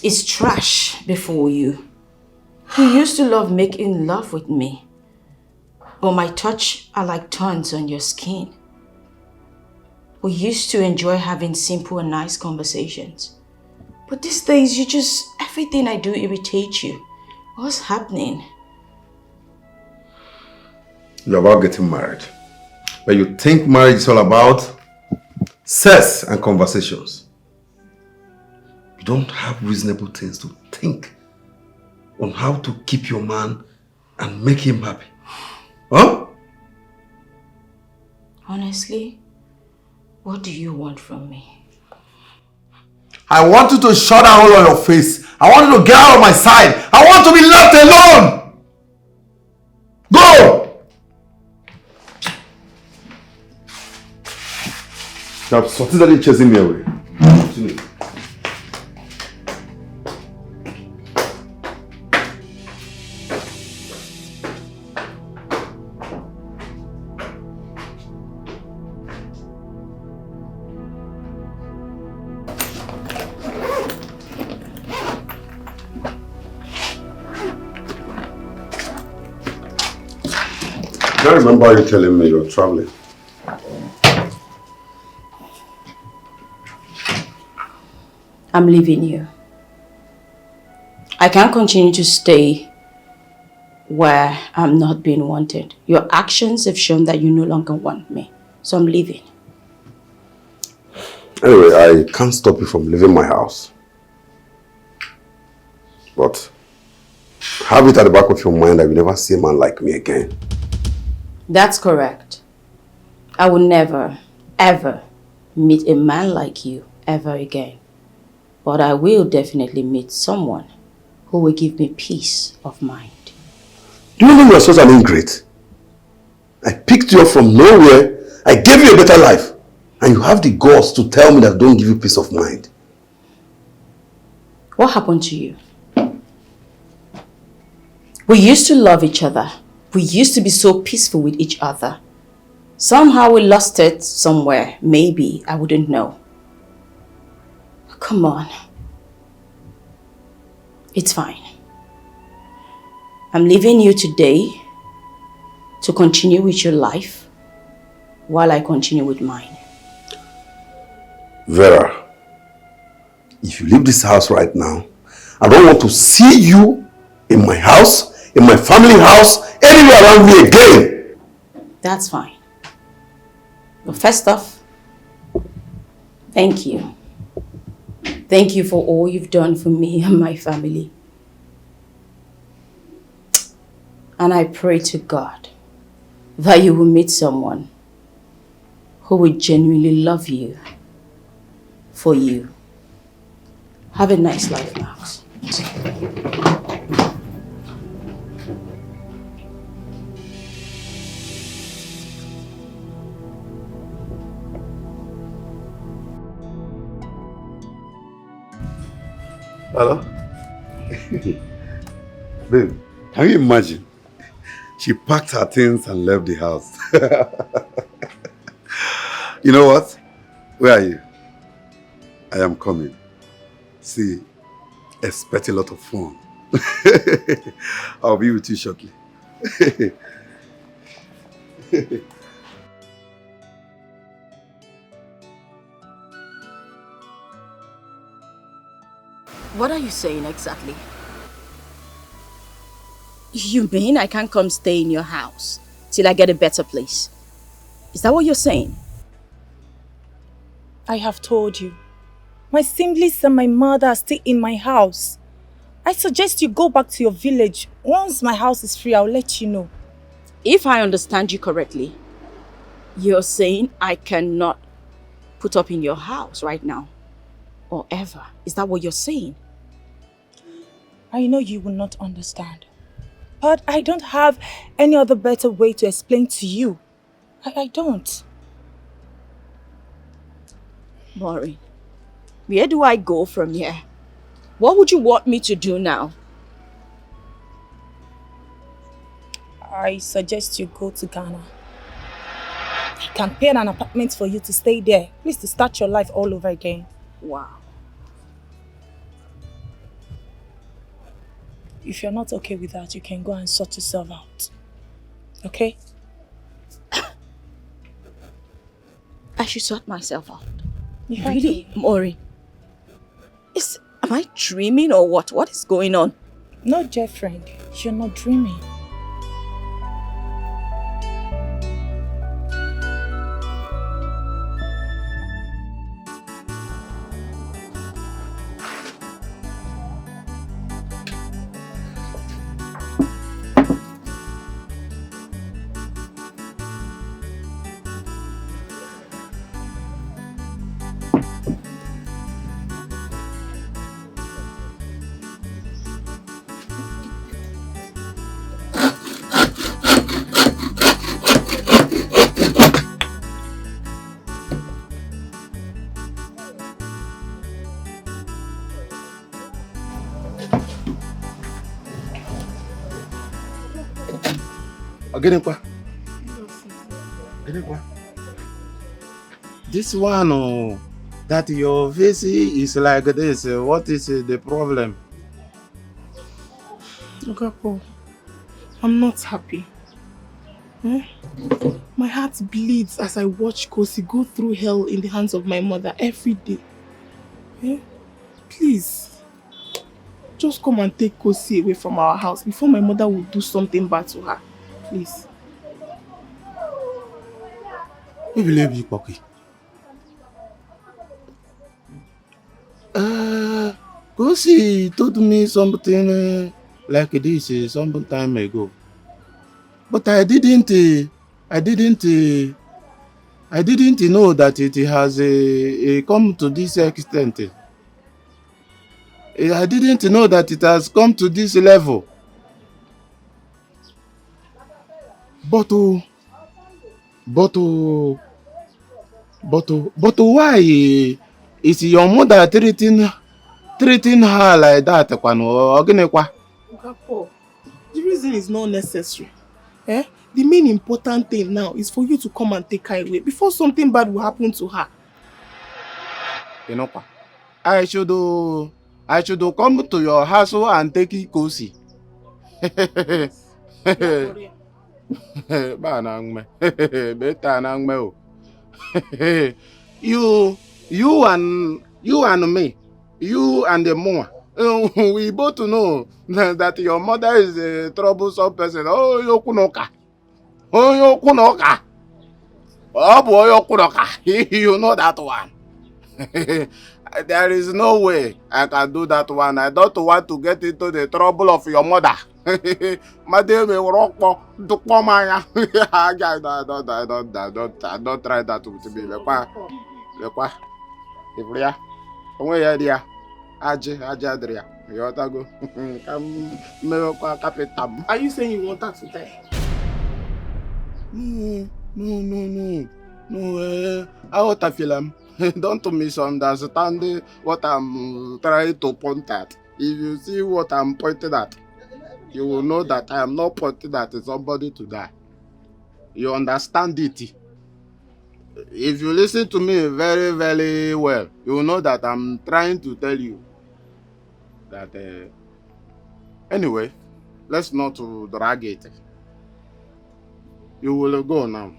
Speaker 2: it's trash before you. You used to love making love with me. But my touch are like thorns on your skin. We used to enjoy having simple and nice conversations. But these days, everything I do irritates you. What's happening?
Speaker 1: You're about getting married. But you think marriage is all about sex and conversations. You don't have reasonable things to think on how to keep your man and make him happy. Huh?
Speaker 2: Honestly, what do you want from me?
Speaker 1: I want you to shut that hole on your face. I want you to get out of my side. I want to be left alone. Go! Now, something that is chasing me away. Continue. I remember you telling me you're traveling.
Speaker 2: I'm leaving you. I can't continue to stay where I'm not being wanted. Your actions have shown that you no longer want me. So I'm leaving.
Speaker 1: Anyway, I can't stop you from leaving my house. But have it at the back of your mind that you never see a man like me again.
Speaker 2: That's correct. I will never, ever meet a man like you ever again. But I will definitely meet someone who will give me peace of mind.
Speaker 1: Do you know you are such an ingrate? I picked you up from nowhere, I gave you a better life, and you have the guts to tell me that I don't give you peace of mind.
Speaker 2: What happened to you? We used to love each other. We used to be so peaceful with each other. Somehow we lost it somewhere. Maybe, I wouldn't know. Come on. It's fine. I'm leaving you today to continue with your life while I continue with mine.
Speaker 1: Vera, if you leave this house right now, I don't want to see you in my house, in my family house, anywhere around me again.
Speaker 2: That's fine. But first off, thank you. Thank you for all you've done for me and my family. And I pray to God that you will meet someone who will genuinely love you for you. Have a nice life, Max.
Speaker 1: Hello? Babe, can you imagine? She packed her things and left the house. You know what? Where are you? I am coming. See, expect a lot of fun. I'll be with you shortly.
Speaker 2: What are you saying exactly? You mean I can't come stay in your house till I get a better place? Is that what you're saying?
Speaker 7: I have told you. My siblings and my mother are still in my house. I suggest you go back to your village. Once my house is free, I'll let you know.
Speaker 2: If I understand you correctly, you're saying I cannot put up in your house right now or ever. Is that what you're saying?
Speaker 7: I know you will not understand. But I don't have any other better way to explain to you. I don't.
Speaker 2: Maureen, where do I go from here? What would you want me to do now?
Speaker 7: I suggest you go to Ghana. I can pay an apartment for you to stay there. Please to start your life all over again.
Speaker 2: Wow.
Speaker 7: If you're not okay with that, you can go and sort yourself out. Okay?
Speaker 2: I should sort myself out.
Speaker 7: You
Speaker 2: Really, Maureen? Am I dreaming or what? What is going on?
Speaker 7: No, dear friend. You're not dreaming.
Speaker 4: This one, oh, that your face is like this. What is the problem?
Speaker 10: Grandpa, I'm not happy. My heart bleeds as I watch Kosi go through hell in the hands of my mother every day. Please. Just come and take Kosi away from our house before my mother will do something bad to her. Please.
Speaker 4: Who believe you, Pocky? Kosi told me something like this some time ago. But I didn't know that it has come to this extent. I didn't know that it has come to this level. But why is your mother treating her like that?
Speaker 10: Papa, the reason is not necessary. The main important thing now is for you to come and take her away before something bad will happen to her.
Speaker 4: You know, I should come to your house and take Kosi. you and me, you and the mom, we both know that your mother is a troublesome person. Oh, yokunoka. You know that one. There is no way I can do that one. I don't want to get into the trouble of your mother. Madam, I don't try that with me.
Speaker 10: Are you saying you want her to die?
Speaker 4: No. I feel don't misunderstand what I'm trying to point at. If you see what I'm pointing at, you will know that I am not pointing at somebody to die. You understand it? If you listen to me very, very well, you will know that I'm trying to tell you that. Anyway, let's not drag it. You will go now.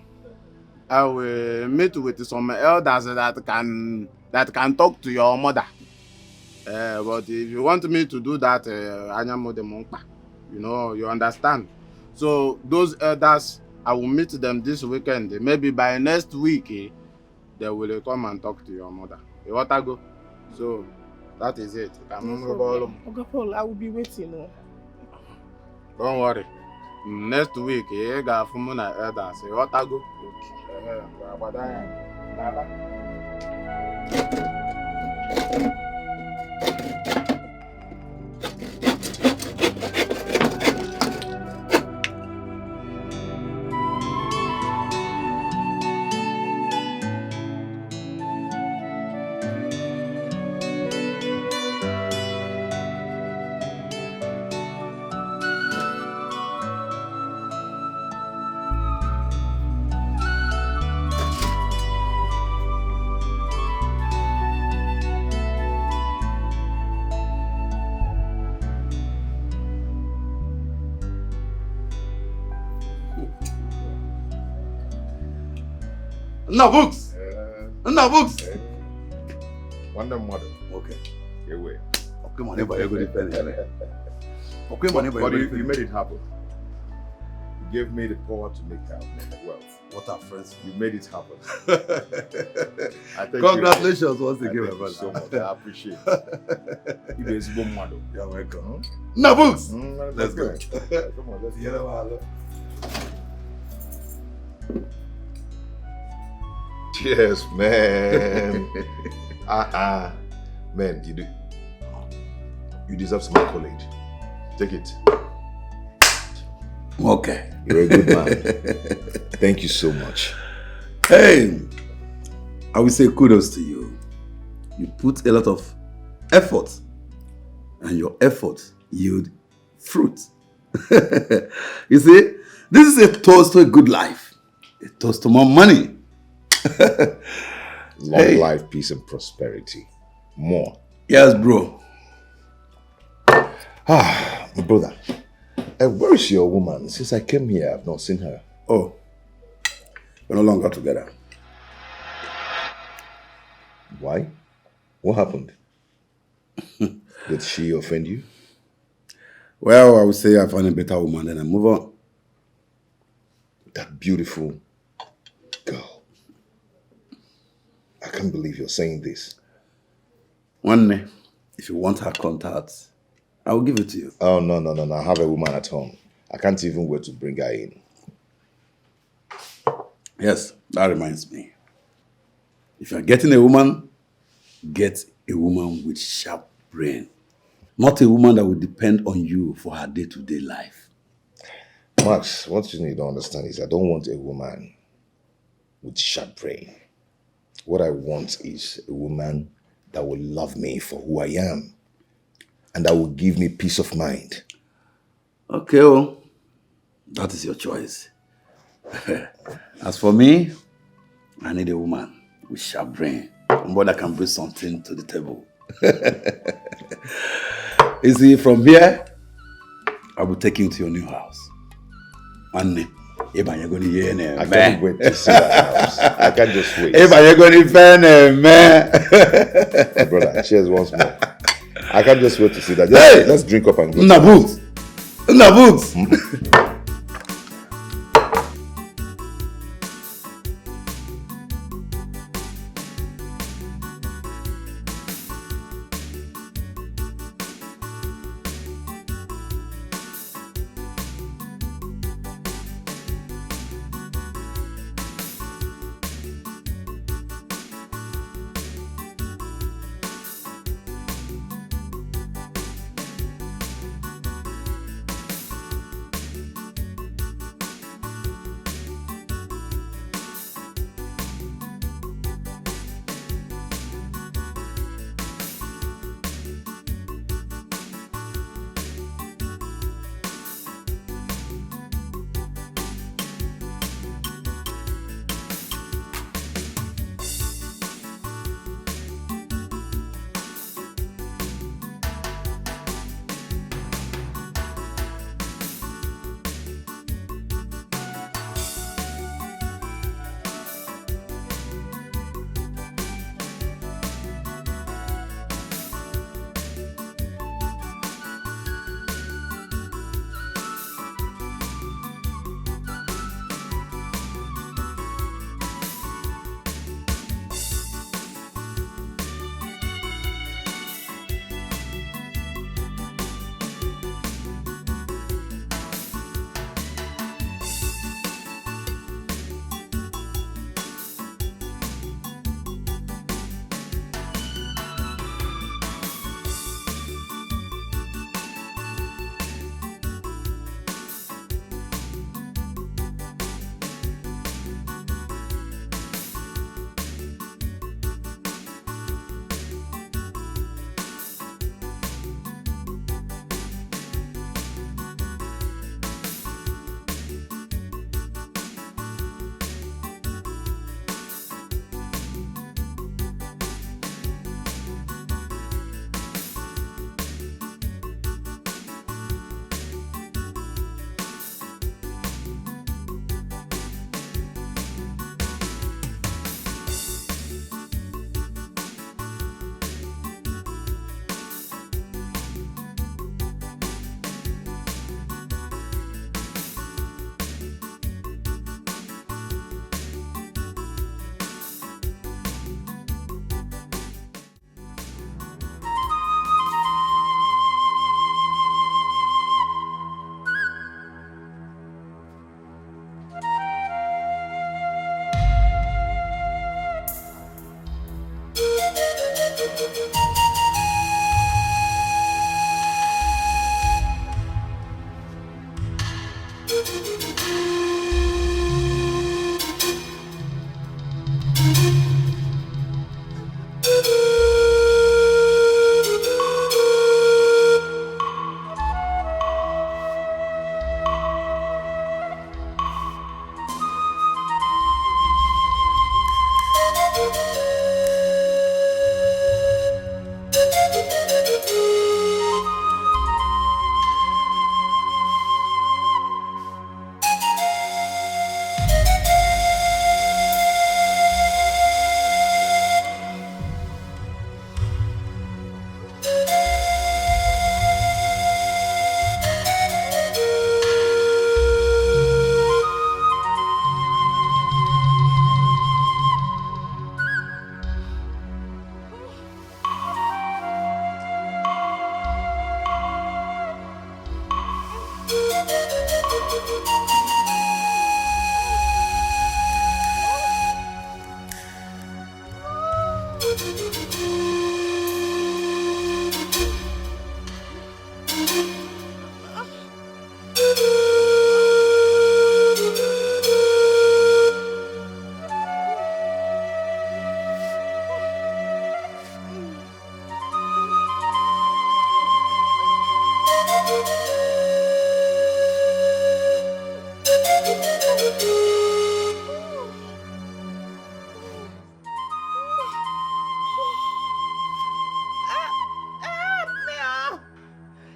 Speaker 4: I will meet with some elders that can talk to your mother. But if you want me to do that, you understand. So those elders, I will meet them this weekend. Maybe by next week, they will come and talk to your mother. You want to go? So that is it.
Speaker 10: Oga Paul, I will be waiting.
Speaker 4: Don't worry. Next week, you got from my elders. You want to go?
Speaker 1: No books. No books.
Speaker 3: One mother.
Speaker 1: Okay.
Speaker 3: Away.
Speaker 1: Okay, money, but you go depend. Okay, money, but
Speaker 3: you made it happen. You gave me the power to make wealth.
Speaker 1: What are friends?
Speaker 3: You made it happen.
Speaker 1: Congratulations once again, my brother.
Speaker 3: So much. I appreciate it. You guys go mad.
Speaker 1: You're welcome. No books.
Speaker 3: Let's go. Come on, let's go. Cheers, man. Man, you deserve some accolade. Take it.
Speaker 1: Okay.
Speaker 3: You're a good man. Thank you so much.
Speaker 1: Hey, I will say kudos to you. You put a lot of effort, and your effort yield fruit. You see, this is a toast to a good life, a toast to more money.
Speaker 3: Long life, peace, and prosperity. More.
Speaker 1: Yes, bro.
Speaker 3: Brother, where is your woman? Since I came here, I've not seen her.
Speaker 1: Oh, we're no longer together.
Speaker 3: Why? What happened? Did she offend you?
Speaker 1: Well, I would say I found a better woman and I move on.
Speaker 3: That beautiful girl. I can't believe you're saying this.
Speaker 1: One day, if you want her contact, I will give it to you.
Speaker 3: Oh, no. I have a woman at home. I can't even wait to bring her in.
Speaker 1: Yes, that reminds me. If you're getting a woman, get a woman with sharp brain. Not a woman that will depend on you for her day-to-day life.
Speaker 3: Max, what you need to understand is I don't want a woman with sharp brain. What I want is a woman that will love me for who I am and that will give me peace of mind.
Speaker 1: Okay, well, that is your choice. As for me, I need a woman with sharp brain. Somebody that can bring something to the table. You see, from here, I will take you to your new house. And you're going to hear me.
Speaker 3: I can't wait to see that house. I can't just wait.
Speaker 1: You're going to man.
Speaker 3: Brother, cheers once more. I can't just wait to see that. Let's drink up and go.
Speaker 1: Nabooks.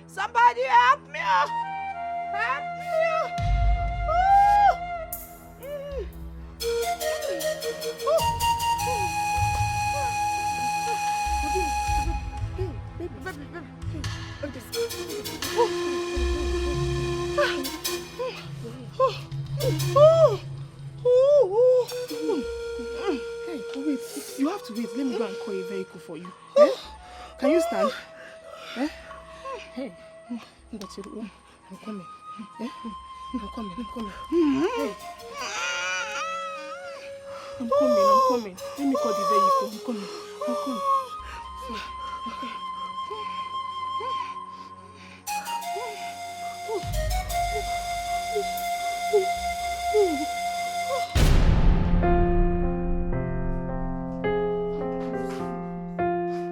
Speaker 5: Somebody help me! Help me!
Speaker 10: Hey, wait. You have to wait. Let me go and call a vehicle for you. Eh? Can you stand? Eh? Hey. That's your room. I'm coming. Eh? I'm coming. Hey. I'm coming. Let me call the vehicle. I'm coming. So, okay.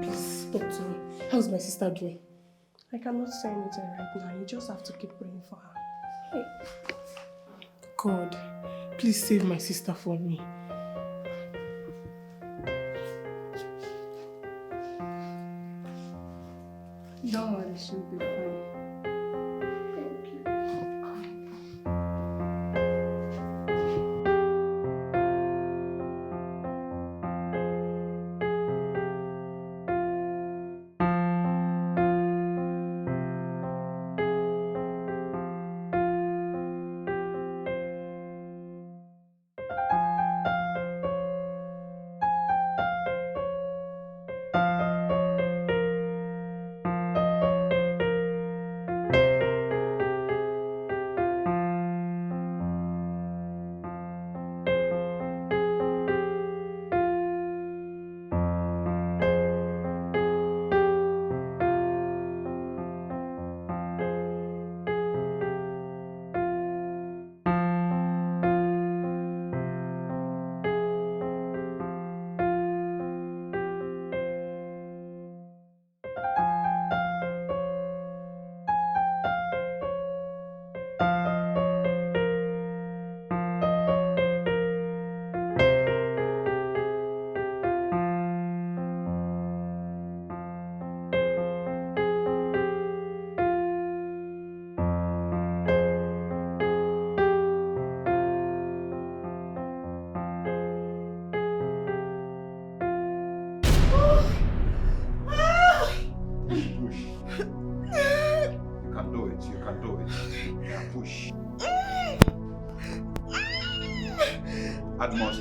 Speaker 10: Please, talk to me. How's my sister doing?
Speaker 11: I cannot say anything right now. You just have to keep praying for her.
Speaker 10: Hey. God, please save my sister for me.
Speaker 11: Don't worry, she'll be fine. Thank you.
Speaker 3: Add more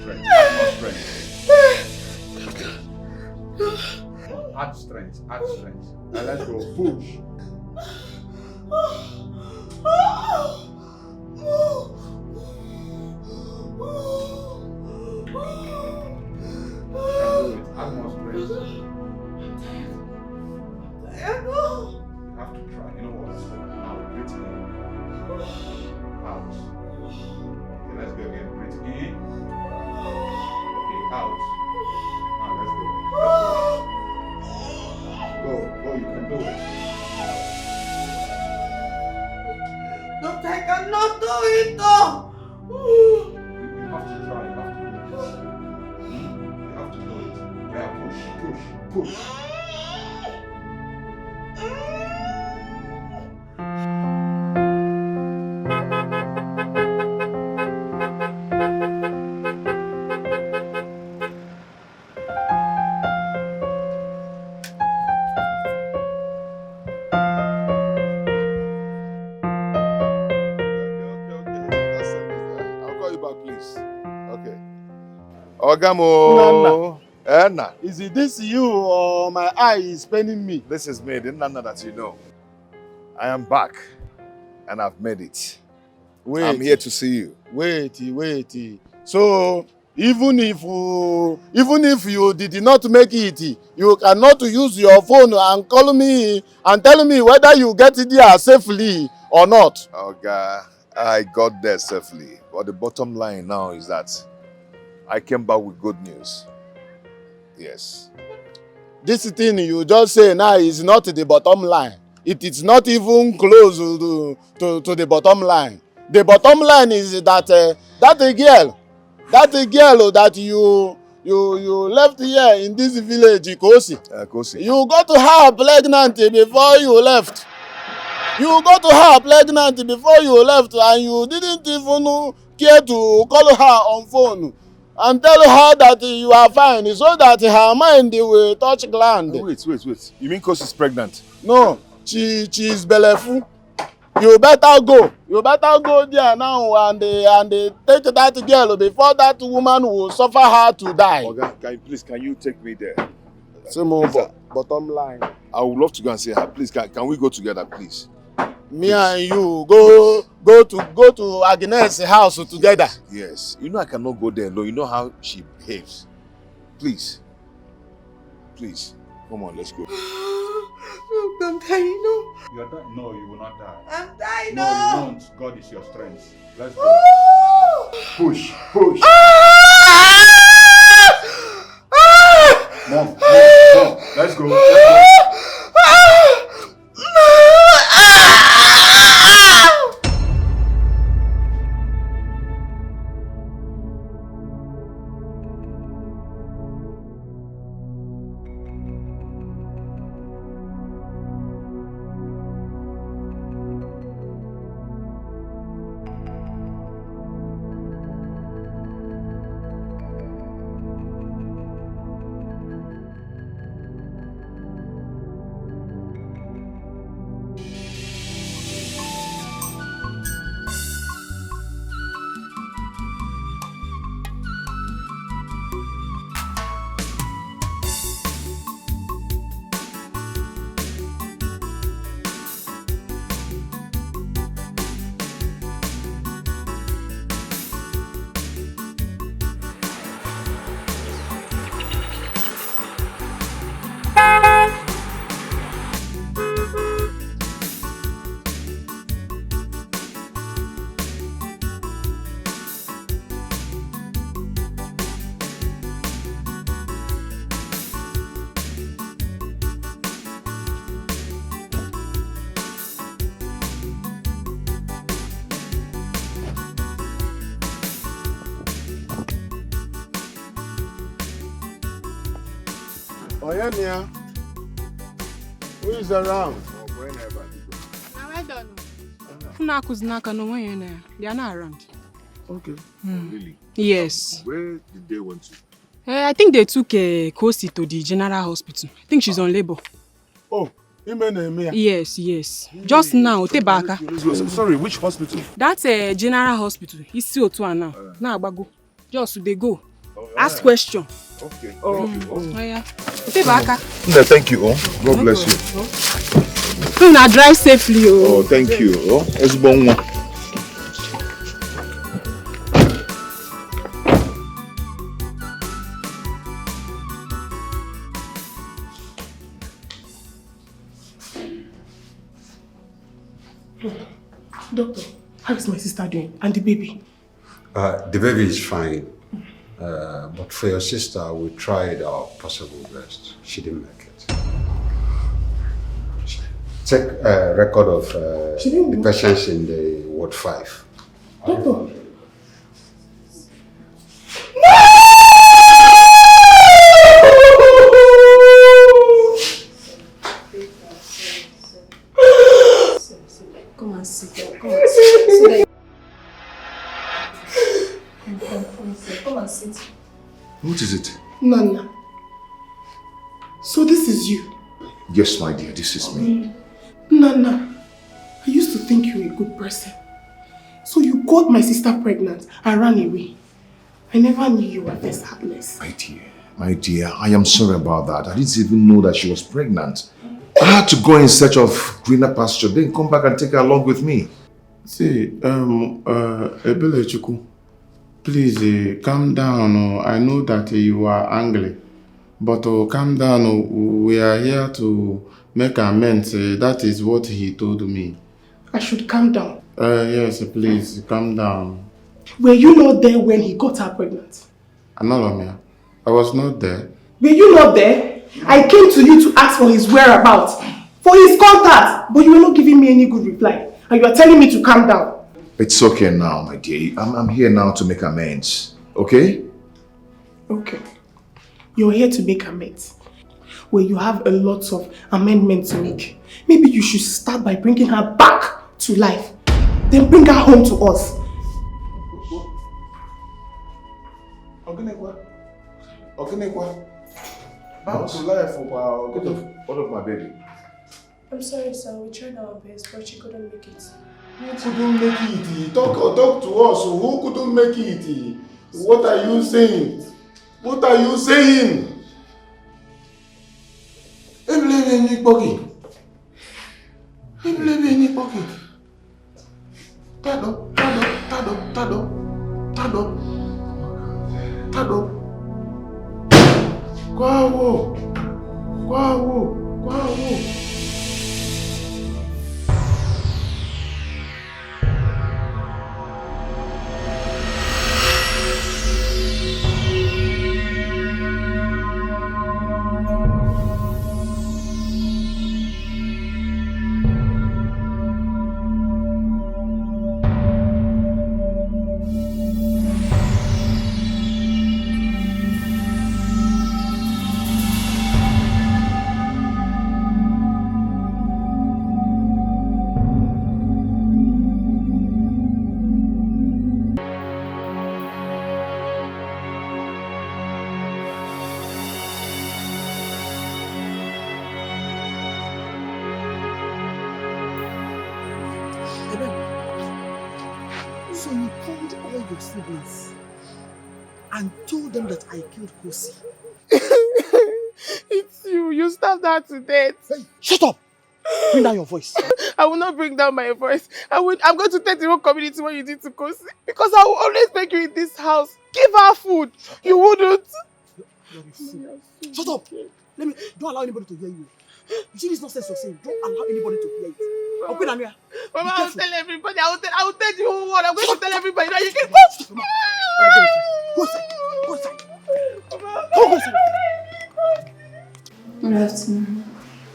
Speaker 3: strength. Add strength. Now let's go. Push. Add more strength. You have to try. You know what? Now breathe in. Out. Okay, let's go again. Breathe in. Okay, out. Now let's go. Go, you can do it.
Speaker 5: No, I cannot do it though.
Speaker 3: You have to try. You have to do it. Yeah, push. Ogamo. Enna.
Speaker 4: Is it this you or my eye is paining me?
Speaker 3: This is me, the Nana that you know. I am back. and I've made it.
Speaker 4: Wait.
Speaker 3: I'm here to see you.
Speaker 4: Wait. So, even if you did not make it, you cannot use your phone and call me and tell me whether you get there safely or not.
Speaker 3: Okay, I got there safely. But the bottom line now is that I came back with good news. Yes.
Speaker 4: This thing you just say now is not the bottom line. It is not even close to the bottom line. The bottom line is that that girl that you left here in this village, Kosi.
Speaker 3: Kosi.
Speaker 4: You got her pregnant before you left. You got her pregnant before you left, and you didn't even care to call her on phone and tell her that you are fine, so that her mind will touch ground.
Speaker 3: Wait. You mean Kosi's pregnant?
Speaker 4: No, she is belleful. You better go there now and take that girl before that woman will suffer her to die.
Speaker 3: Okay, can you take me there?
Speaker 4: Same over. Bottom line.
Speaker 3: I would love to go and see her. Please, can we go together, please?
Speaker 4: Me and you go to Agnes' house together.
Speaker 3: Yes. You know I cannot go there alone. You know how she behaves. Please. Come on, let's go.
Speaker 9: I'm dying, no.
Speaker 12: You're dying. No, you will not die.
Speaker 9: I'm dying,
Speaker 12: no.
Speaker 9: no.
Speaker 12: You won't. God is your strength. Let's go. Push. Mom. Let's go.
Speaker 4: Oyania, who is around?
Speaker 10: Now well done. Funaku's no one there. They are not around.
Speaker 3: Okay. Really?
Speaker 10: Yes.
Speaker 3: Where did they went to?
Speaker 10: I think they took Kosi to the general hospital. I think she's on labor.
Speaker 4: Oh,
Speaker 10: yes. Just now, Tebaka.
Speaker 3: Sorry, which hospital?
Speaker 10: That's a general hospital. It's still to now. Now, go. Just they go. Ask question.
Speaker 3: Okay.
Speaker 10: Oh yeah. Tebaka.
Speaker 3: Thank you. God bless you.
Speaker 10: Now drive safely.
Speaker 3: Oh, thank you. It's bon.
Speaker 10: Doctor, how is my sister doing? And the baby?
Speaker 13: The baby is fine. But for your sister, we tried our possible best. She didn't make it. Take a record of the patients in the Ward 5.
Speaker 10: Doctor.
Speaker 9: Come and sit down. Come and sit down. Come and sit.
Speaker 3: What is it?
Speaker 10: Nana. So this is you?
Speaker 3: Yes, my dear, this is me.
Speaker 10: Nana, I used to think you were a good person. So you got my sister pregnant and ran away. I never knew you were this heartless.
Speaker 3: My dear, I am sorry about that. I didn't even know that she was pregnant. I had to go in search of greener pasture, then come back and take her along with me.
Speaker 4: See, Ebelechuku, please calm down. I know that you are angry, but calm down. We are here to make amends. That is what he told me.
Speaker 10: I should calm down.
Speaker 4: Yes, please calm down.
Speaker 10: Were you not there when he got her pregnant?
Speaker 4: Anolomia, I was not there.
Speaker 10: Were you not there? I came to you to ask for his whereabouts, for his contact, but you were not giving me any good reply. And you are telling me to calm down.
Speaker 3: It's okay now, my dear. I'm here now to make amends. Okay?
Speaker 10: Okay. You're here to make amends. Well, you have a lot of amendments to make. Maybe you should start by bringing her back to life. Then bring her home to us.
Speaker 3: Back to life. What of my baby?
Speaker 10: I'm sorry, sir. We tried our best, but she couldn't make it.
Speaker 4: Who couldn't make it? Talk to us. Who couldn't make it? What are you saying? What are you saying?
Speaker 6: So you called all your siblings and told them that I killed Kosi.
Speaker 10: It's you. You stabbed her to death.
Speaker 6: Hey, shut up! Bring down your voice.
Speaker 10: I will not bring down my voice. I'm going to tell the whole community what you did to Kosi. Because I will always beg you in this house. Give her food. You wouldn't.
Speaker 6: Shut up! Don't allow anybody to hear you. You see this nonsense you're saying? Don't allow anybody to hear it. Open Amira.
Speaker 10: Mama, I will tell everybody. I will tell the whole world. I'm going to tell everybody that you can
Speaker 6: go inside. Go inside. Go inside.
Speaker 11: Good afternoon.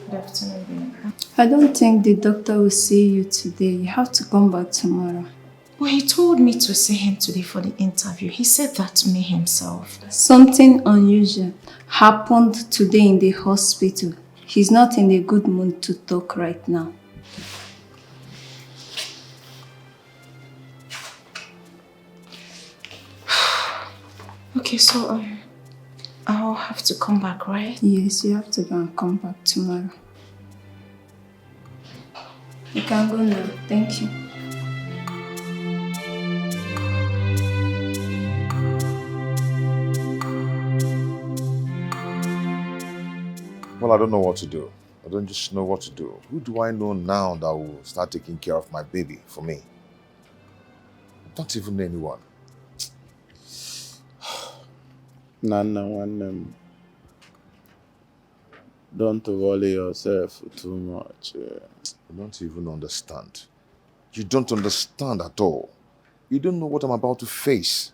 Speaker 11: Good afternoon. I don't think the doctor will see you today. You have to come back tomorrow.
Speaker 7: Well, he told me to see him today for the interview. He said that to me himself.
Speaker 11: Something unusual happened today in the hospital. He's not in a good mood to talk right now.
Speaker 7: Okay, so I'll have to come back, right?
Speaker 11: Yes, you have to go and come back tomorrow. You can go now. Thank you.
Speaker 3: Well, I don't know what to do. I don't just know what to do. Who do I know now that will start taking care of my baby for me? I don't even know anyone.
Speaker 4: Nana, don't worry yourself too much.
Speaker 3: You don't even understand. You don't understand at all. You don't know what I'm about to face.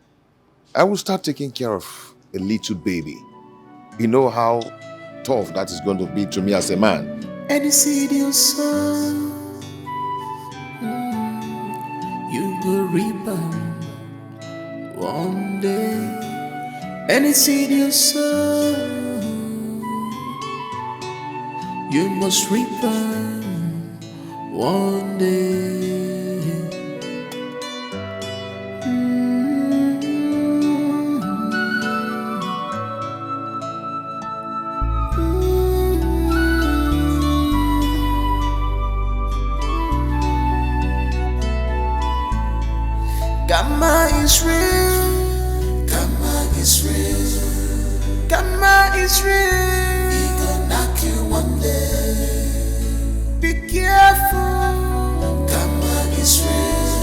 Speaker 3: I will start taking care of a little baby. You know how tough that is going to be to me as a man.
Speaker 8: Any seed you sow, you will reap one day. Any seed you sow, you must reap one day. Gamma is real. Gamma is real. Gamma is real. He gonna knock you one day. Be careful. Gamma is real.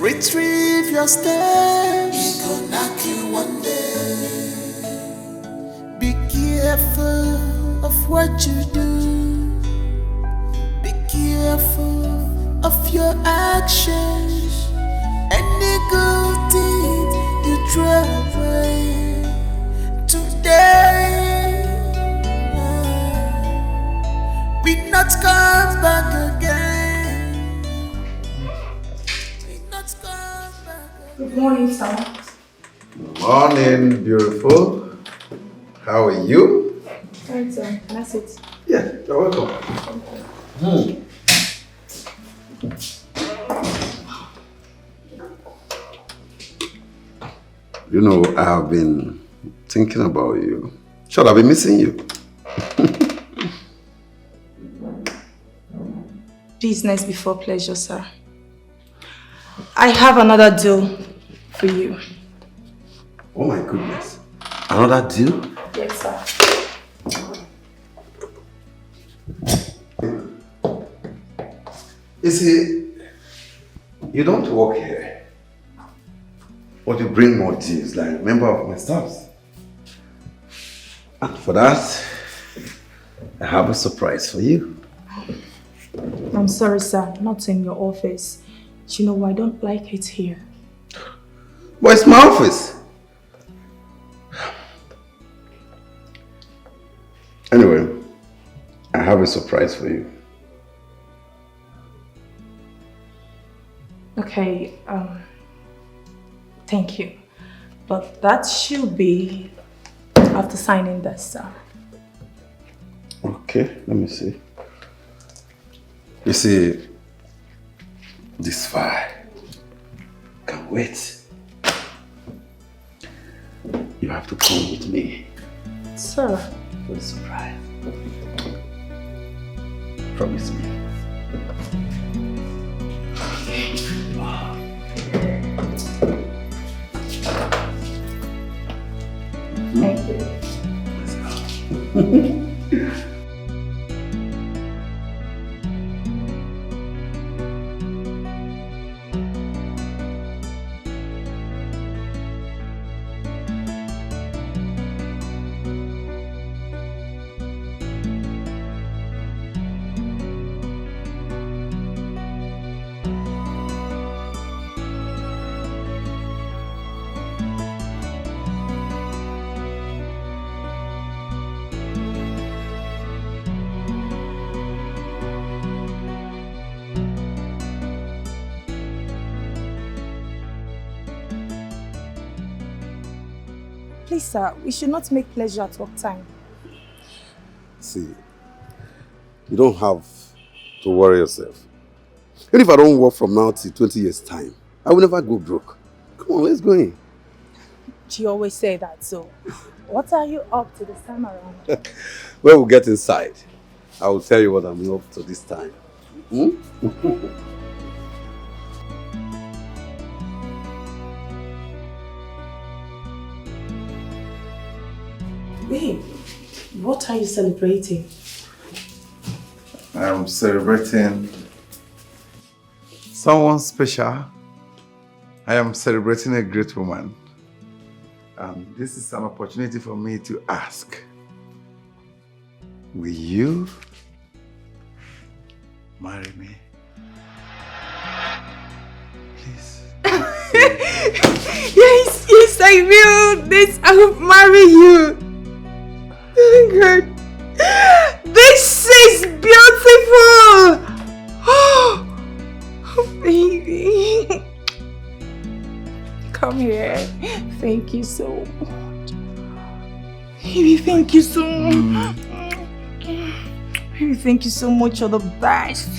Speaker 8: Retrieve your steps. He gonna knock you one day. Be careful of what you do. Be careful of your actions. Any good deed you try today we not come back again. We not come back again.
Speaker 11: Good morning, sir.
Speaker 14: Morning, beautiful. How are you?
Speaker 11: Right, sir. Can I sit?
Speaker 14: Yeah, you're welcome. You know, I've been thinking about you. Should I be missing you?
Speaker 7: Business before pleasure, sir. I have another deal for you.
Speaker 14: Oh my goodness. Another deal?
Speaker 7: Yes, sir.
Speaker 14: You see, you don't work here. But you bring more deals like a member of my staff. And for that, I have a surprise for you.
Speaker 7: I'm sorry, sir. Not in your office. You know, I don't like it here.
Speaker 14: But it's my office. Anyway, I have a surprise for you.
Speaker 7: Okay, thank you. But that should be after signing this, sir.
Speaker 14: Okay, let me see. You see, this file. Can't wait. You have to come with me.
Speaker 7: Sir.
Speaker 14: For the surprise. Promise me.
Speaker 7: Thank you.
Speaker 14: Let's go.
Speaker 7: Please, sir, we should not make pleasure at work time.
Speaker 14: See, you don't have to worry yourself. Even if I don't work from now till 20 years' time, I will never go broke. Come on, let's go in.
Speaker 7: You always say that, so what are you up to this time around?
Speaker 14: When we get inside, I will tell you what I'm up to this time.
Speaker 7: Babe, what are you celebrating?
Speaker 12: I'm celebrating someone special. I am celebrating a great woman. And this is an opportunity for me to ask, will you marry me? Please.
Speaker 7: Yes, I will. I will marry you. Oh my God. This is beautiful. Oh, baby. Come here. Thank you so much. Baby, thank you so much. Baby, thank you so much. You're the best.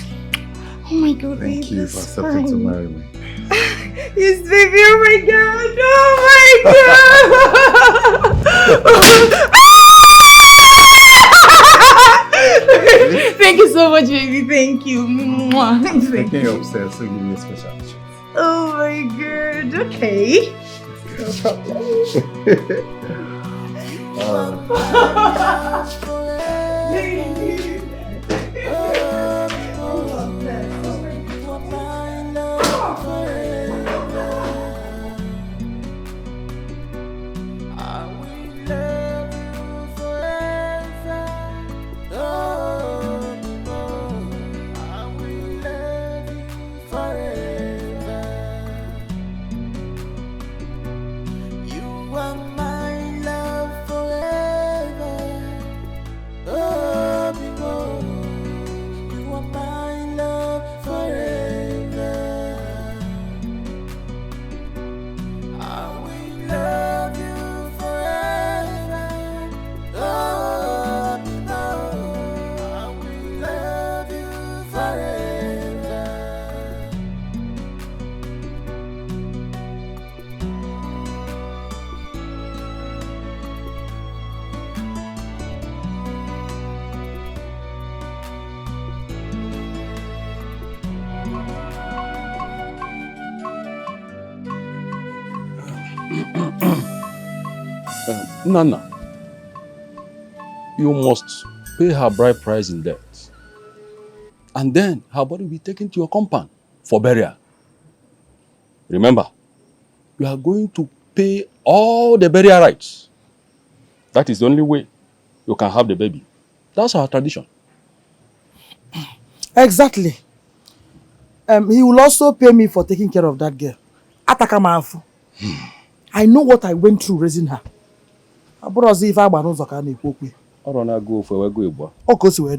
Speaker 7: Oh my God, baby.
Speaker 12: Thank you for accepting to marry me.
Speaker 7: Yes, baby. Oh my God. Oh my God. Thank you so much, baby. Thank you.
Speaker 12: Taking you upstairs to give you a special treat.
Speaker 7: Oh my God. Okay. No problem.
Speaker 15: Nana, you must pay her bride price in debt. And then her body will be taken to your compound for burial. Remember, you are going to pay all the burial rights. That is the only way you can have the baby. That's our tradition.
Speaker 6: Exactly. He will also pay me for taking care of that girl. Atakamafu. I know what I went through raising her. I brought us if I were not going to cook.
Speaker 15: I don't know go for a go.
Speaker 6: Okay, so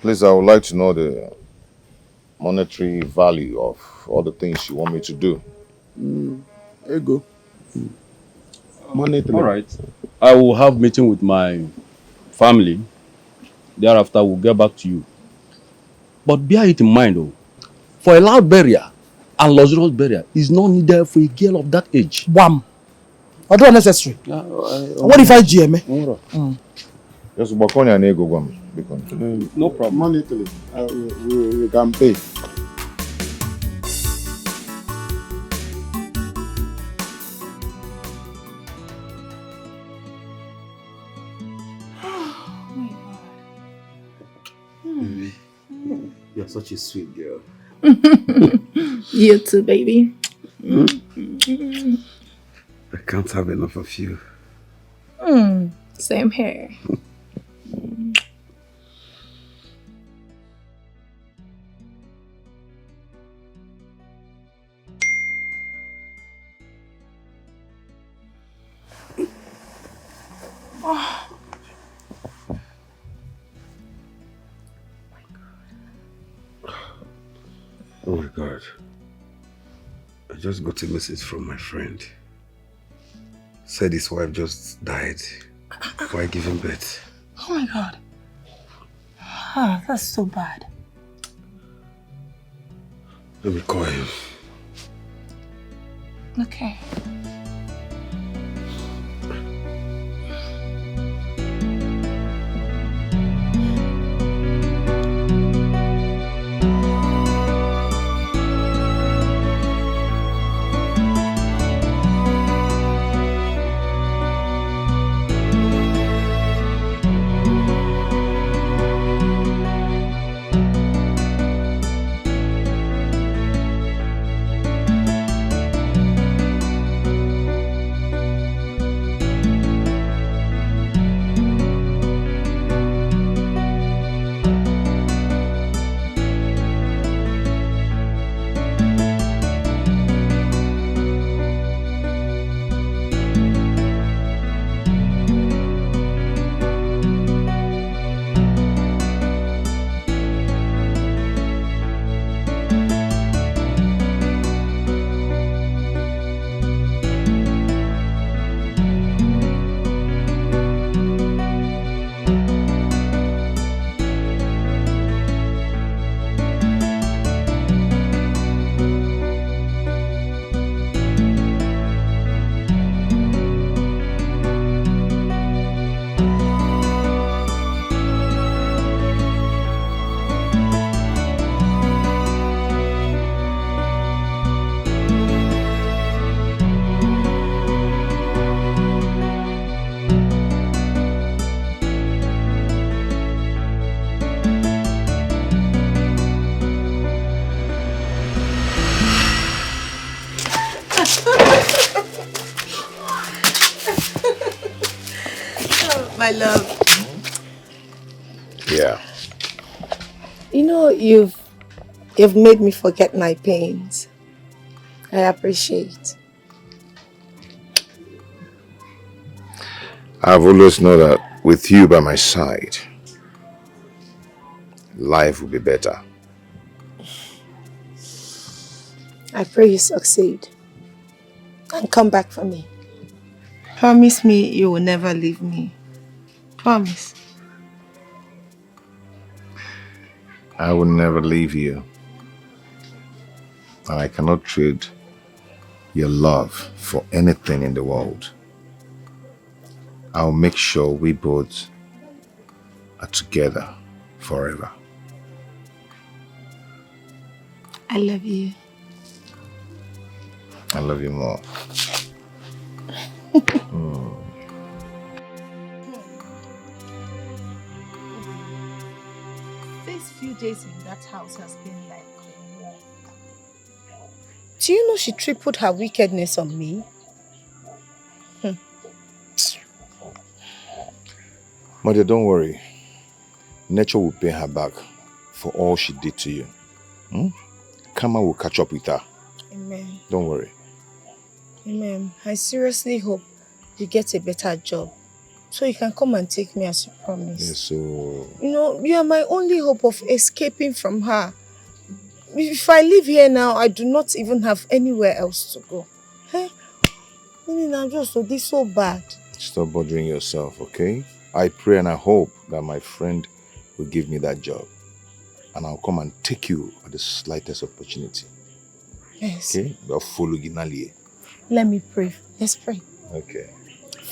Speaker 3: Please, I would like to know the monetary value of all the things you want me to do.
Speaker 6: Ego.
Speaker 15: All right. I will have meeting with my family. Thereafter, we'll get back to you. But bear it in mind, though, for a loud burial and luxurious burial is not needed for a girl of that age.
Speaker 6: Wham! I don't necessary. What if I GM?
Speaker 3: Just work on your ego,
Speaker 15: no problem.
Speaker 4: Monetary, we can pay.
Speaker 14: Baby, you're such a sweet girl.
Speaker 7: You too, baby.
Speaker 14: I can't have enough of you.
Speaker 7: Same here.
Speaker 14: Oh my God. I just got a message from my friend. Said his wife just died while giving birth.
Speaker 7: Oh my God. Ah, that's so bad.
Speaker 14: Let me call him.
Speaker 7: Okay.
Speaker 9: My love.
Speaker 3: Yeah.
Speaker 9: You know, you've made me forget my pains. I appreciate.
Speaker 3: I've always known that with you by my side, life will be better.
Speaker 9: I pray you succeed. And come back for me. Promise me you will never leave me. Promise.
Speaker 3: I will never leave you. And I cannot trade your love for anything in the world. I'll make sure we both are together forever.
Speaker 9: I love you.
Speaker 3: I love you more.
Speaker 5: These few days in that house has been like war. Do you know she tripled her wickedness on me?
Speaker 3: Mother, don't worry. Nature will pay her back for all she did to you. Karma will catch up with her.
Speaker 5: Amen.
Speaker 3: Don't worry.
Speaker 5: Amen. I seriously hope you get a better job so you can come and take me as you promised.
Speaker 3: Yes, so...
Speaker 5: You know, you are my only hope of escaping from her. If I live here now, I do not even have anywhere else to go. Hey, I'm just this so bad.
Speaker 3: Stop bothering yourself, okay? I pray and I hope that my friend will give me that job. And I'll come and take you at the slightest opportunity.
Speaker 5: Yes.
Speaker 3: Okay? We'll follow Ginali.
Speaker 5: Let me pray. Let's pray.
Speaker 3: Okay.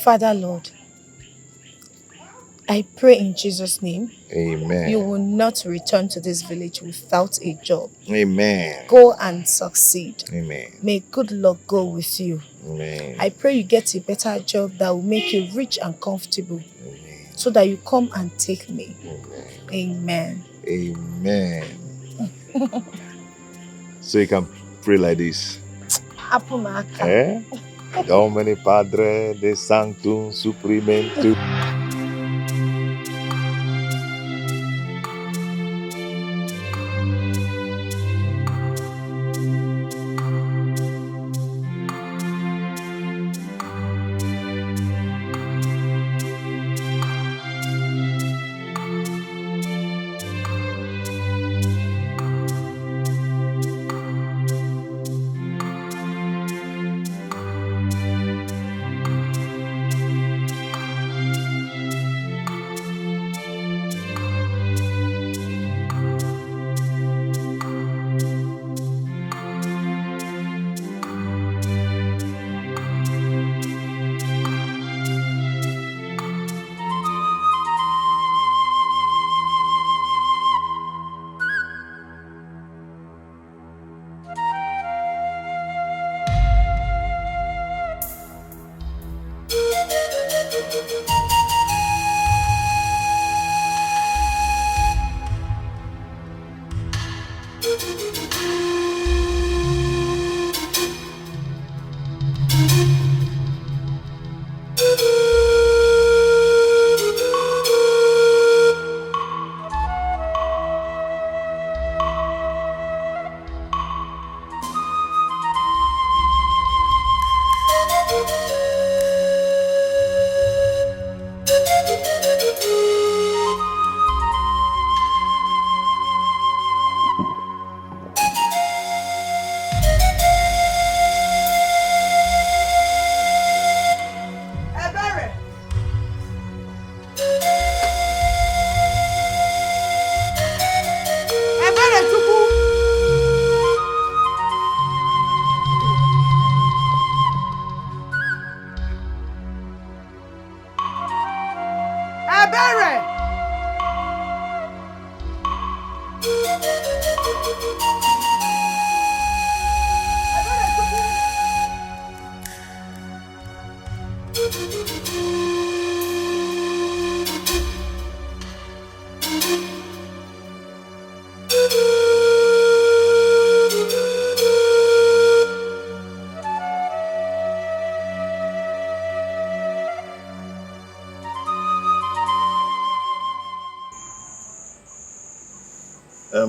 Speaker 5: Father Lord, I pray in Jesus' name.
Speaker 3: Amen.
Speaker 5: You will not return to this village without a job.
Speaker 3: Amen.
Speaker 5: Go and succeed.
Speaker 3: Amen.
Speaker 5: May good luck go with you.
Speaker 3: Amen.
Speaker 5: I pray you get a better job that will make you rich and comfortable.
Speaker 3: Amen.
Speaker 5: So that you come and take me.
Speaker 3: Amen.
Speaker 5: Amen.
Speaker 3: Amen. So you can pray like this.
Speaker 5: Apumaka.
Speaker 3: Domine Padre de Sanctum Suprimentum.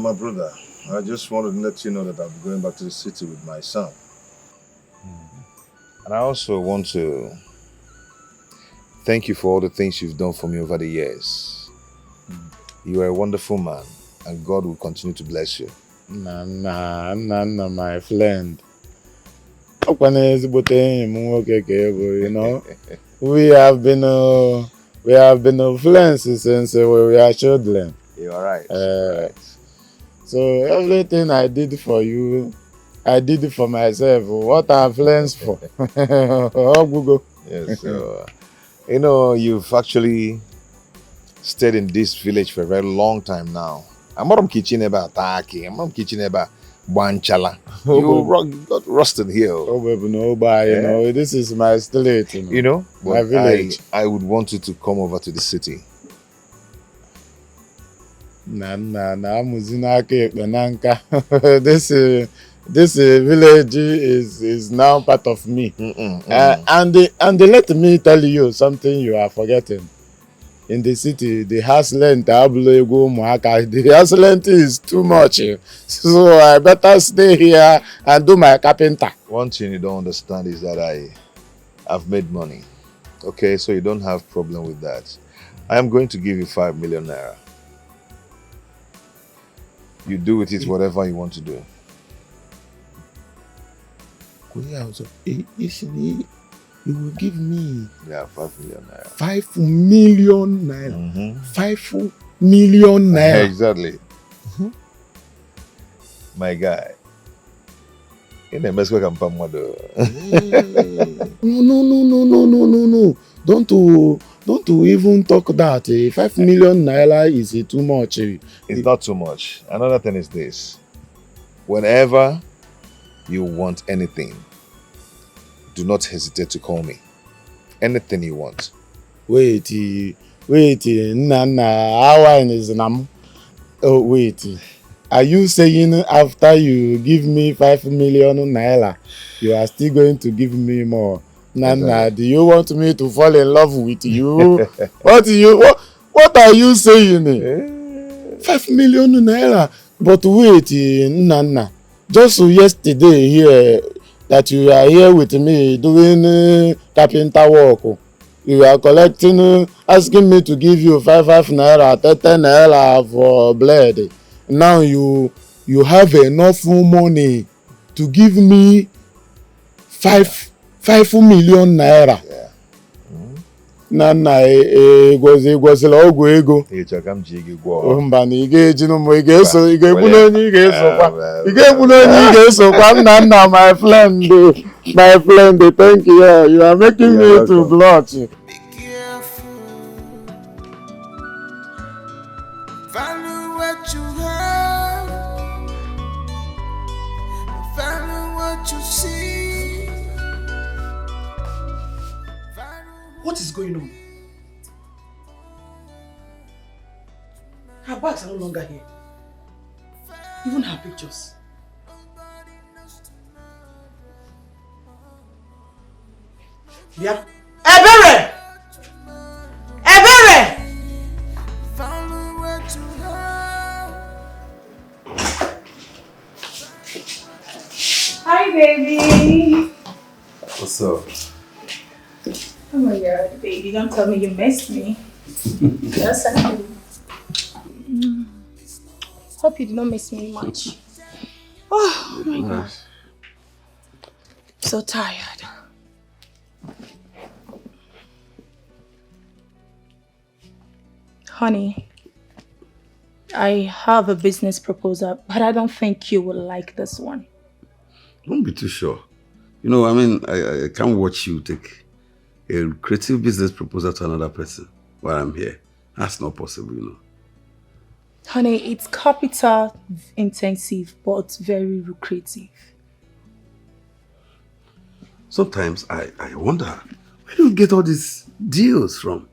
Speaker 3: My brother, I just wanted to let you know that I'll be going back to the city with my son. And I also want to thank you for all the things you've done for me over the years. You are a wonderful man, and God will continue to bless you.
Speaker 4: Nah, my friend. You know, we have been friends since we were children.
Speaker 3: You're all right.
Speaker 4: Right. So everything I did for you, I did it for myself. What are friends for? Oh, Google.
Speaker 3: Yes, so, you know, you've actually stayed in this village for a very long time now. I'm not kitchen about attacking. I'm not kitchen about Banchala. You got rusted here.
Speaker 4: Oh, baby, no, but you know, this is my estate.
Speaker 3: You know,
Speaker 4: my village.
Speaker 3: I would want you to come over to the city.
Speaker 4: This village is now part of me. And let me tell you something you are forgetting. In the city, the house rent, the house rent is too much. So I better stay here and do my carpenter.
Speaker 3: One thing you don't understand is that I've made money. Okay, so you don't have problem with that. I am going to give you 5 million naira. You do with it whatever you want to do.
Speaker 4: You will give me
Speaker 3: 5 million naira.
Speaker 4: 5 million naira. 5 million naira.
Speaker 3: Exactly. My guy. In a mess No.
Speaker 4: Don't even talk that. 5 million naira is too much.
Speaker 3: It's not too much. Another thing is this. Whenever you want anything, do not hesitate to call me. Anything you want.
Speaker 4: Wait, Nana, our is nam. Oh, wait. Are you saying after you give me 5 million naira, you are still going to give me more? Nana, do you want me to fall in love with you? What are you saying? 5 million naira. But wait, Nana. Just yesterday here, that you are here with me doing carpenter work. You are collecting, asking me to give you 5 naira, 10 naira for blade. Now you have enough money to give me 5 million naira.
Speaker 3: Yeah.
Speaker 4: Nana, gwazila ọgwụ ego. Mba na ị ga-ejinu m ị ga-egbu n'onye ị ga-esokwa nna my friend thank you. You are making me to blush.
Speaker 8: Be careful. Value what you have. Value what you see.
Speaker 6: What is going on? Her bags are no longer here. Even her pictures. Yeah. Ebere! Ebere!
Speaker 7: Hi, baby.
Speaker 14: What's up?
Speaker 7: Oh my god, baby, don't tell me you missed me. Yes, I do. Hope you did not miss me much. Oh my god. So tired. Honey, I have a business proposal, but I don't think you will like this one.
Speaker 14: Don't be too sure. You know, I mean, I can't watch you take a creative business proposal to another person while I'm here. That's not possible, you know.
Speaker 7: Honey, it's capital intensive, but very lucrative.
Speaker 14: Sometimes I wonder, where do you get all these deals from?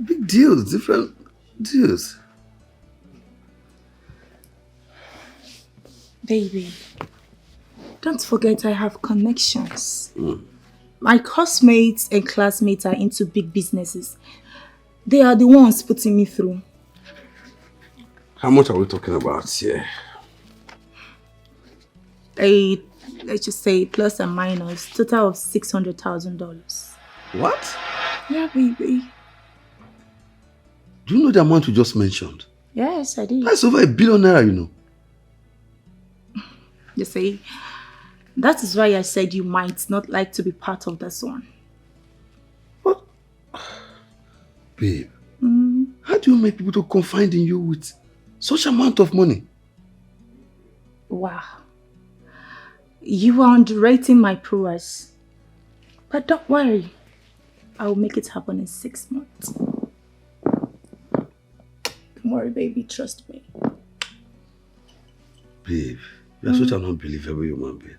Speaker 14: Big deals, different deals.
Speaker 7: Baby, don't forget I have connections. My classmates and classmates are into big businesses. They are the ones putting me through.
Speaker 14: How much are we talking about here?
Speaker 7: Let's just say plus and minus, total of $600,000.
Speaker 14: What?
Speaker 7: Yeah, baby.
Speaker 14: Do you know the amount you just mentioned?
Speaker 7: Yes, I did.
Speaker 14: That's over $1 billion, you know.
Speaker 7: You see, that is why I said you might not like to be part of this one.
Speaker 14: What? Babe, how do you make people to confide in you with such amount of money?
Speaker 7: Wow. You are underrating my prowess. But don't worry. I will make it happen in 6 months. Don't worry, baby. Trust me.
Speaker 14: Babe, you are such an unbelievable human being.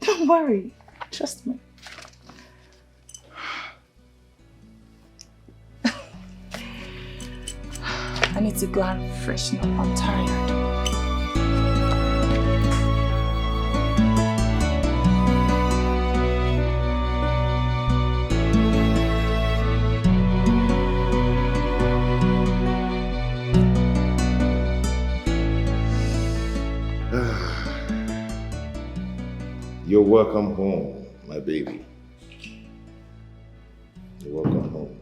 Speaker 7: Don't worry. Trust me. I need to go and freshen up. I'm tired.
Speaker 3: You're welcome home, my baby. You're welcome home.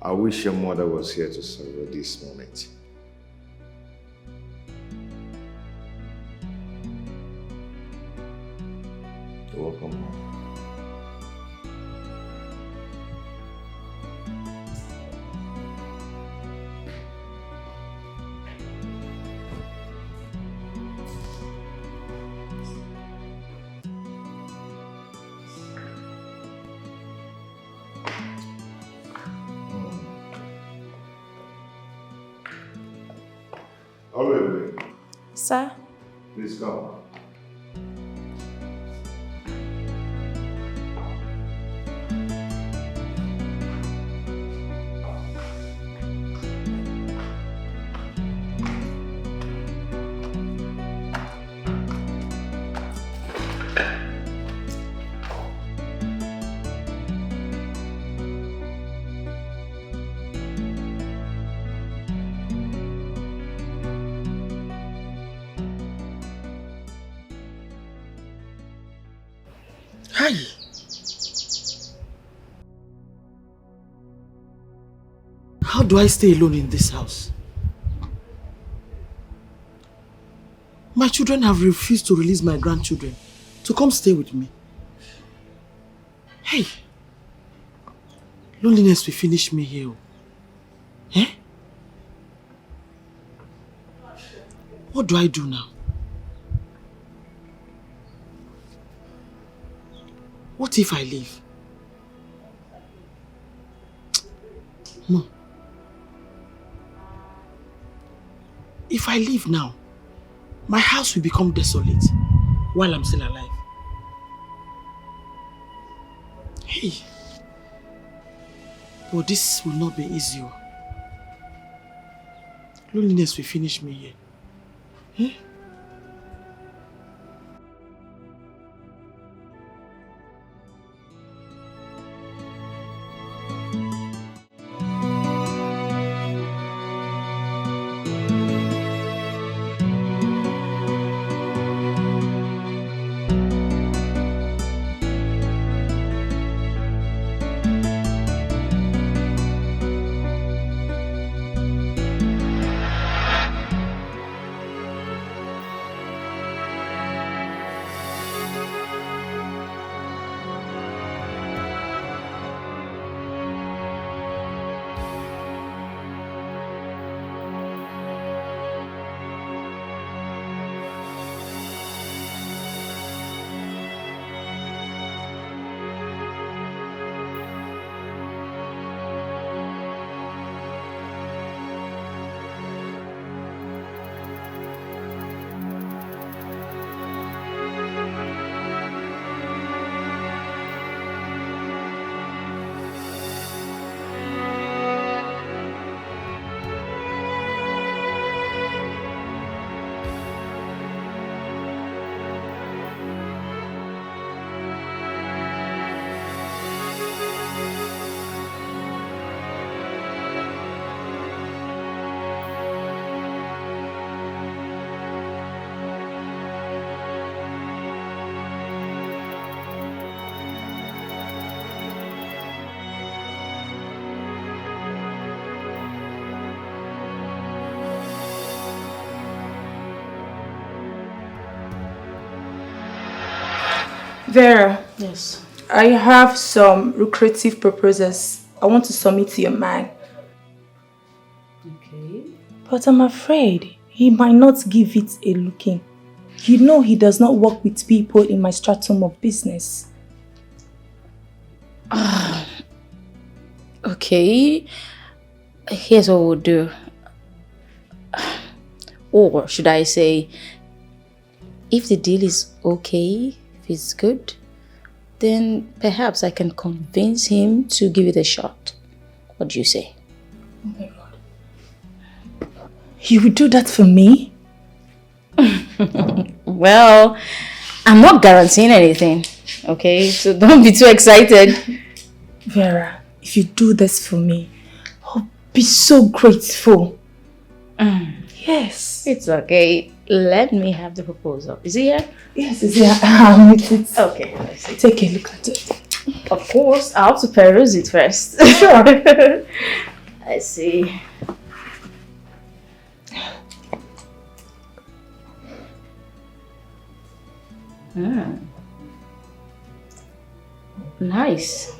Speaker 3: I wish your mother was here to celebrate this moment. You're welcome home.
Speaker 7: Sir?
Speaker 3: Please come.
Speaker 6: Hi. How do I stay alone in this house? My children have refused to release my grandchildren to come stay with me. Hey, loneliness will finish me here. Eh? What do I do now? What if I leave? No. If I leave now, my house will become desolate while I'm still alive. Hey. But this will not be easy. Loneliness will finish me here. Eh?
Speaker 7: Vera.
Speaker 2: Yes.
Speaker 7: I have some lucrative proposals I want to submit to your man.
Speaker 2: Okay.
Speaker 7: But I'm afraid he might not give it a look in. You know he does not work with people in my stratum of business.
Speaker 2: Okay, here's what we'll do. Or should I say, if the deal is okay, if it's good, then perhaps I can convince him to give it a shot. What do you say?
Speaker 7: Oh my God. You would do that for me?
Speaker 2: Well, I'm not guaranteeing anything, okay? So don't be too excited.
Speaker 7: Vera, if you do this for me, I'll be so grateful. Yes.
Speaker 2: It's okay. Let me have the proposal. Is it here?
Speaker 7: Yes, it's here. I'll meet it.
Speaker 2: Okay, let's see.
Speaker 7: Take a look at it.
Speaker 2: Of course, I have to peruse it first.
Speaker 7: Sure.
Speaker 2: I see. Nice.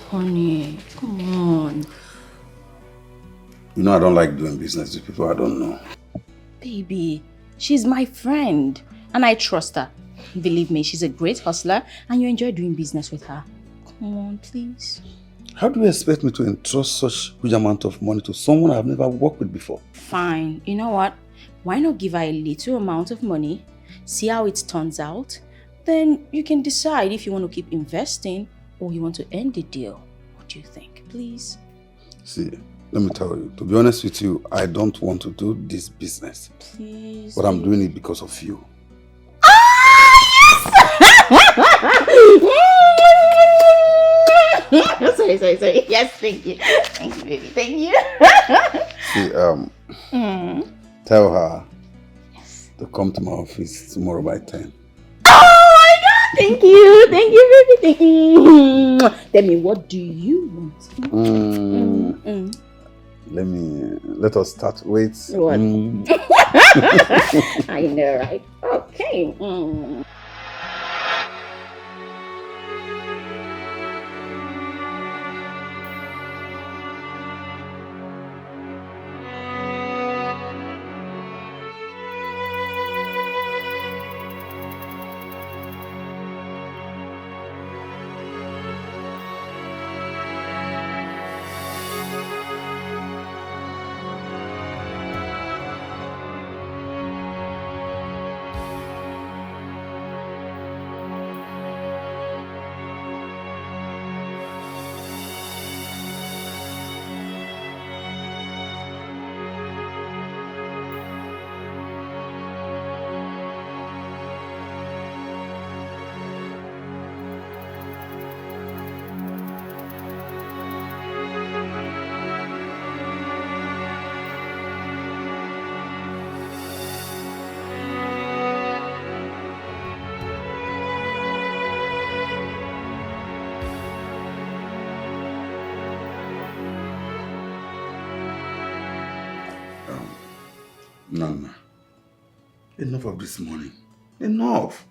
Speaker 2: Honey, come on.
Speaker 14: You know I don't like doing business with people I don't know.
Speaker 2: Baby, she's my friend and I trust her. Believe me, she's a great hustler and you enjoy doing business with her. Come on, please.
Speaker 14: How do you expect me to entrust such huge amount of money to someone I've never worked with before?
Speaker 2: Fine. You know what? Why not give her a little amount of money, see how it turns out, then you can decide if you want to keep investing or you want to end the deal. What do you think, please?
Speaker 14: See, let me tell you, to be honest with you, I don't want to do this business.
Speaker 2: Please.
Speaker 14: But I'm doing it because of you.
Speaker 2: Sorry. Yes, thank you. Thank you, baby. Thank you.
Speaker 14: See, tell her to come to my office tomorrow by 10.
Speaker 2: Oh my God! Thank you, baby. Thank you. Tell me, what do you want?
Speaker 14: Let us start. Wait.
Speaker 2: What? I know, right? Okay.
Speaker 14: Nana, enough of this morning. Enough.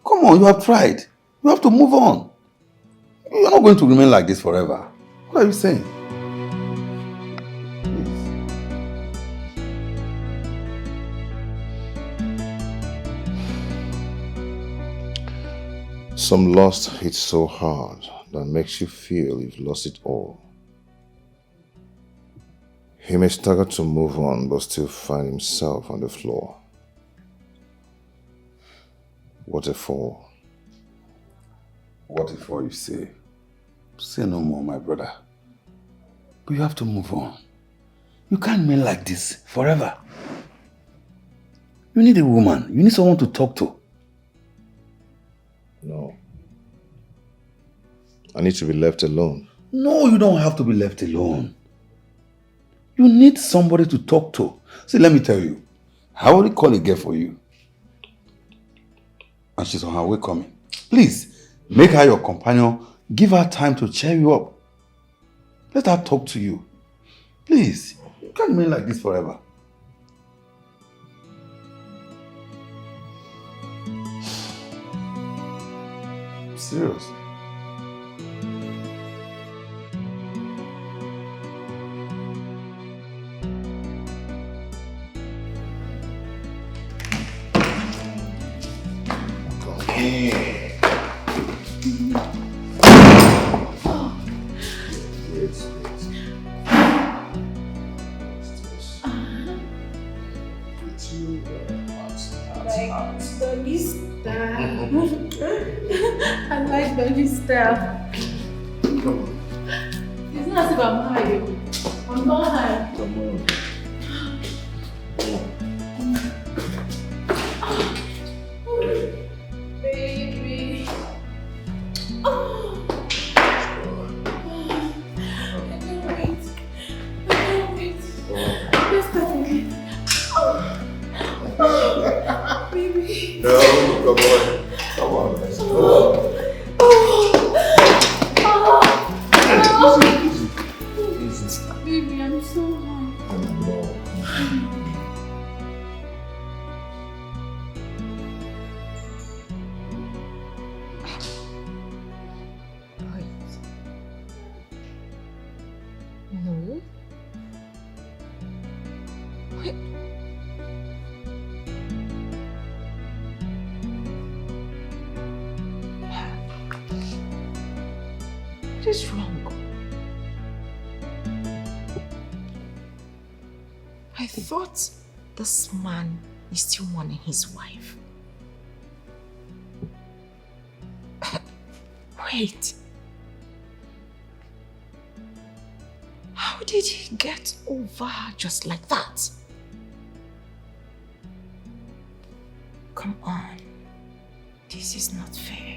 Speaker 14: Come on, you have tried. You have to move on. You're not going to remain like this forever. What are you saying?
Speaker 3: Some loss hits so hard that makes you feel you've lost it all. He may struggle to move on but still find himself on the floor. What a fall.
Speaker 14: What a fall, you say? Say no more, my brother. But you have to move on. You can't remain like this forever. You need a woman. You need someone to talk to.
Speaker 3: No. I need to be left alone.
Speaker 14: No, you don't have to be left alone. You need somebody to talk to. See, let me tell you. I already called a girl for you. And she's on her way coming. Please, make her your companion. Give her time to cheer you up. Let her talk to you. Please, you can't remain like this forever. Serious.
Speaker 7: Doggy style. I like doggy style. It's not as if I'm high. I'm not high.
Speaker 3: Come on.
Speaker 7: Baby. Oh. I can't wait. I can't wait. Let's start again. Oh. Baby.
Speaker 3: No, come on. Come on. Let's go. Easy.
Speaker 7: Baby, I'm so high.
Speaker 9: No. Wait. What is wrong? I thought this man is still mourning his wife. Wait. How did he get over her just like that? Come on. This is not fair.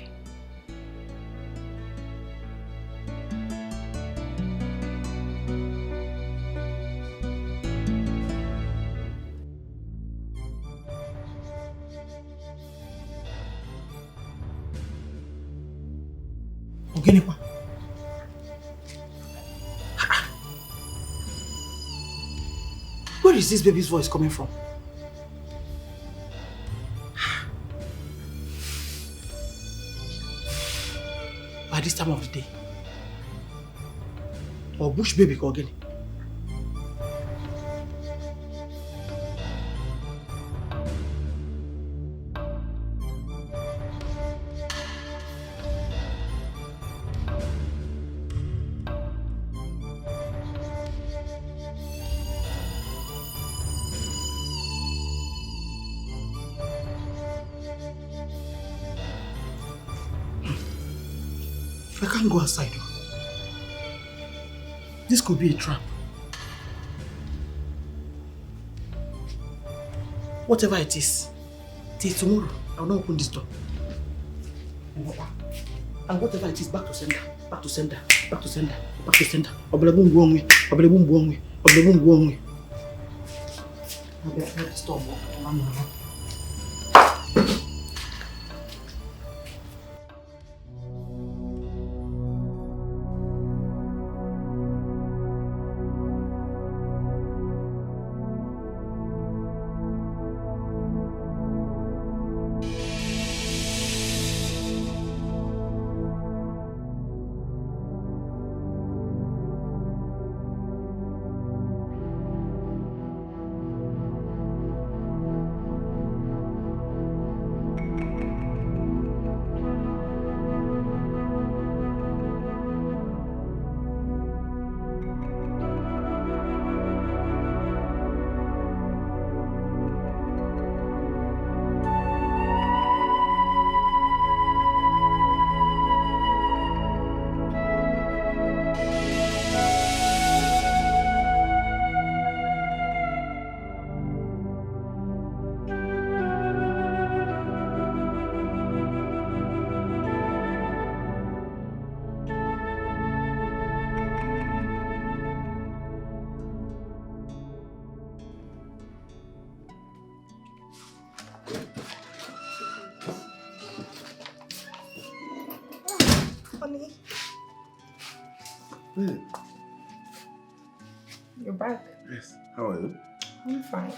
Speaker 6: Ogenekwa. Where is this baby's voice coming from? By this time of the day. Or bush baby Ogene. I can't go outside. This could be a trap. Whatever it is, till tomorrow, I will not open this door. And whatever it is, back to sender, back to sender, back to sender, back to sender. Oblebum buongwe, oblebum buongwe, oblebum buongwe. I better stop.
Speaker 9: Honey,
Speaker 1: Hey.
Speaker 9: you're back.
Speaker 1: Yes. How are you?
Speaker 9: I'm fine.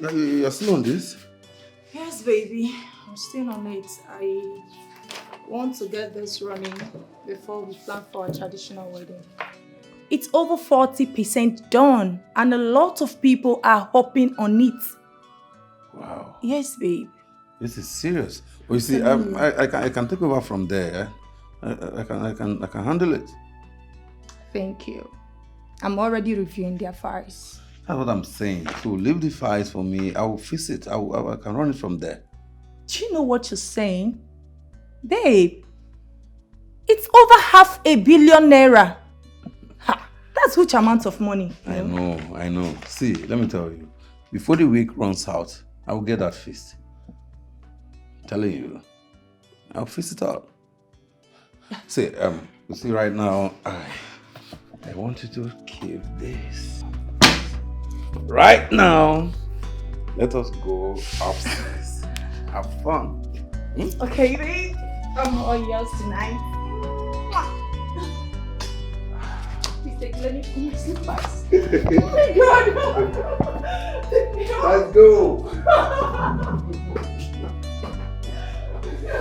Speaker 1: You're still on this?
Speaker 7: Yes, baby. I'm still on it. I want to get this running before we plan for our traditional wedding. It's over 40% done, and a lot of people are hopping on it.
Speaker 1: Wow.
Speaker 7: Yes, babe.
Speaker 1: This is serious. Well, you see, I can take over from there. I can handle it.
Speaker 7: Thank you. I'm already reviewing their files.
Speaker 1: That's what I'm saying. So leave the files for me. I will fix it. I can run it from there.
Speaker 7: Do you know what you're saying? Babe, it's over 500 million naira. Ha, that's huge amount of money.
Speaker 16: I know. See, let me tell you. Before the week runs out, I will get that fixed. I'm telling you, I'll fix it out. See, you see right now, I want you to keep this. Right now, let us go upstairs. Have fun.
Speaker 7: Okay, babe. I'm all yours tonight. Please take, let me put my slippers. Oh my God.
Speaker 16: Let's go.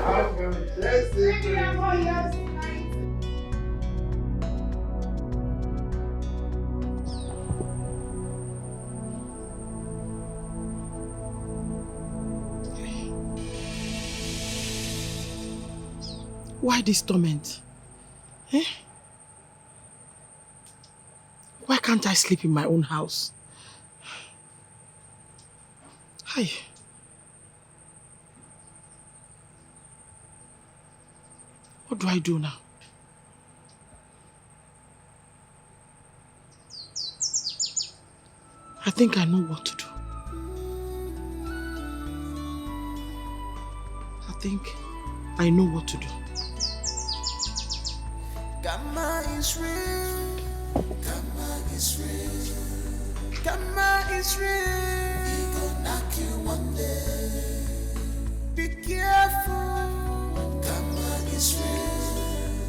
Speaker 16: I'm gonna test it.
Speaker 7: Baby, I'm all yours tonight.
Speaker 6: Why this torment? Eh? Why can't I sleep in my own house? Hi. What do I do now? I think I know what to do. I know what to do.
Speaker 8: Karma is real. Karma is real. Karma is real. He gon' knock you one day. Be careful. Karma is real.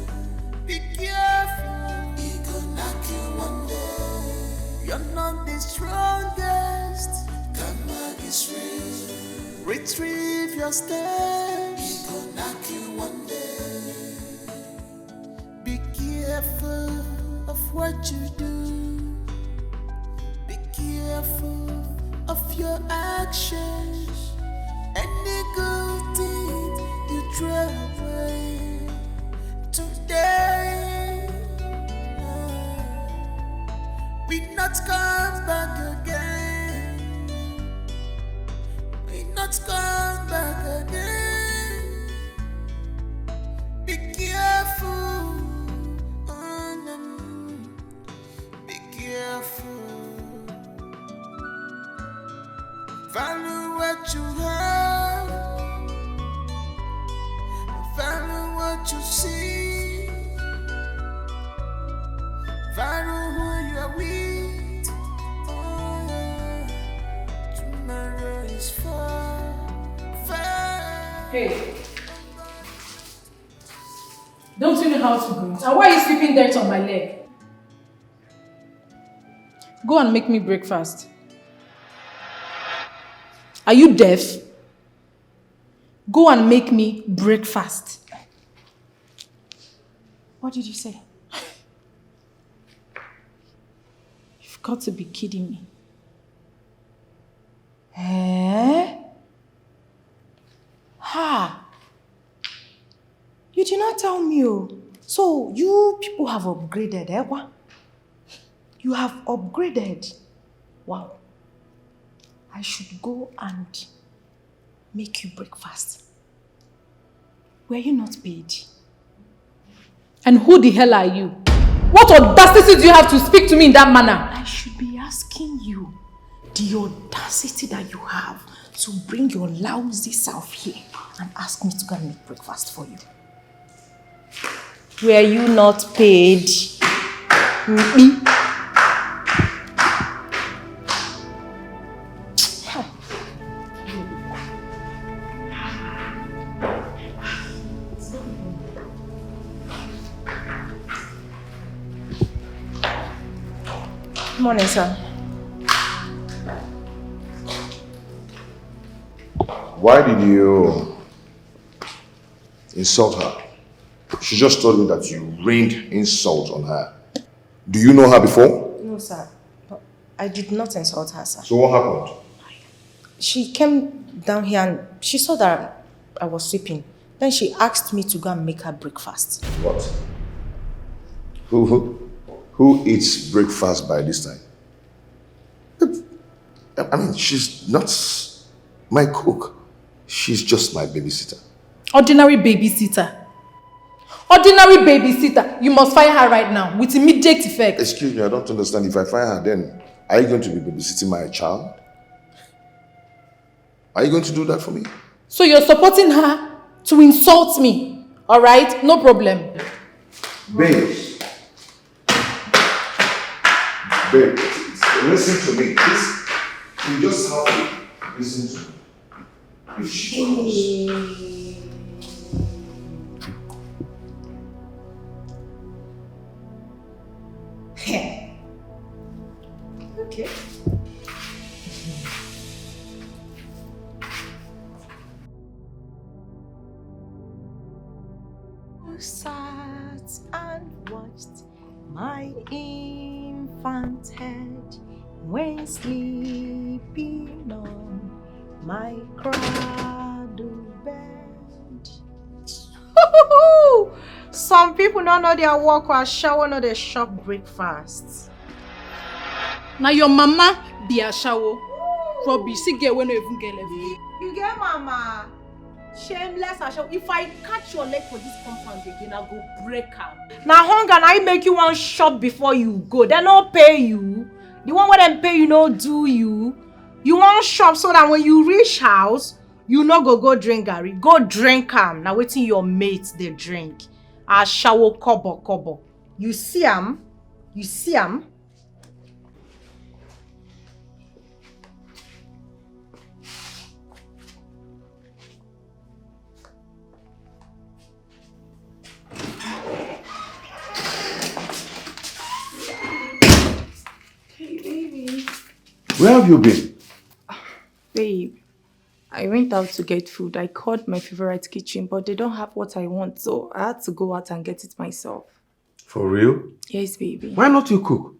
Speaker 8: Be careful. He gon' knock you one day. You're not the strongest. Karma is real. Retrieve your steps. He gon' knock you one day. Be careful of what you do. Be careful of your actions. Any good deed you throw away today we not come back again. We not come back again. Be careful. Be careful. Value what you have. Value what you see. Value who you are with. Oh, yeah. Tomorrow is far, far.
Speaker 2: Hey. Don't you know how to breathe? And why are you sleeping dirt on my leg? Go and make me breakfast. Are you deaf? Go and make me breakfast. What did you say? You've got to be kidding me. Eh? Ha! You did not tell me. Oh. So you people have upgraded, eh? What? You have upgraded. Wow. I should go and make you breakfast. Were you not paid? And who the hell are you? What audacity do you have to speak to me in that manner? I should be asking you the audacity that you have to bring your lousy self here and ask me to go and make breakfast for you. Were you not paid? Me? Morning, sir.
Speaker 3: Why did you insult her? She just told me that you rained insult on her. Do you know her before?
Speaker 9: No, sir. I did not insult her, sir.
Speaker 3: So what happened?
Speaker 9: She came down here and she saw that I was sweeping. Then she asked me to go and make her breakfast.
Speaker 3: What? Who eats breakfast by this time? I mean, she's not my cook. She's just my babysitter.
Speaker 7: Ordinary babysitter. Ordinary babysitter. You must fire her right now with immediate effect.
Speaker 3: Excuse me, I don't understand. If I fire her, then are you going to be babysitting my child? Are you going to do that for me?
Speaker 7: So you're supporting her to insult me. Alright? No problem.
Speaker 3: Babe. Babe, listen to me. Please, you just have to listen to me. If she comes.
Speaker 7: Okay.
Speaker 5: Who sat and watched my infant head when sleeping on my cradle bed? Some people don't know their work or shower, not their shop breakfast.
Speaker 7: Now your mama be a shower. Rubbish, see get when you even get left.
Speaker 5: You get mama? Shameless Asha. If I catch your leg for this compound again, I'll go break her. Now hunger, I make you one shop before you go. They don't pay you. The one where them pay you no do you. You want shop so that when you reach house, you no go drink Gary. Go drink am. Now waiting your mates they drink. A shower kobo. You see am? You see am?
Speaker 3: Where have you been?
Speaker 11: Babe, I went out to get food. I called my favorite kitchen, but they don't have what I want, so I had to go out and get it myself.
Speaker 1: For real?
Speaker 11: Yes, baby.
Speaker 1: Why not you cook?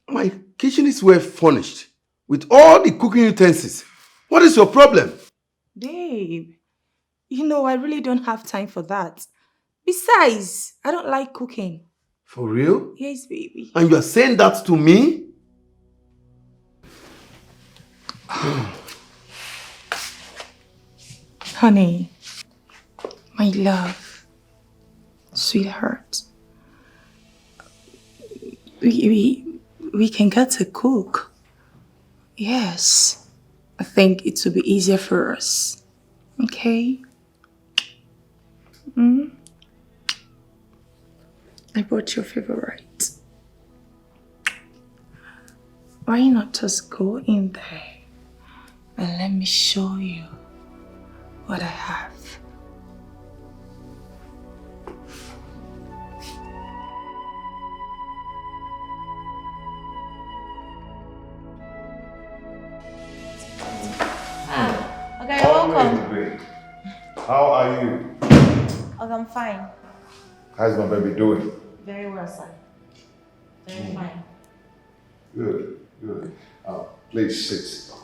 Speaker 1: My kitchen is well furnished with all the cooking utensils. What is your problem?
Speaker 11: Babe, you know, I really don't have time for that. Besides, I don't like cooking.
Speaker 1: For real?
Speaker 11: Yes, baby.
Speaker 1: And you are saying that to me?
Speaker 11: Honey, my love, sweetheart, we can get to cook. Yes, I think it will be easier for us. Okay? I brought your favorite. Why not just go in there and let me show you what I have?
Speaker 5: Okay, you're welcome.
Speaker 3: Great. How are you?
Speaker 5: Okay, I'm fine.
Speaker 3: How's my baby doing?
Speaker 5: Very well, sir. Very fine.
Speaker 3: Good. Please sit.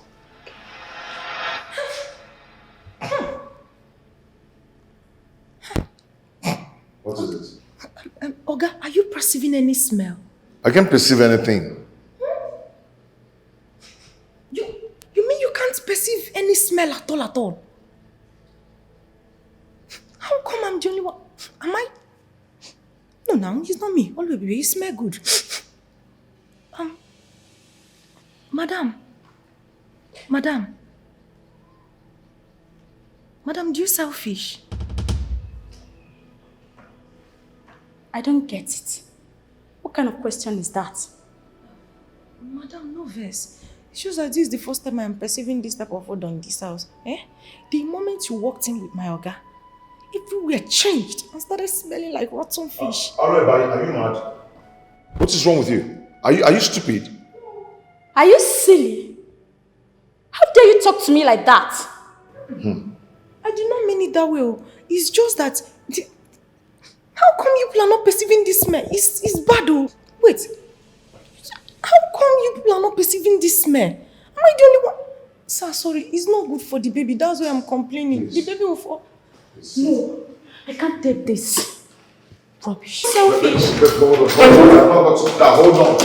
Speaker 3: What is it?
Speaker 5: Oga, are you perceiving any smell?
Speaker 3: I can't perceive anything.
Speaker 5: You mean you can't perceive any smell at all? How come I'm the only one? Am I? No, it's not me. Always, baby, you smell good. Madam, do you sell fish?
Speaker 2: I don't get it. What kind of question is that?
Speaker 5: Madam, no verse. It shows that this is the first time I'm perceiving this type of odor in this house. The moment you walked in with my oga, everywhere changed and started smelling like rotten fish.
Speaker 3: Alright, are you mad? What is wrong with you? Are you stupid?
Speaker 2: Are you silly? How dare you talk to me like that?
Speaker 5: I did not mean it that way. It's just that... How come you people are not perceiving this smell? It's bad though. Wait. How come you people are not perceiving this smell? Am I the only one? Sir, sorry. It's not good for the baby. That's why I'm complaining.
Speaker 3: Please.
Speaker 5: The baby will fall.
Speaker 2: No, I can't take this. Rubbish.
Speaker 5: Selfish.
Speaker 3: Hold on.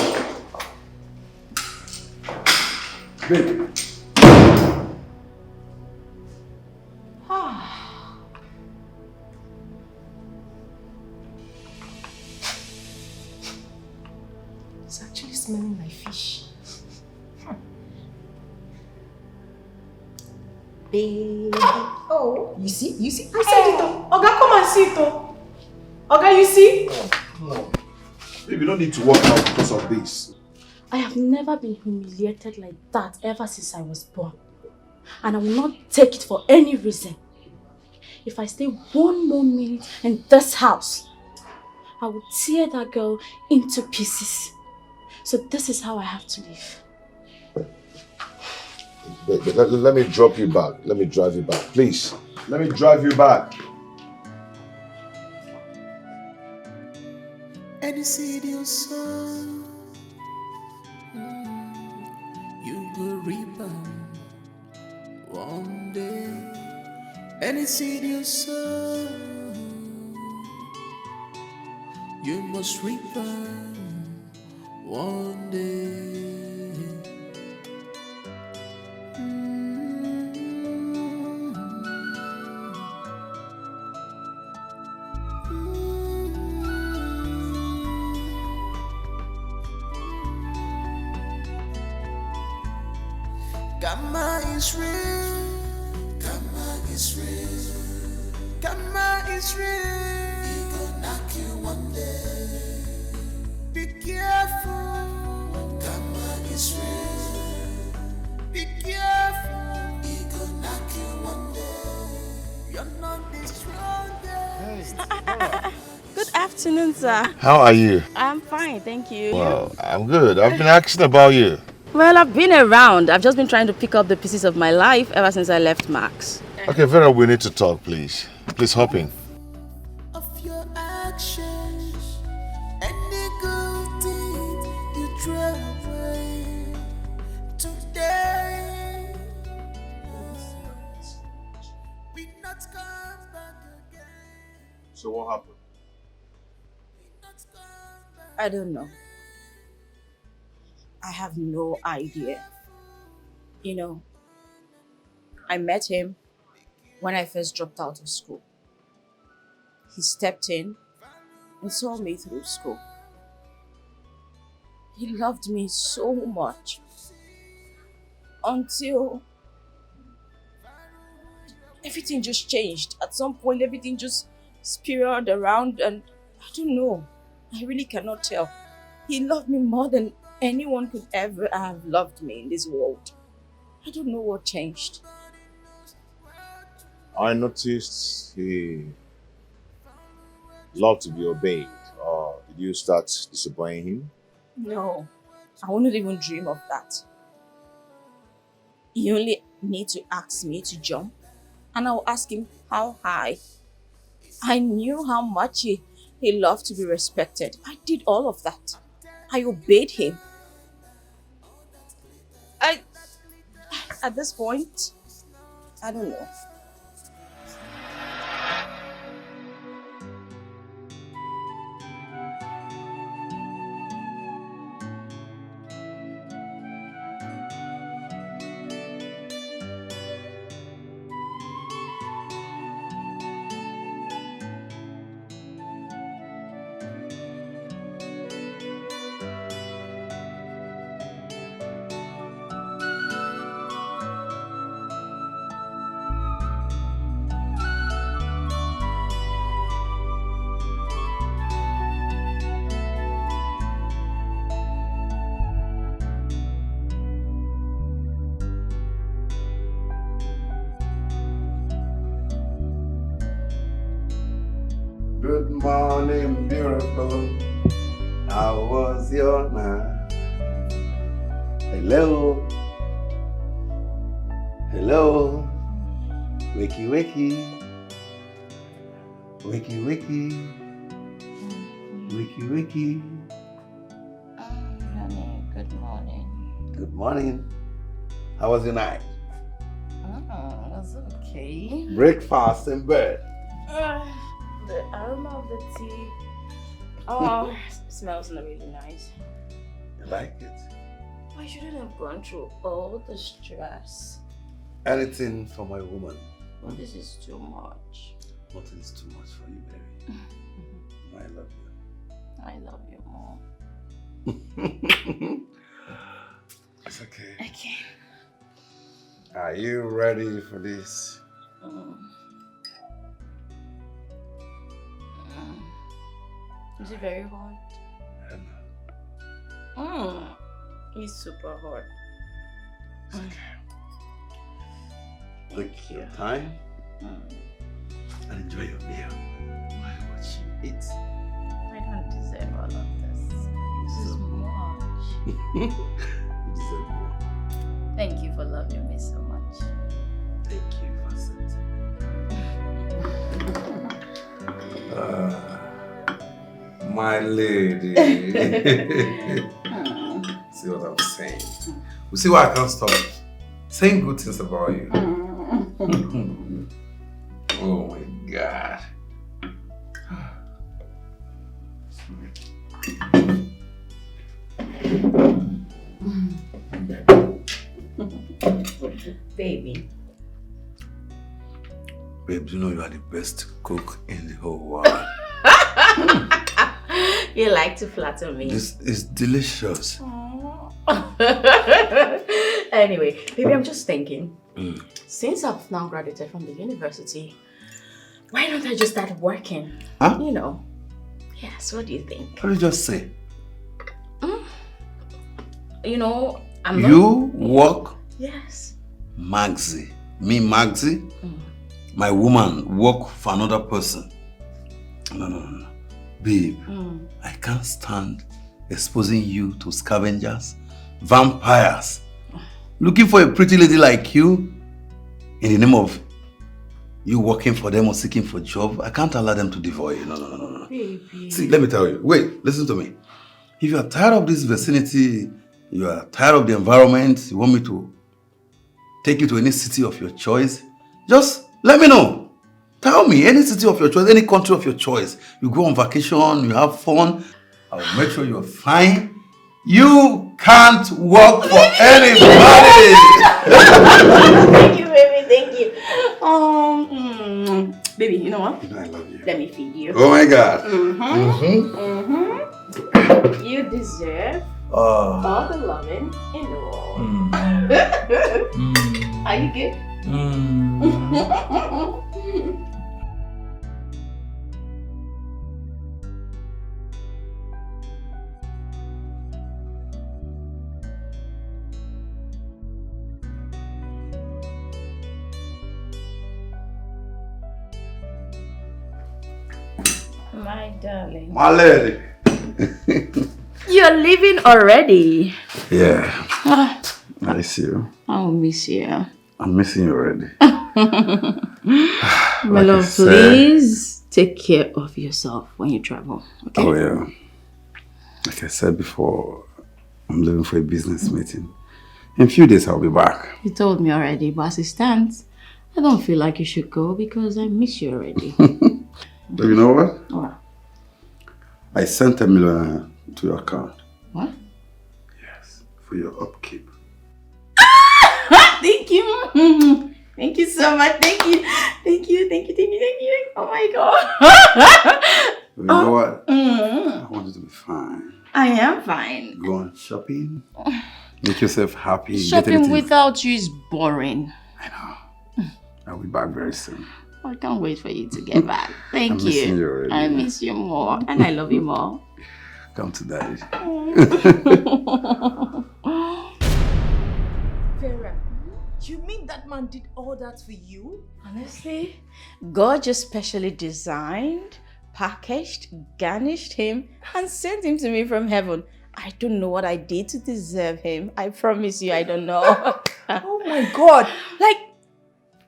Speaker 3: Babe.
Speaker 2: baby.
Speaker 5: Oh, you see? I said it. Oga, come and see it. Oga, you see?
Speaker 3: No. Baby, you don't need to walk out because of this.
Speaker 2: I have never been humiliated like that ever since I was born. And I will not take it for any reason. If I stay one more minute in this house, I will tear that girl into pieces. So this is how I have to live.
Speaker 3: Let me drop you back. Let me drive you back. Please. Let me drive you back.
Speaker 8: Any seed you sow, you will reap one day. Any seed you sow, you must reap one day. Karma is real. Karma is real. Karma is real. It gon' knock you one day. Be careful. Karma is real. Be careful. It gon' knock you one day. You're not the strongest.
Speaker 2: Good afternoon, sir.
Speaker 4: How are you?
Speaker 2: I'm fine, thank you.
Speaker 4: Well, I'm good. I've been asking about you.
Speaker 2: Well, I've been around. I've just been trying to pick up the pieces of my life ever since I left Max.
Speaker 4: Okay, Vera, we need to talk, please. Please hop in.
Speaker 8: Of your actions, any good deed you throw away today. We not come back again.
Speaker 3: So what happened?
Speaker 2: I don't know. I have no idea. You know, I met him when I first dropped out of school. He stepped in and saw me through school. He loved me so much until everything just changed. At some point, everything just spiraled around and I don't know. I really cannot tell. He loved me more than anyone could ever have loved me in this world. I don't know what changed.
Speaker 3: I noticed he loved to be obeyed. Or did you start disobeying him?
Speaker 2: No, I wouldn't even dream of that. You only need to ask me to jump and I'll ask him how high. I knew how much he loved to be respected. I did all of that. I obeyed him. At this point, I don't know.
Speaker 14: Good morning, beautiful. How was your night? Hello. Hello. Wakey, wakey. Wakey, wakey. Wakey, wakey.
Speaker 2: Honey, good morning.
Speaker 14: Good morning. How was your night?
Speaker 2: Oh, that's okay.
Speaker 14: Breakfast in bed.
Speaker 2: The aroma of the tea. Oh, smells really nice.
Speaker 14: You like it?
Speaker 2: I shouldn't have gone through all the stress.
Speaker 14: Anything for my woman.
Speaker 2: Well, this is too much.
Speaker 14: Nothing is too much for you, baby. I love you.
Speaker 2: I love you more.
Speaker 14: It's okay.
Speaker 2: Okay.
Speaker 13: Are you ready for this?
Speaker 2: Is it very hot? It's super hot.
Speaker 13: Take your time and enjoy your meal. Why watch you eat?
Speaker 2: I don't deserve all of this. This is much.
Speaker 13: You deserve more.
Speaker 2: Thank you for loving me so much.
Speaker 13: Thank you, Vincent. My lady. See what I'm saying? You see why I can't stop saying good things about you? Oh my God.
Speaker 2: Baby.
Speaker 13: Babe, you know you are the best cook in the whole world.
Speaker 2: You like to flatter me.
Speaker 13: This is delicious.
Speaker 2: Anyway, baby, I'm just thinking. Since I've now graduated from the university, why don't I just start working?
Speaker 13: Huh?
Speaker 2: You know. Yes, what do you think?
Speaker 13: What did you just say?
Speaker 2: You know, I'm not...
Speaker 13: You work?
Speaker 2: Yes.
Speaker 13: Maxi. Me, Maxi? My woman work for another person. No. Babe, I can't stand exposing you to scavengers, vampires, looking for a pretty lady like you in the name of you working for them or seeking for a job. I can't allow them to devour you. No.
Speaker 2: Baby.
Speaker 13: See, let me tell you. Wait, listen to me. If you are tired of this vicinity, you are tired of the environment, you want me to take you to any city of your choice, just let me know. Tell me, any city of your choice, any country of your choice. You go on vacation, you have fun. I'll make sure you're fine. You can't work for anybody.
Speaker 2: Thank you, baby. Thank you. Baby, you know what?
Speaker 13: You know I love you.
Speaker 2: Let me feed you.
Speaker 13: Oh my God.
Speaker 2: You deserve all the loving in the world. Are you good? My darling.
Speaker 13: My lady.
Speaker 2: You're leaving already.
Speaker 13: Yeah. I miss you.
Speaker 2: I'll miss you.
Speaker 13: I'm missing you already.
Speaker 2: My love, please take care of yourself when you travel. Okay?
Speaker 13: Oh yeah. Like I said before, I'm leaving for a business meeting. In a few days I'll be back.
Speaker 2: You told me already, but as it stands, I don't feel like you should go because I miss you already.
Speaker 13: But you know what?
Speaker 2: What?
Speaker 13: I sent $1 million to your account.
Speaker 2: What?
Speaker 13: Yes, for your upkeep.
Speaker 2: Thank you. Thank you so much. Thank you. Oh my God.
Speaker 13: You know what? I want you to be fine.
Speaker 2: I am fine.
Speaker 13: Go on shopping. Make yourself happy.
Speaker 2: Shopping without you is boring.
Speaker 13: I'll be back very soon.
Speaker 2: I can't wait for you to get back. Thank
Speaker 13: I'm
Speaker 2: you.
Speaker 13: missing you already.
Speaker 2: I miss you more and I love you more.
Speaker 13: Come to daddy.
Speaker 5: Vera, you mean that man did all that for you?
Speaker 2: Honestly, God just specially designed, packaged, garnished him and sent him to me from heaven. I don't know what I did to deserve him. I promise you, I don't know.
Speaker 5: Oh my God. Like,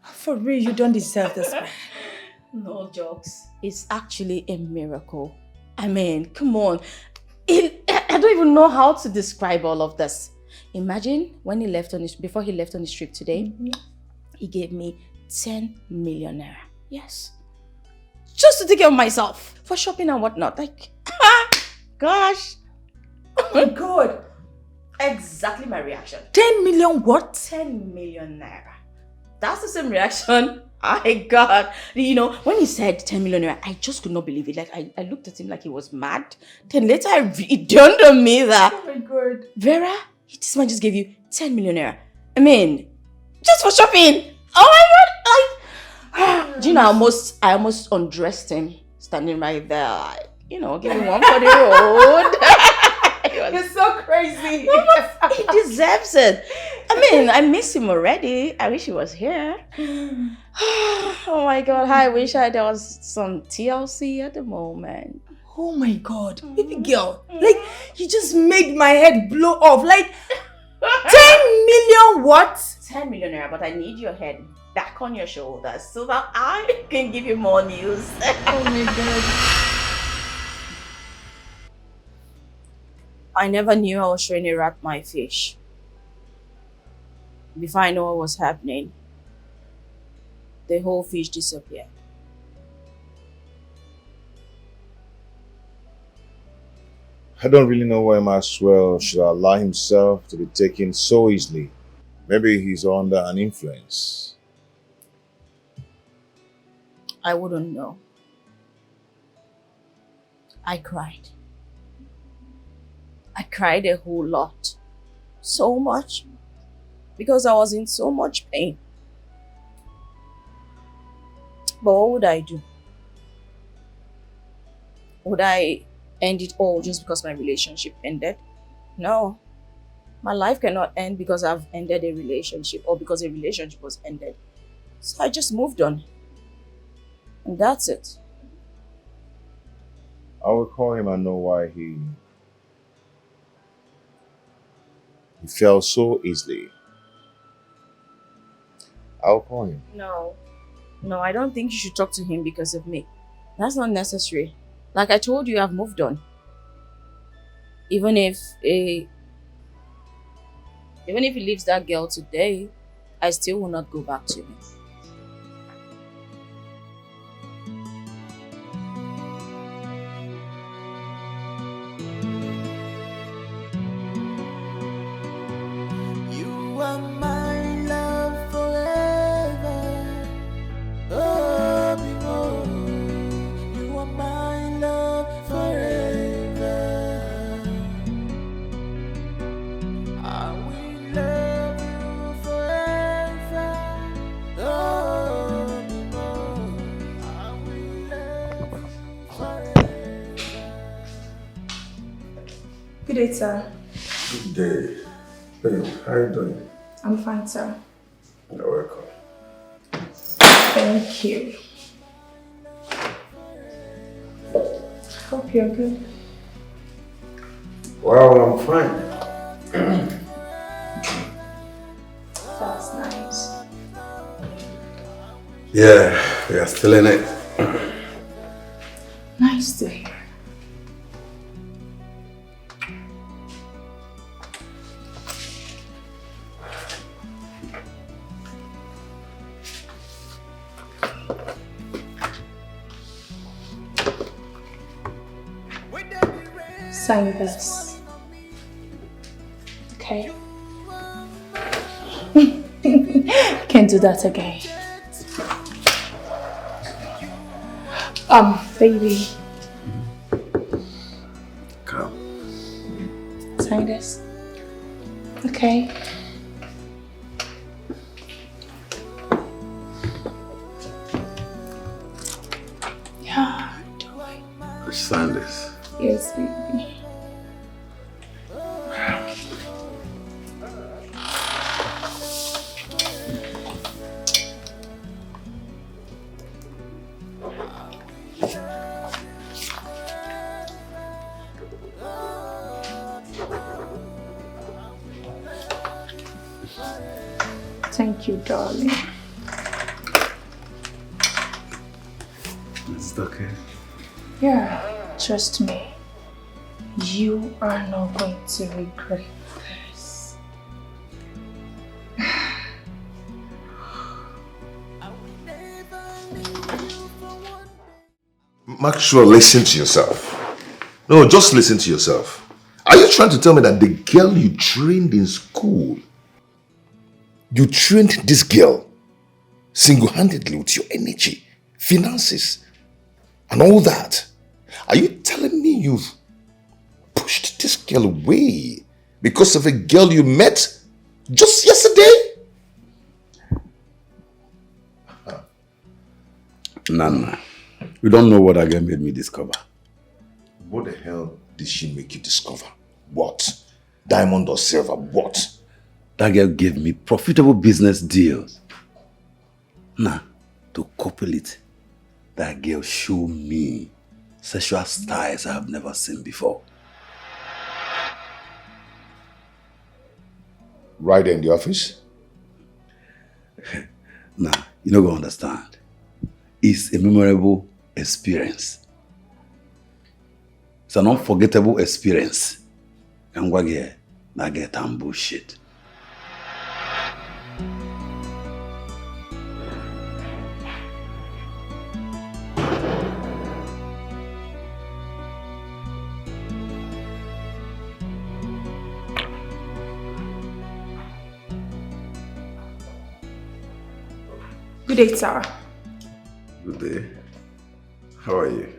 Speaker 5: for real, you don't deserve this man.
Speaker 2: No jokes. It's actually a miracle. I mean, come on. I don't even know how to describe all of this. Imagine when he left before he left on his trip today, he gave me 10 million naira. Yes. Just to take care of myself. For shopping and whatnot. Like, gosh.
Speaker 5: Oh my God.
Speaker 2: Exactly my reaction.
Speaker 5: 10 million what?
Speaker 2: 10 million naira. That's the same reaction I got. You know, when he said 10 million naira, I just could not believe it. Like, I looked at him like he was mad. Then later, it dawned on me that...
Speaker 5: Oh my God.
Speaker 2: Vera, this man just gave you 10 million naira. I mean, Just for shopping. Oh my god! Do you know, I almost undressed him, standing right there, like, you know, giving one for the road.
Speaker 7: You're so crazy.
Speaker 2: No, but he deserves it. I mean, I miss him already. I wish he was here. Oh my god, I wish there was some TLC at the moment.
Speaker 7: Oh my god, baby girl. Like, you just made my head blow off. Like, 10 million what?
Speaker 2: 10 million naira, but I need your head back on your shoulders so that I can give you more news.
Speaker 7: Oh my god.
Speaker 2: I never knew I was trying to rat my fish. Before I know what was happening, the whole fish disappeared.
Speaker 3: I don't really know why Maxwell should allow himself to be taken so easily. Maybe he's under an influence.
Speaker 2: I wouldn't know. I cried. I cried a whole lot. So much. Because I was in so much pain. But what would I do? Would I end it all just because my relationship ended? No. My life cannot end because I've ended a relationship or because a relationship was ended. So I just moved on. And that's it.
Speaker 3: I will call him and know why he fell so easily. I'll call him.
Speaker 2: No, I don't think you should talk to him because of me. That's not necessary. Like I told you, I've moved on. Even if he leaves that girl today, I still will not go back to him.
Speaker 8: You are my love forever. Oh, behold, you are my love forever. I will love you forever. Oh, behold, I will love you forever.
Speaker 11: Good day, sir.
Speaker 3: Good day. Hey, how you doing?
Speaker 11: I'm fine, sir.
Speaker 3: You're welcome.
Speaker 11: Thank you. Hope you're good.
Speaker 3: Well, I'm fine.
Speaker 11: That's nice.
Speaker 3: Yeah, we are still in it.
Speaker 11: Nice to hear. Sign this. Okay. Can't do that again. Baby.
Speaker 3: Come.
Speaker 11: Sign this. Okay. Yeah, do it.
Speaker 3: Sign this.
Speaker 11: Yes, baby. Thank you, darling.
Speaker 3: It's okay.
Speaker 11: Yeah, trust me. You are not going to regret this.
Speaker 3: Maxwell, listen to yourself. No, just listen to yourself. Are you trying to tell me that the girl you trained in school, you trained this girl single-handedly with your energy, finances, and all that? Are you telling me you've pushed this girl away because of a girl you met just yesterday?
Speaker 13: Nana, you don't know what that girl made me discover.
Speaker 3: What the hell did she make you discover? What? Diamond or silver? What?
Speaker 13: That girl gave me profitable business deals. Now, to couple it, that girl showed me sexual styles I have never seen before.
Speaker 3: Right in the office?
Speaker 13: Nah, you don't go understand. It's a memorable experience. It's an unforgettable experience. And what get that get and bullshit.
Speaker 11: Good day, Sarah.
Speaker 13: Good day. How are you?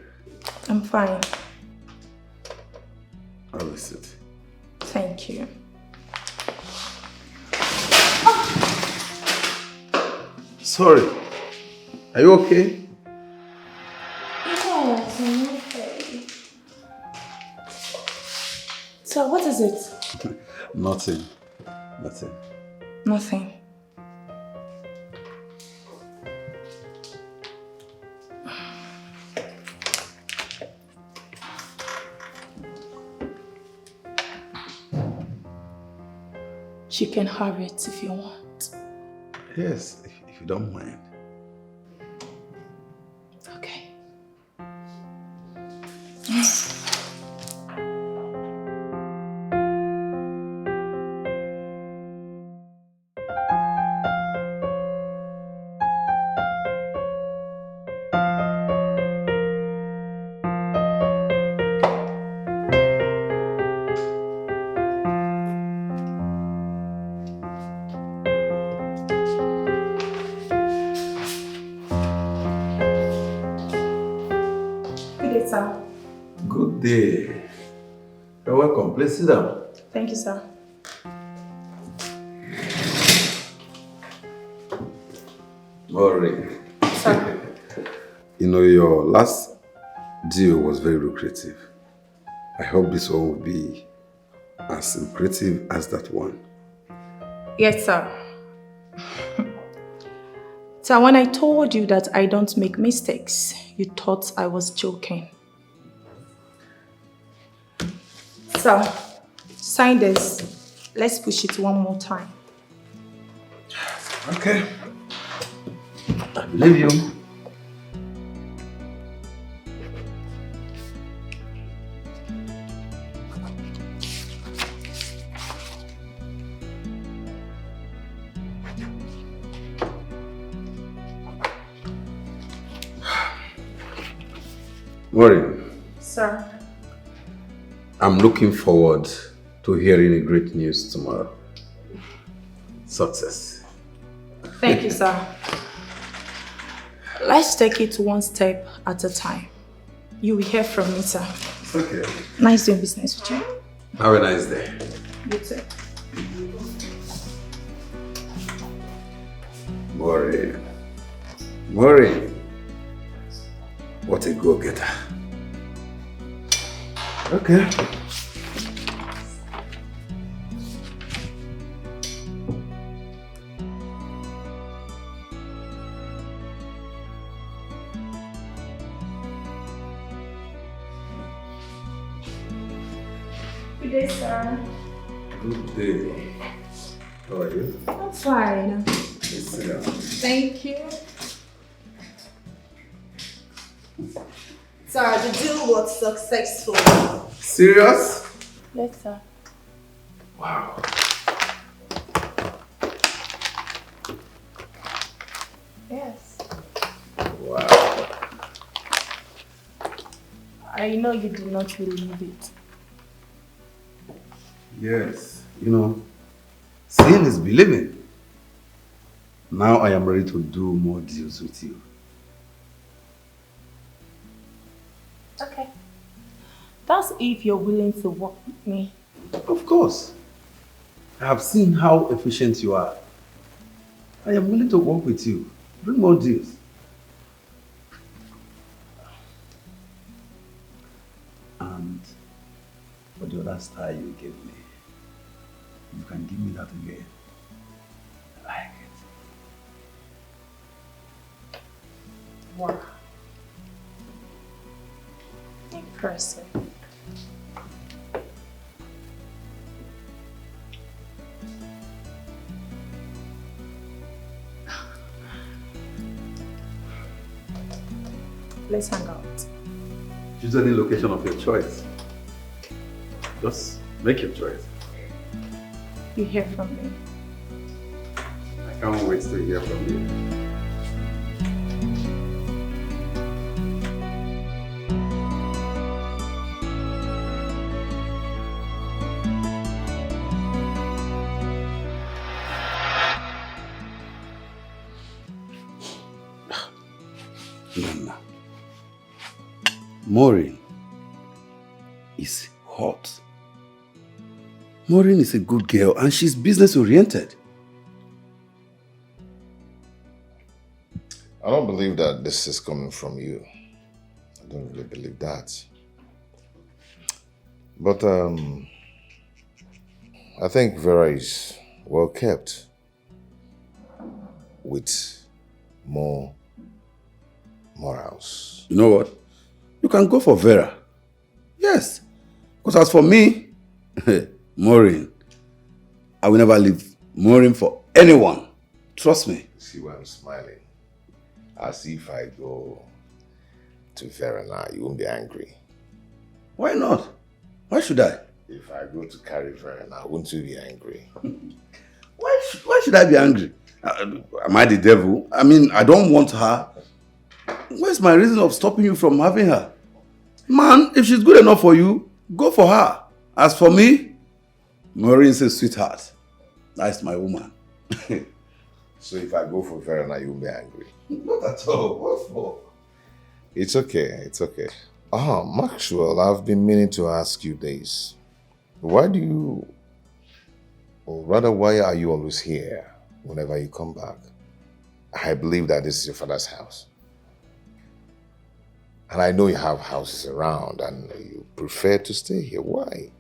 Speaker 11: I'm fine.
Speaker 13: Have a seat.
Speaker 11: Thank you.
Speaker 13: Sorry. Are you okay?
Speaker 11: Yes, I'm okay. So, what is it?
Speaker 13: Nothing. Nothing.
Speaker 11: Nothing. You can have it if you want.
Speaker 13: Yes, if you don't mind.
Speaker 11: Okay.
Speaker 13: Good day. You're welcome. Please sit down.
Speaker 11: Thank you, sir.
Speaker 13: Maureen.
Speaker 11: Sir.
Speaker 13: You know, your last deal was very lucrative. I hope this one will be as lucrative as that one.
Speaker 11: Yes, sir. So when I told you that I don't make mistakes, you thought I was joking. So, sign this. Let's push it one more time.
Speaker 13: Okay. I believe you. Maureen.
Speaker 11: Sir.
Speaker 13: I'm looking forward to hearing the great news tomorrow. Success.
Speaker 11: Thank you, sir. Let's take it one step at a time. You will hear from me, sir.
Speaker 13: It's okay.
Speaker 11: Nice doing business with you.
Speaker 13: Have a nice day.
Speaker 11: You too.
Speaker 13: Maureen. Maureen. What a go-getter. Okay.
Speaker 11: Good day, sir.
Speaker 13: Good day. How are you?
Speaker 11: I'm fine.
Speaker 13: Please sit down.
Speaker 11: Thank you.
Speaker 9: Sir, the deal was successful.
Speaker 13: Serious?
Speaker 11: Yes, sir.
Speaker 13: Wow.
Speaker 11: Yes.
Speaker 13: Wow.
Speaker 11: I know you do not believe it.
Speaker 13: Yes. You know, seeing is believing. Now I am ready to do more deals with you.
Speaker 11: Okay. That's if you're willing to work with me.
Speaker 13: Of course. I have seen how efficient you are. I am willing to work with you. Bring more deals. for the other style you gave me. You can give me that again. I like it.
Speaker 11: Wow. Impressive. Let's hang out.
Speaker 13: Choose any location of your choice. Just make your choice.
Speaker 11: You hear from me.
Speaker 13: I can't wait to hear from you. Nana. Maureen is hot. Maureen is a good girl and she's business oriented.
Speaker 3: I don't believe that this is coming from you. I don't really believe that. But I think Vera is well kept with more morals.
Speaker 13: You know what? You can go for Vera. Yes. Because as for me, Maureen, I will never leave Maureen for anyone. Trust me.
Speaker 3: See why I'm smiling? As if I go to Vera now, you won't be angry.
Speaker 13: Why not? Why should I?
Speaker 3: If I go to carry Vera now, won't you be angry?
Speaker 13: Why should I be angry? Am I the devil? I mean, I don't want her. Where's my reason of stopping you from having her? Man, if she's good enough for you, go for her. As for me, Maureen's a sweetheart. That's my woman.
Speaker 3: So if I go for Vera now, you won't be angry?
Speaker 13: Not at all. What for?
Speaker 3: It's okay, it's okay. Maxwell, I've been meaning to ask you this. Why do you, or rather, why are you always here whenever you come back? I believe that this is your father's house. And I know you have houses around and you prefer to stay here. Why?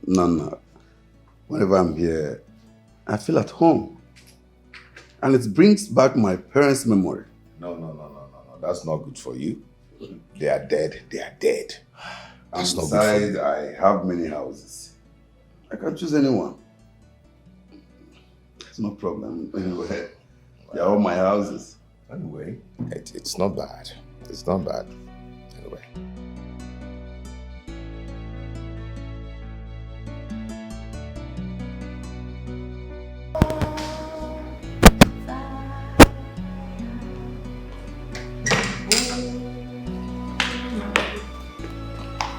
Speaker 13: No. Whenever I'm here, I feel at home. And it brings back my parents' memory.
Speaker 3: No. That's not good for you. They are dead. They are dead. That's not good for you.
Speaker 13: I have many houses. I can choose anyone. It's no problem. Anyway, they're all my houses.
Speaker 3: Anyway, it's not bad. It's not bad. Anyway.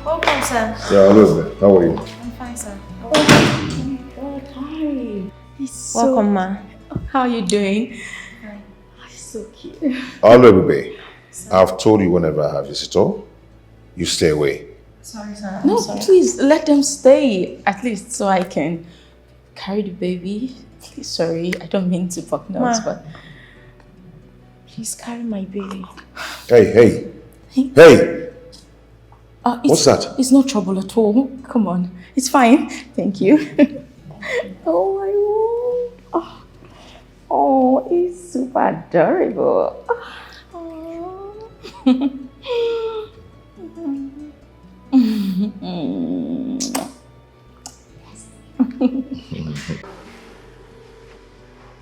Speaker 11: Welcome, sir.
Speaker 3: Yeah, hello. How are you?
Speaker 11: I'm fine, sir.
Speaker 2: Oh my God, hi. He's
Speaker 11: Welcome, ma.
Speaker 2: How are you doing? He's so cute.
Speaker 3: Hello, baby. I've told you whenever I have visitor, you stay away.
Speaker 11: Sorry, sir.
Speaker 2: No, please let them stay. At least so I can carry the baby. Please, sorry, I don't mean to fuck nuts, but please carry my baby.
Speaker 3: Hey. What's that?
Speaker 2: It's no trouble at all. Come on. It's fine. Thank you. Oh, my word. Oh, it's super adorable.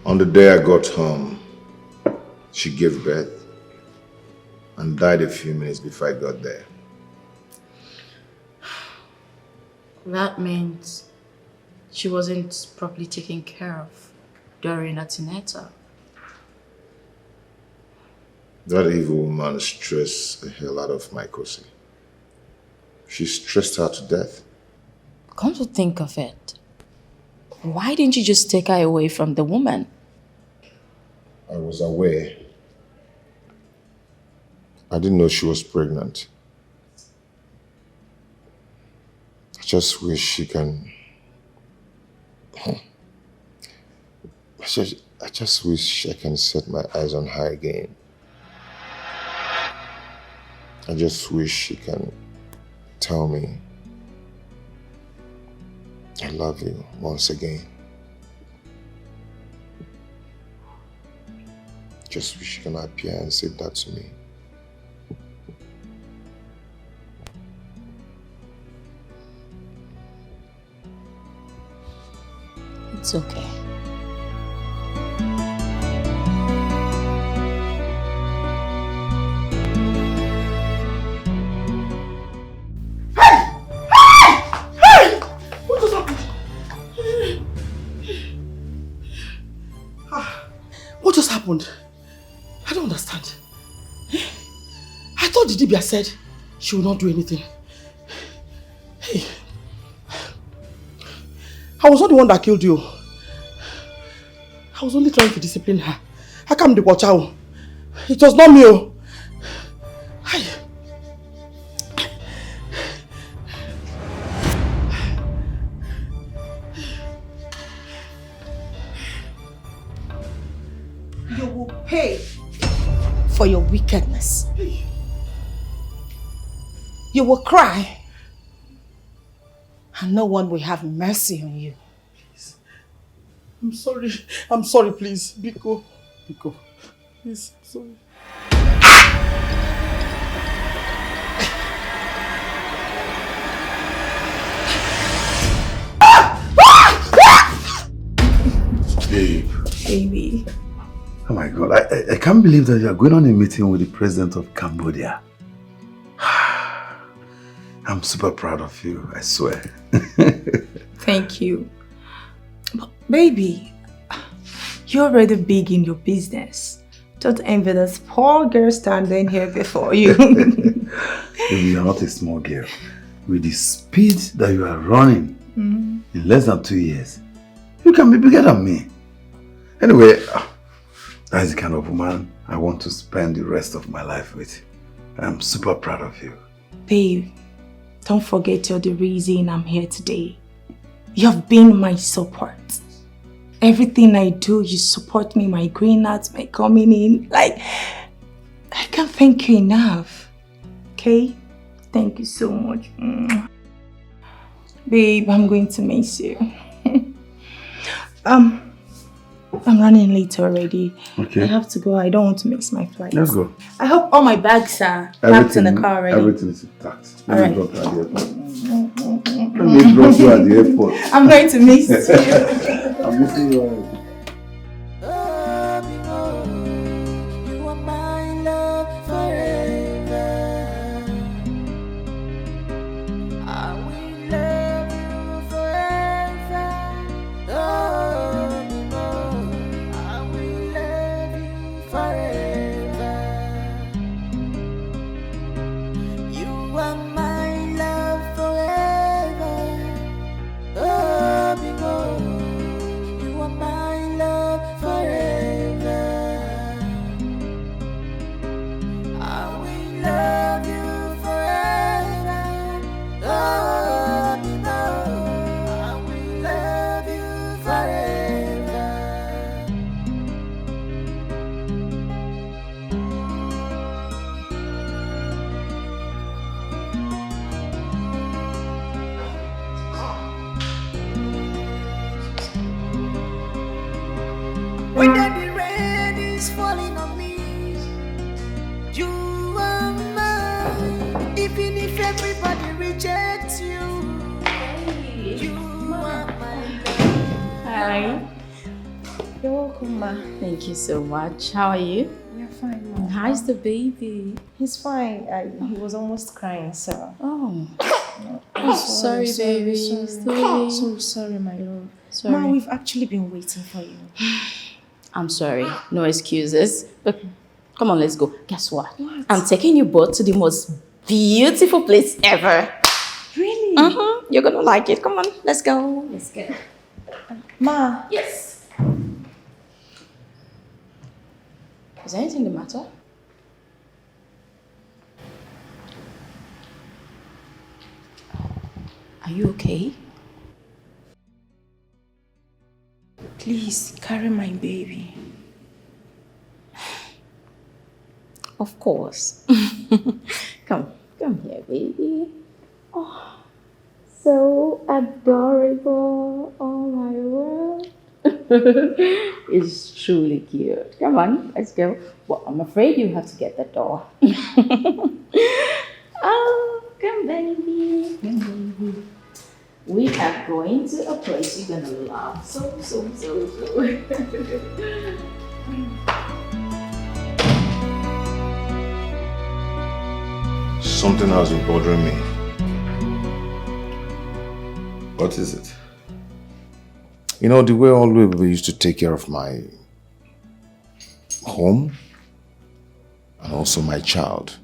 Speaker 3: On the day I got home, she gave birth and died a few minutes before I got there.
Speaker 2: That means she wasn't properly taken care of during antenatal.
Speaker 3: That evil woman stressed the hell out of my cousin. She stressed her to death.
Speaker 2: Come to think of it, why didn't you just take her away from the woman?
Speaker 3: I was aware. I didn't know she was pregnant. I just wish she can... I just wish I can set my eyes on her again. I just wish she can tell me I love you once again. Just wish you can appear and say that to me.
Speaker 2: It's okay.
Speaker 6: What just happened? What just happened? I don't understand. I thought Dibia said she would not do anything. Hey, I was not the one that killed you. I was only trying to discipline her. How come the watch out? It was not me. Oh. Hi.
Speaker 5: You will pay for your wickedness. You will cry, and no one will have mercy on you.
Speaker 6: Please. I'm sorry. I'm sorry, please. Biko. Biko. Please, I'm sorry.
Speaker 12: Babe.
Speaker 11: Baby.
Speaker 12: Oh my God, I can't believe that you are going on a meeting with the president of Cambodia. I'm super proud of you, I swear.
Speaker 11: Thank you. But baby, you're already big in your business. Don't envy this poor girl standing here before you.
Speaker 12: Baby, you're not a small girl. With the speed that you are running in less than 2 years, you can be bigger than me. Anyway, that's the kind of woman I want to spend the rest of my life with. I'm super proud of you.
Speaker 11: Babe, don't forget you're the reason I'm here today. You've been my support. Everything I do, you support me, my green arts, my coming in. Like, I can't thank you enough. Okay? Thank you so much. Babe, I'm going to miss you. I'm running late already.
Speaker 12: Okay.
Speaker 11: I have to go. I don't want to miss my flight.
Speaker 12: Let's go.
Speaker 11: I hope all my bags are packed in the car already.
Speaker 12: Everything is intact. Let me drop you at the airport.
Speaker 11: Let
Speaker 12: me drop you at the airport.
Speaker 11: I'm going to miss you.
Speaker 12: I'm missing you already.
Speaker 8: When the rain is falling on me, you are mine. Even if everybody rejects you, you are mine.
Speaker 2: Hi.
Speaker 5: You're welcome, Ma.
Speaker 2: Thank you so much. How are you?
Speaker 5: You're fine, Ma.
Speaker 2: How's the baby?
Speaker 5: He's fine. He was almost crying, so.
Speaker 2: Oh.
Speaker 5: I'm
Speaker 2: sorry, baby.
Speaker 5: So sorry, my love.
Speaker 2: Sorry.
Speaker 5: Ma, we've actually been waiting for you.
Speaker 2: I'm sorry. No excuses. But come on, let's go. Guess what? I'm taking you both to the most beautiful place ever.
Speaker 5: Really?
Speaker 2: You're gonna like it. Come on, let's go.
Speaker 5: Let's go. Ma.
Speaker 2: Yes. Is anything the matter? Are you okay?
Speaker 5: Please carry my baby.
Speaker 2: Of course. Come here, baby. Oh, so so adorable. Oh my word. It's truly cute. Come on, let's go. Well, I'm afraid you have to get the door. Oh, come baby. Come baby. We are going to a place you're gonna love. So.
Speaker 3: Something has been bothering me.
Speaker 16: What is it?
Speaker 3: You know, the way always we used to take care of my home and also my child.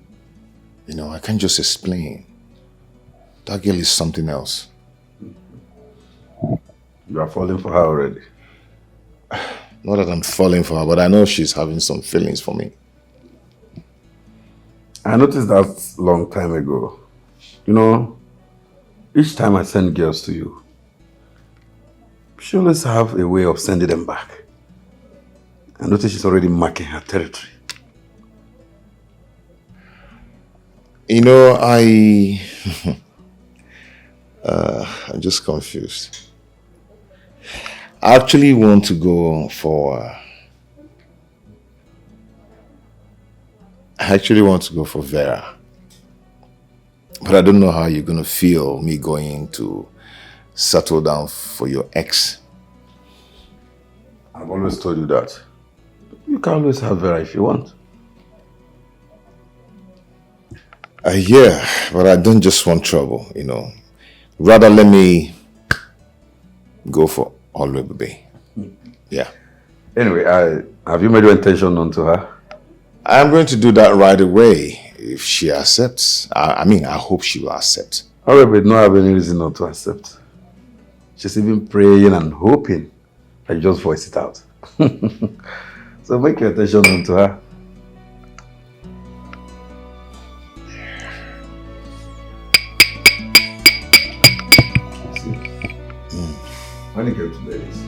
Speaker 3: You know, I can't just explain. That girl is something else.
Speaker 16: You are falling for her already.
Speaker 3: Not that I'm falling for her, but I know she's having some feelings for me.
Speaker 16: I noticed that long time ago. You know, each time I send girls to you, she always have a way of sending them back. I notice she's already marking her territory.
Speaker 3: You know, I'm just confused. I actually want to go for Vera. But I don't know how you're going to feel me going to settle down for your ex.
Speaker 16: I've always told you that. You can always have Vera if you want.
Speaker 3: Yeah, but I don't just want trouble, you know. Rather, let me go for Olwebube. Yeah.
Speaker 16: Anyway, have you made your intention known to her?
Speaker 3: I'm going to do that right away if she accepts. I mean, I hope she will accept.
Speaker 16: However, don't have any reason not to accept. She's even praying and hoping that you just voice it out. So make your intention known to her. When you get to ladies,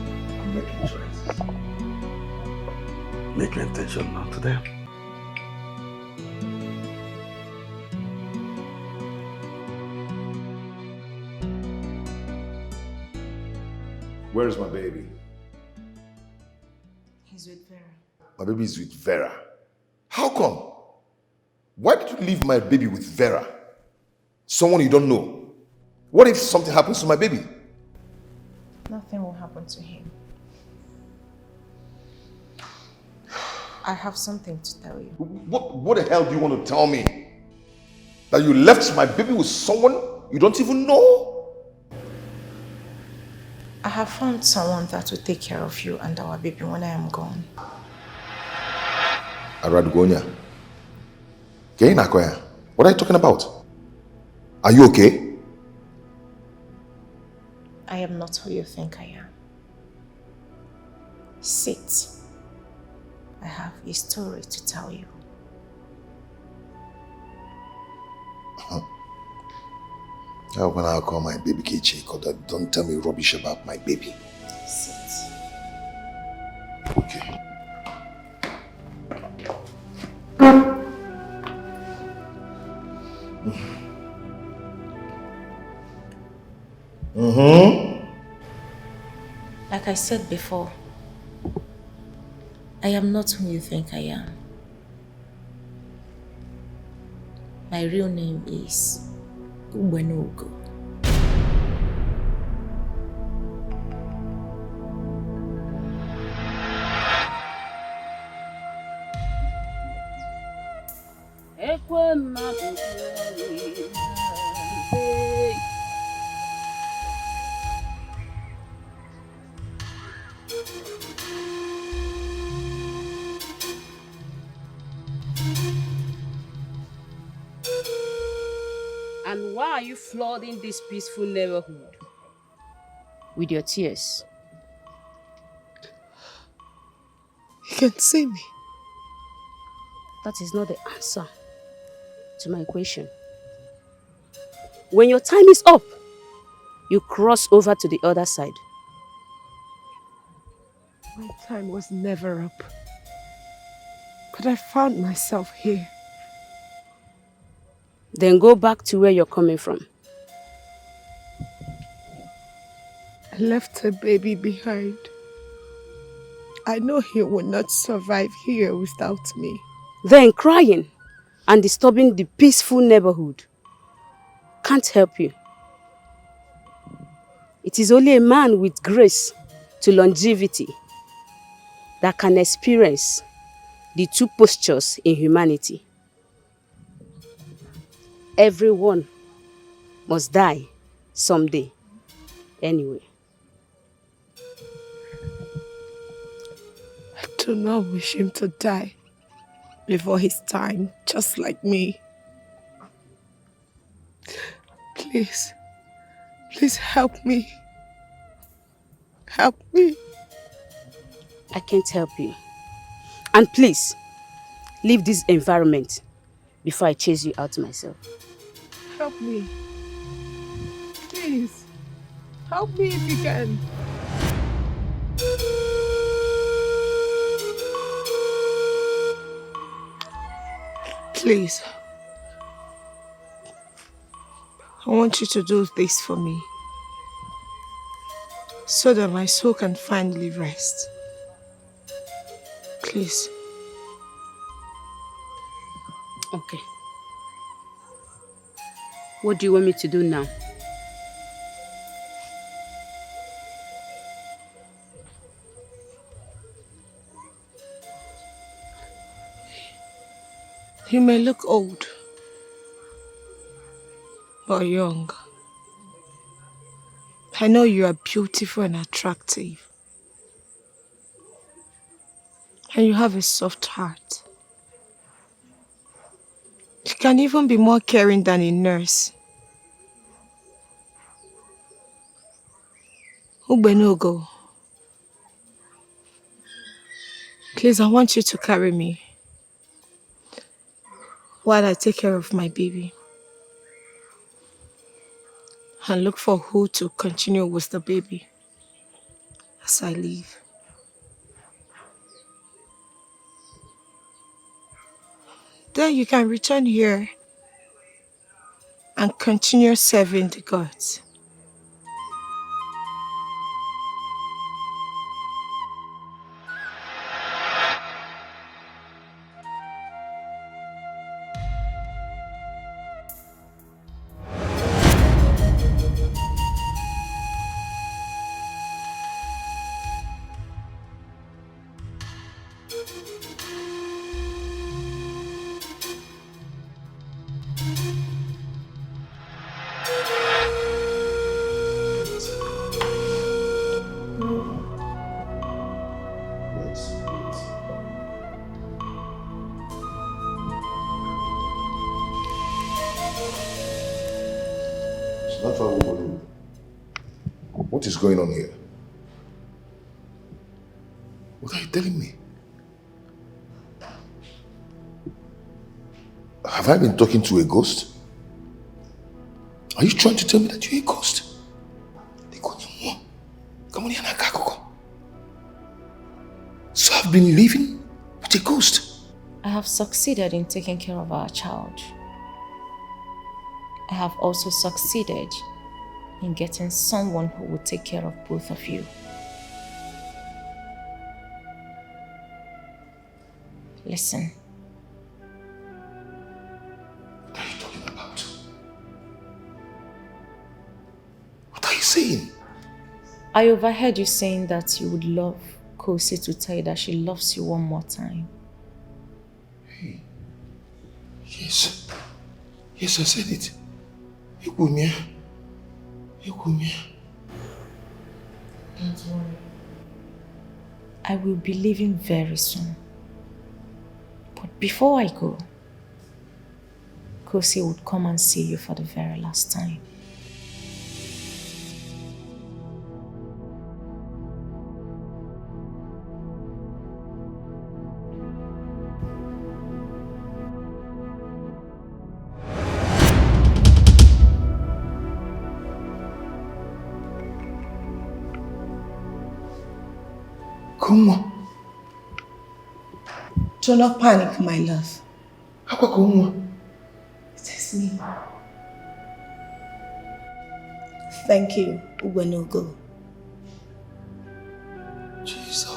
Speaker 16: make your choices. Make your intention known to them.
Speaker 3: Where is my baby?
Speaker 11: He's with Vera.
Speaker 3: My baby is with Vera. How come? Why did you leave my baby with Vera? Someone you don't know. What if something happens to my baby?
Speaker 11: Nothing will happen to him. I have something to tell you.
Speaker 3: What the hell do you want to tell me? That you left my baby with someone you don't even know?
Speaker 11: I have found someone that will take care of you and our baby when I am gone.
Speaker 3: Aradugonia. Nakoya. What are you talking about? Are you okay?
Speaker 11: I am not who you think I am. Sit. I have a story to tell you.
Speaker 3: When I call my baby Kichi, don't tell me rubbish about my baby.
Speaker 11: Sit.
Speaker 3: Okay.
Speaker 11: Like I said before, I am not who you think I am. My real name is Ubenogo.
Speaker 17: And why are you flooding this peaceful neighborhood with your tears?
Speaker 5: You can see me.
Speaker 17: That is not the answer to my question. When your time is up, you cross over to the other side.
Speaker 5: My time was never up. But I found myself here.
Speaker 17: Then go back to where you're coming from.
Speaker 5: I left a baby behind. I know he will not survive here without me.
Speaker 17: Then crying and disturbing the peaceful neighborhood can't help you. It is only a man with grace to longevity that can experience the two postures in humanity. Everyone must die someday, anyway.
Speaker 5: I do not wish him to die before his time, just like me. Please, please help me. Help me.
Speaker 17: I can't help you. And please, leave this environment before I chase you out myself.
Speaker 5: Help me. Please, help me if you can. Please. I want you to do this for me, so that my soul can finally rest. Please.
Speaker 17: Okay. What do you want me to do now?
Speaker 5: You may look old or young. I know you are beautiful and attractive. And you have a soft heart. You can even be more caring than a nurse. Ubenogo. Please, I want you to carry me while I take care of my baby. And look for who to continue with the baby as I leave. Then you can return here and continue serving the gods.
Speaker 3: What is going on here? What are you telling me? Have I been talking to a ghost? Are you trying to tell me that you're a ghost? So I've been living with a ghost.
Speaker 11: I have succeeded in taking care of our child. I have also succeeded in getting someone who will take care of both of you. Listen.
Speaker 3: What are you talking about? What are you saying?
Speaker 11: I overheard you saying that you would love Kosi to tell you that she loves you one more time.
Speaker 3: Hey. Yes. Yes, I said it. Don't
Speaker 11: worry. I will be leaving very soon. But before I go, Kosi would come and see you for the very last time.
Speaker 5: Come on. Do not panic, my love. It is me. Thank you, Uwenogo.
Speaker 3: Jesus.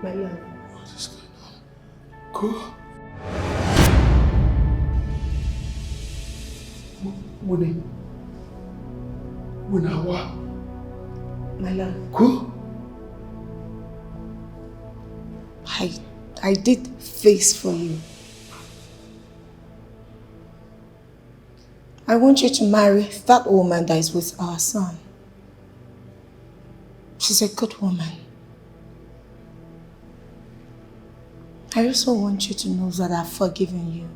Speaker 9: My love.
Speaker 3: What is going on? Go. What?
Speaker 9: My love.
Speaker 3: Go.
Speaker 9: I did face for you. I want you to marry that woman that is with our son. She's a good woman. I also want you to know that I've forgiven you.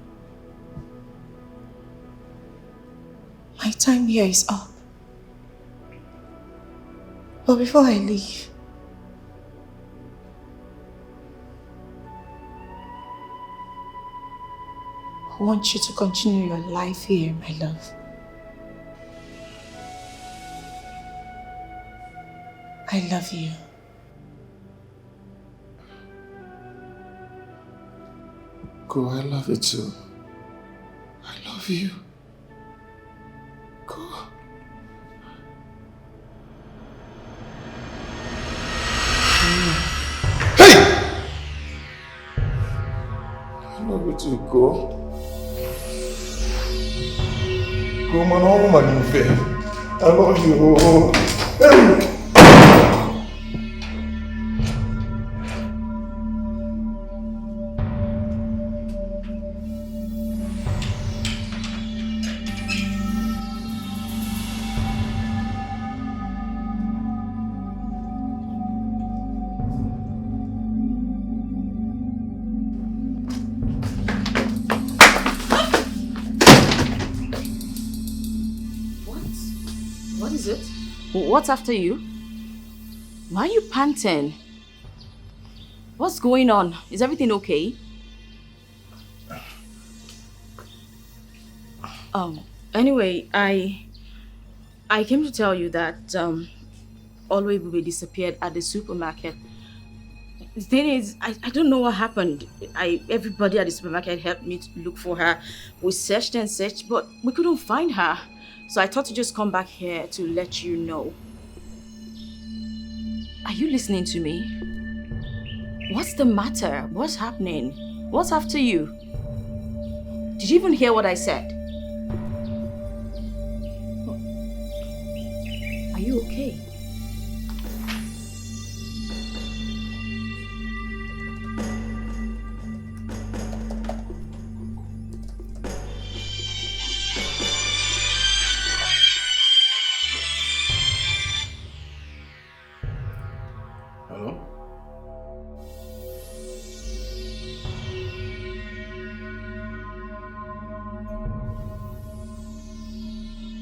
Speaker 9: My time here is up. But before I leave, I want you to continue your life here, my love. I love you.
Speaker 3: Go, I love you too. I love you. Go. Hey! I love you too, go. Go, man, oh, man, you fair. I love you. Hey!
Speaker 2: What is it? What's after you? Why are you panting? What's going on? Is everything okay? Anyway, I came to tell you that Oluebube disappeared at the supermarket. The thing is, I don't know what happened. Everybody at the supermarket helped me to look for her. We searched and searched, but we couldn't find her. So I thought to just come back here to let you know. Are you listening to me? What's the matter? What's happening? What's after you? Did you even hear what I said? Are you okay?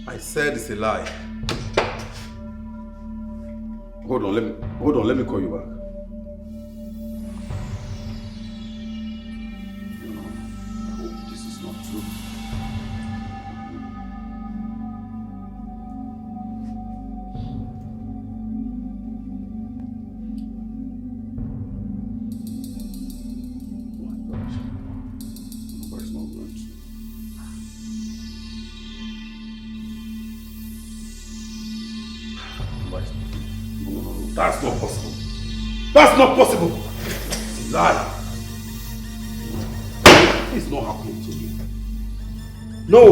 Speaker 1: I said it's a lie. Hold on, let me call you back. I hope this is not true. Oh my gosh. Nobody's not going to. No, that's not possible. That's not possible. It's a lie. It's not happening to me. No.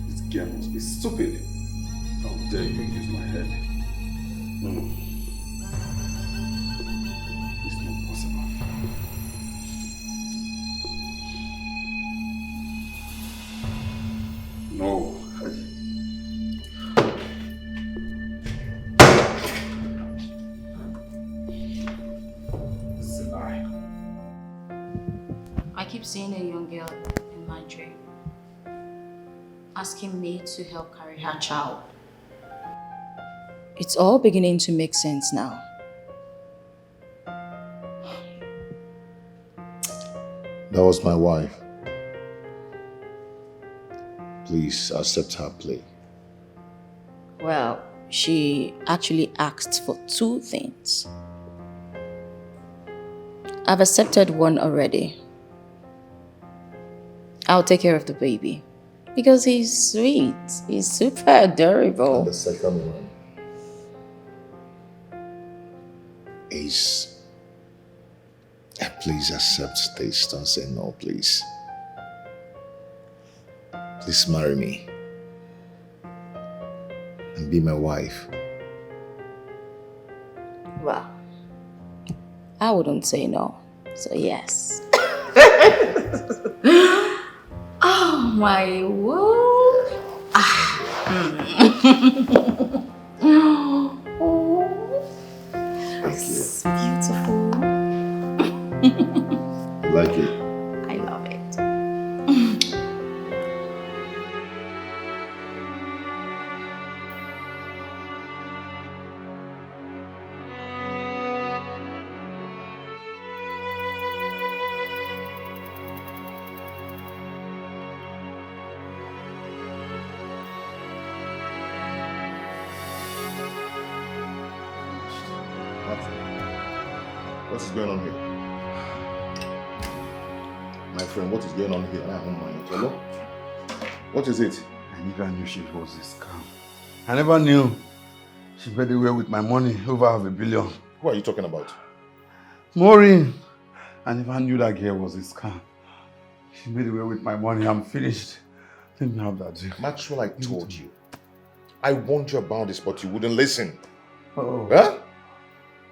Speaker 1: This girl must be stupid. How dare you use my head? No. It's not possible. No.
Speaker 2: I keep seeing a young girl in my dream asking me to help carry her child. It's all beginning to make sense now.
Speaker 3: That was my wife. Please accept her plea.
Speaker 2: Well, she actually asked for 2 things. I've accepted one already. I'll take care of the baby. Because he's sweet. He's super adorable.
Speaker 3: And the second one? Ace, please accept this. Don't say no, please. Please marry me and be my wife.
Speaker 11: Well, I wouldn't say no. So yes. Oh my word. It's beautiful.
Speaker 3: You like it?
Speaker 11: I love it.
Speaker 3: What is going on here? My friend, what is going on here? Hello? What is it?
Speaker 1: I never knew she was a scam. I never knew she made away with my money, over $500 million.
Speaker 3: Who are you talking about?
Speaker 1: Maureen. I never knew that girl was a scam. She made away with my money. I'm finished. Let me have that drink.
Speaker 3: Maxwell, I told you. I warned you about this, but you wouldn't listen.
Speaker 1: Oh.
Speaker 3: Huh?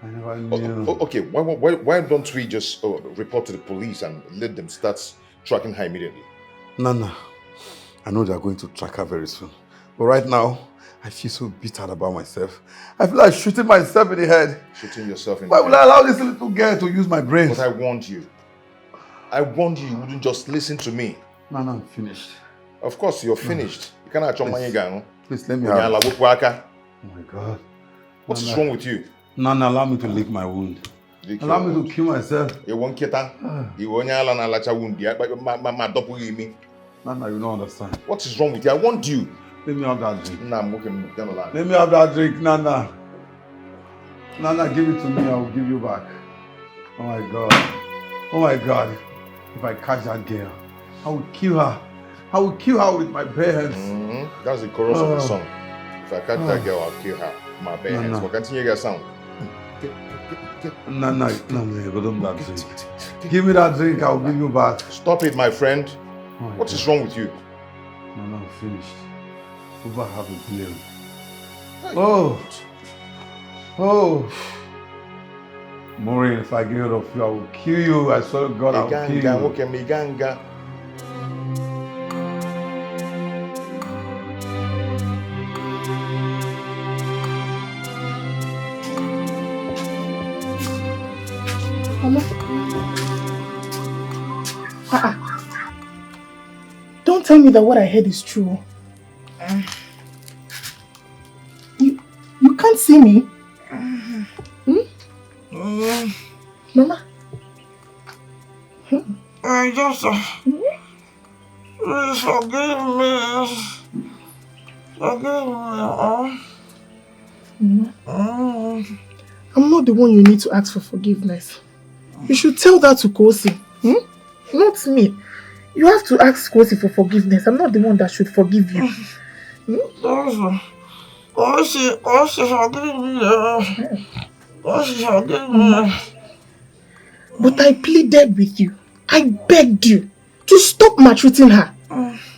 Speaker 1: I never knew.
Speaker 3: Okay, why don't we just report to the police and let them start tracking her immediately?
Speaker 1: Nana, I know they're going to track her very soon. But right now, I feel so bitter about myself. I feel like shooting myself in the head.
Speaker 3: Shooting yourself in
Speaker 1: Why
Speaker 3: the
Speaker 1: would
Speaker 3: head?
Speaker 1: I allow this little girl to use my brain?
Speaker 3: But I warned you. I warned you wouldn't just listen to me.
Speaker 1: Nana, I'm finished.
Speaker 3: Of course, you're finished. You cannot
Speaker 1: Please let me have it. Oh my God.
Speaker 3: What is wrong with you?
Speaker 1: Nana, allow me to lick my wound. Allow me to kill myself.
Speaker 3: You won't get that. You won't wound.
Speaker 1: Nana, you don't understand.
Speaker 3: What is wrong with you? I want you.
Speaker 1: Let me have that drink.
Speaker 3: Nah, I'm okay.
Speaker 1: Let me have that drink, Nana. Nana, give it to me. I will give you back. Oh my God. Oh my God. If I catch that girl, I will kill her. I will kill her with my bare hands.
Speaker 3: That's the chorus of the song. If I catch that girl, I'll kill her. My bare hands. But continue your sound.
Speaker 1: Nana, give me that drink. Give me that drink, I will give you back.
Speaker 3: Stop it, my friend. What is wrong with you?
Speaker 1: Nana, I'm finished. Over $500 million. Oh. Oh. Maureen, if I get rid of you, I will kill you. I swear to God, I will kill you.
Speaker 10: Mama. Don't tell me that what I heard is true. You can't see me. Mama.
Speaker 5: I just please forgive me. Forgive me.
Speaker 10: I'm not the one you need to ask for forgiveness. You should tell that to Kosi. Not me. You have to ask Kosi for forgiveness. I'm not the one that should forgive you.
Speaker 5: Kosi, forgive me. Kosi, forgive me.
Speaker 10: But I pleaded with you. I begged you to stop maltreating her.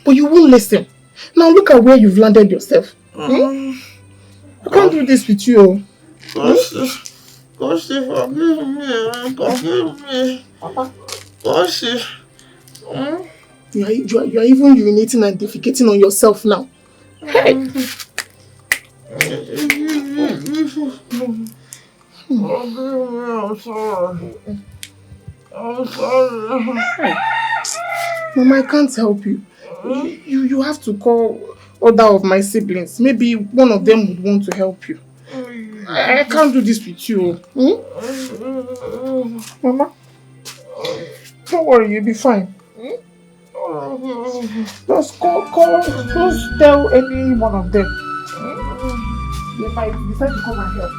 Speaker 10: But you won't listen. Now look at where you've landed yourself. I can't do this with you.
Speaker 5: Kosi, forgive me. Forgive me. Kosi.
Speaker 10: You are even urinating and defecating on yourself now. Hey.
Speaker 5: I'm sorry. I'm sorry.
Speaker 10: Mama, I can't help you. You have to call other of my siblings. Maybe one of them would want to help you. I can't do this with you. Mama, don't worry, you'll be fine. Just just tell any one of them. They might decide to come and help.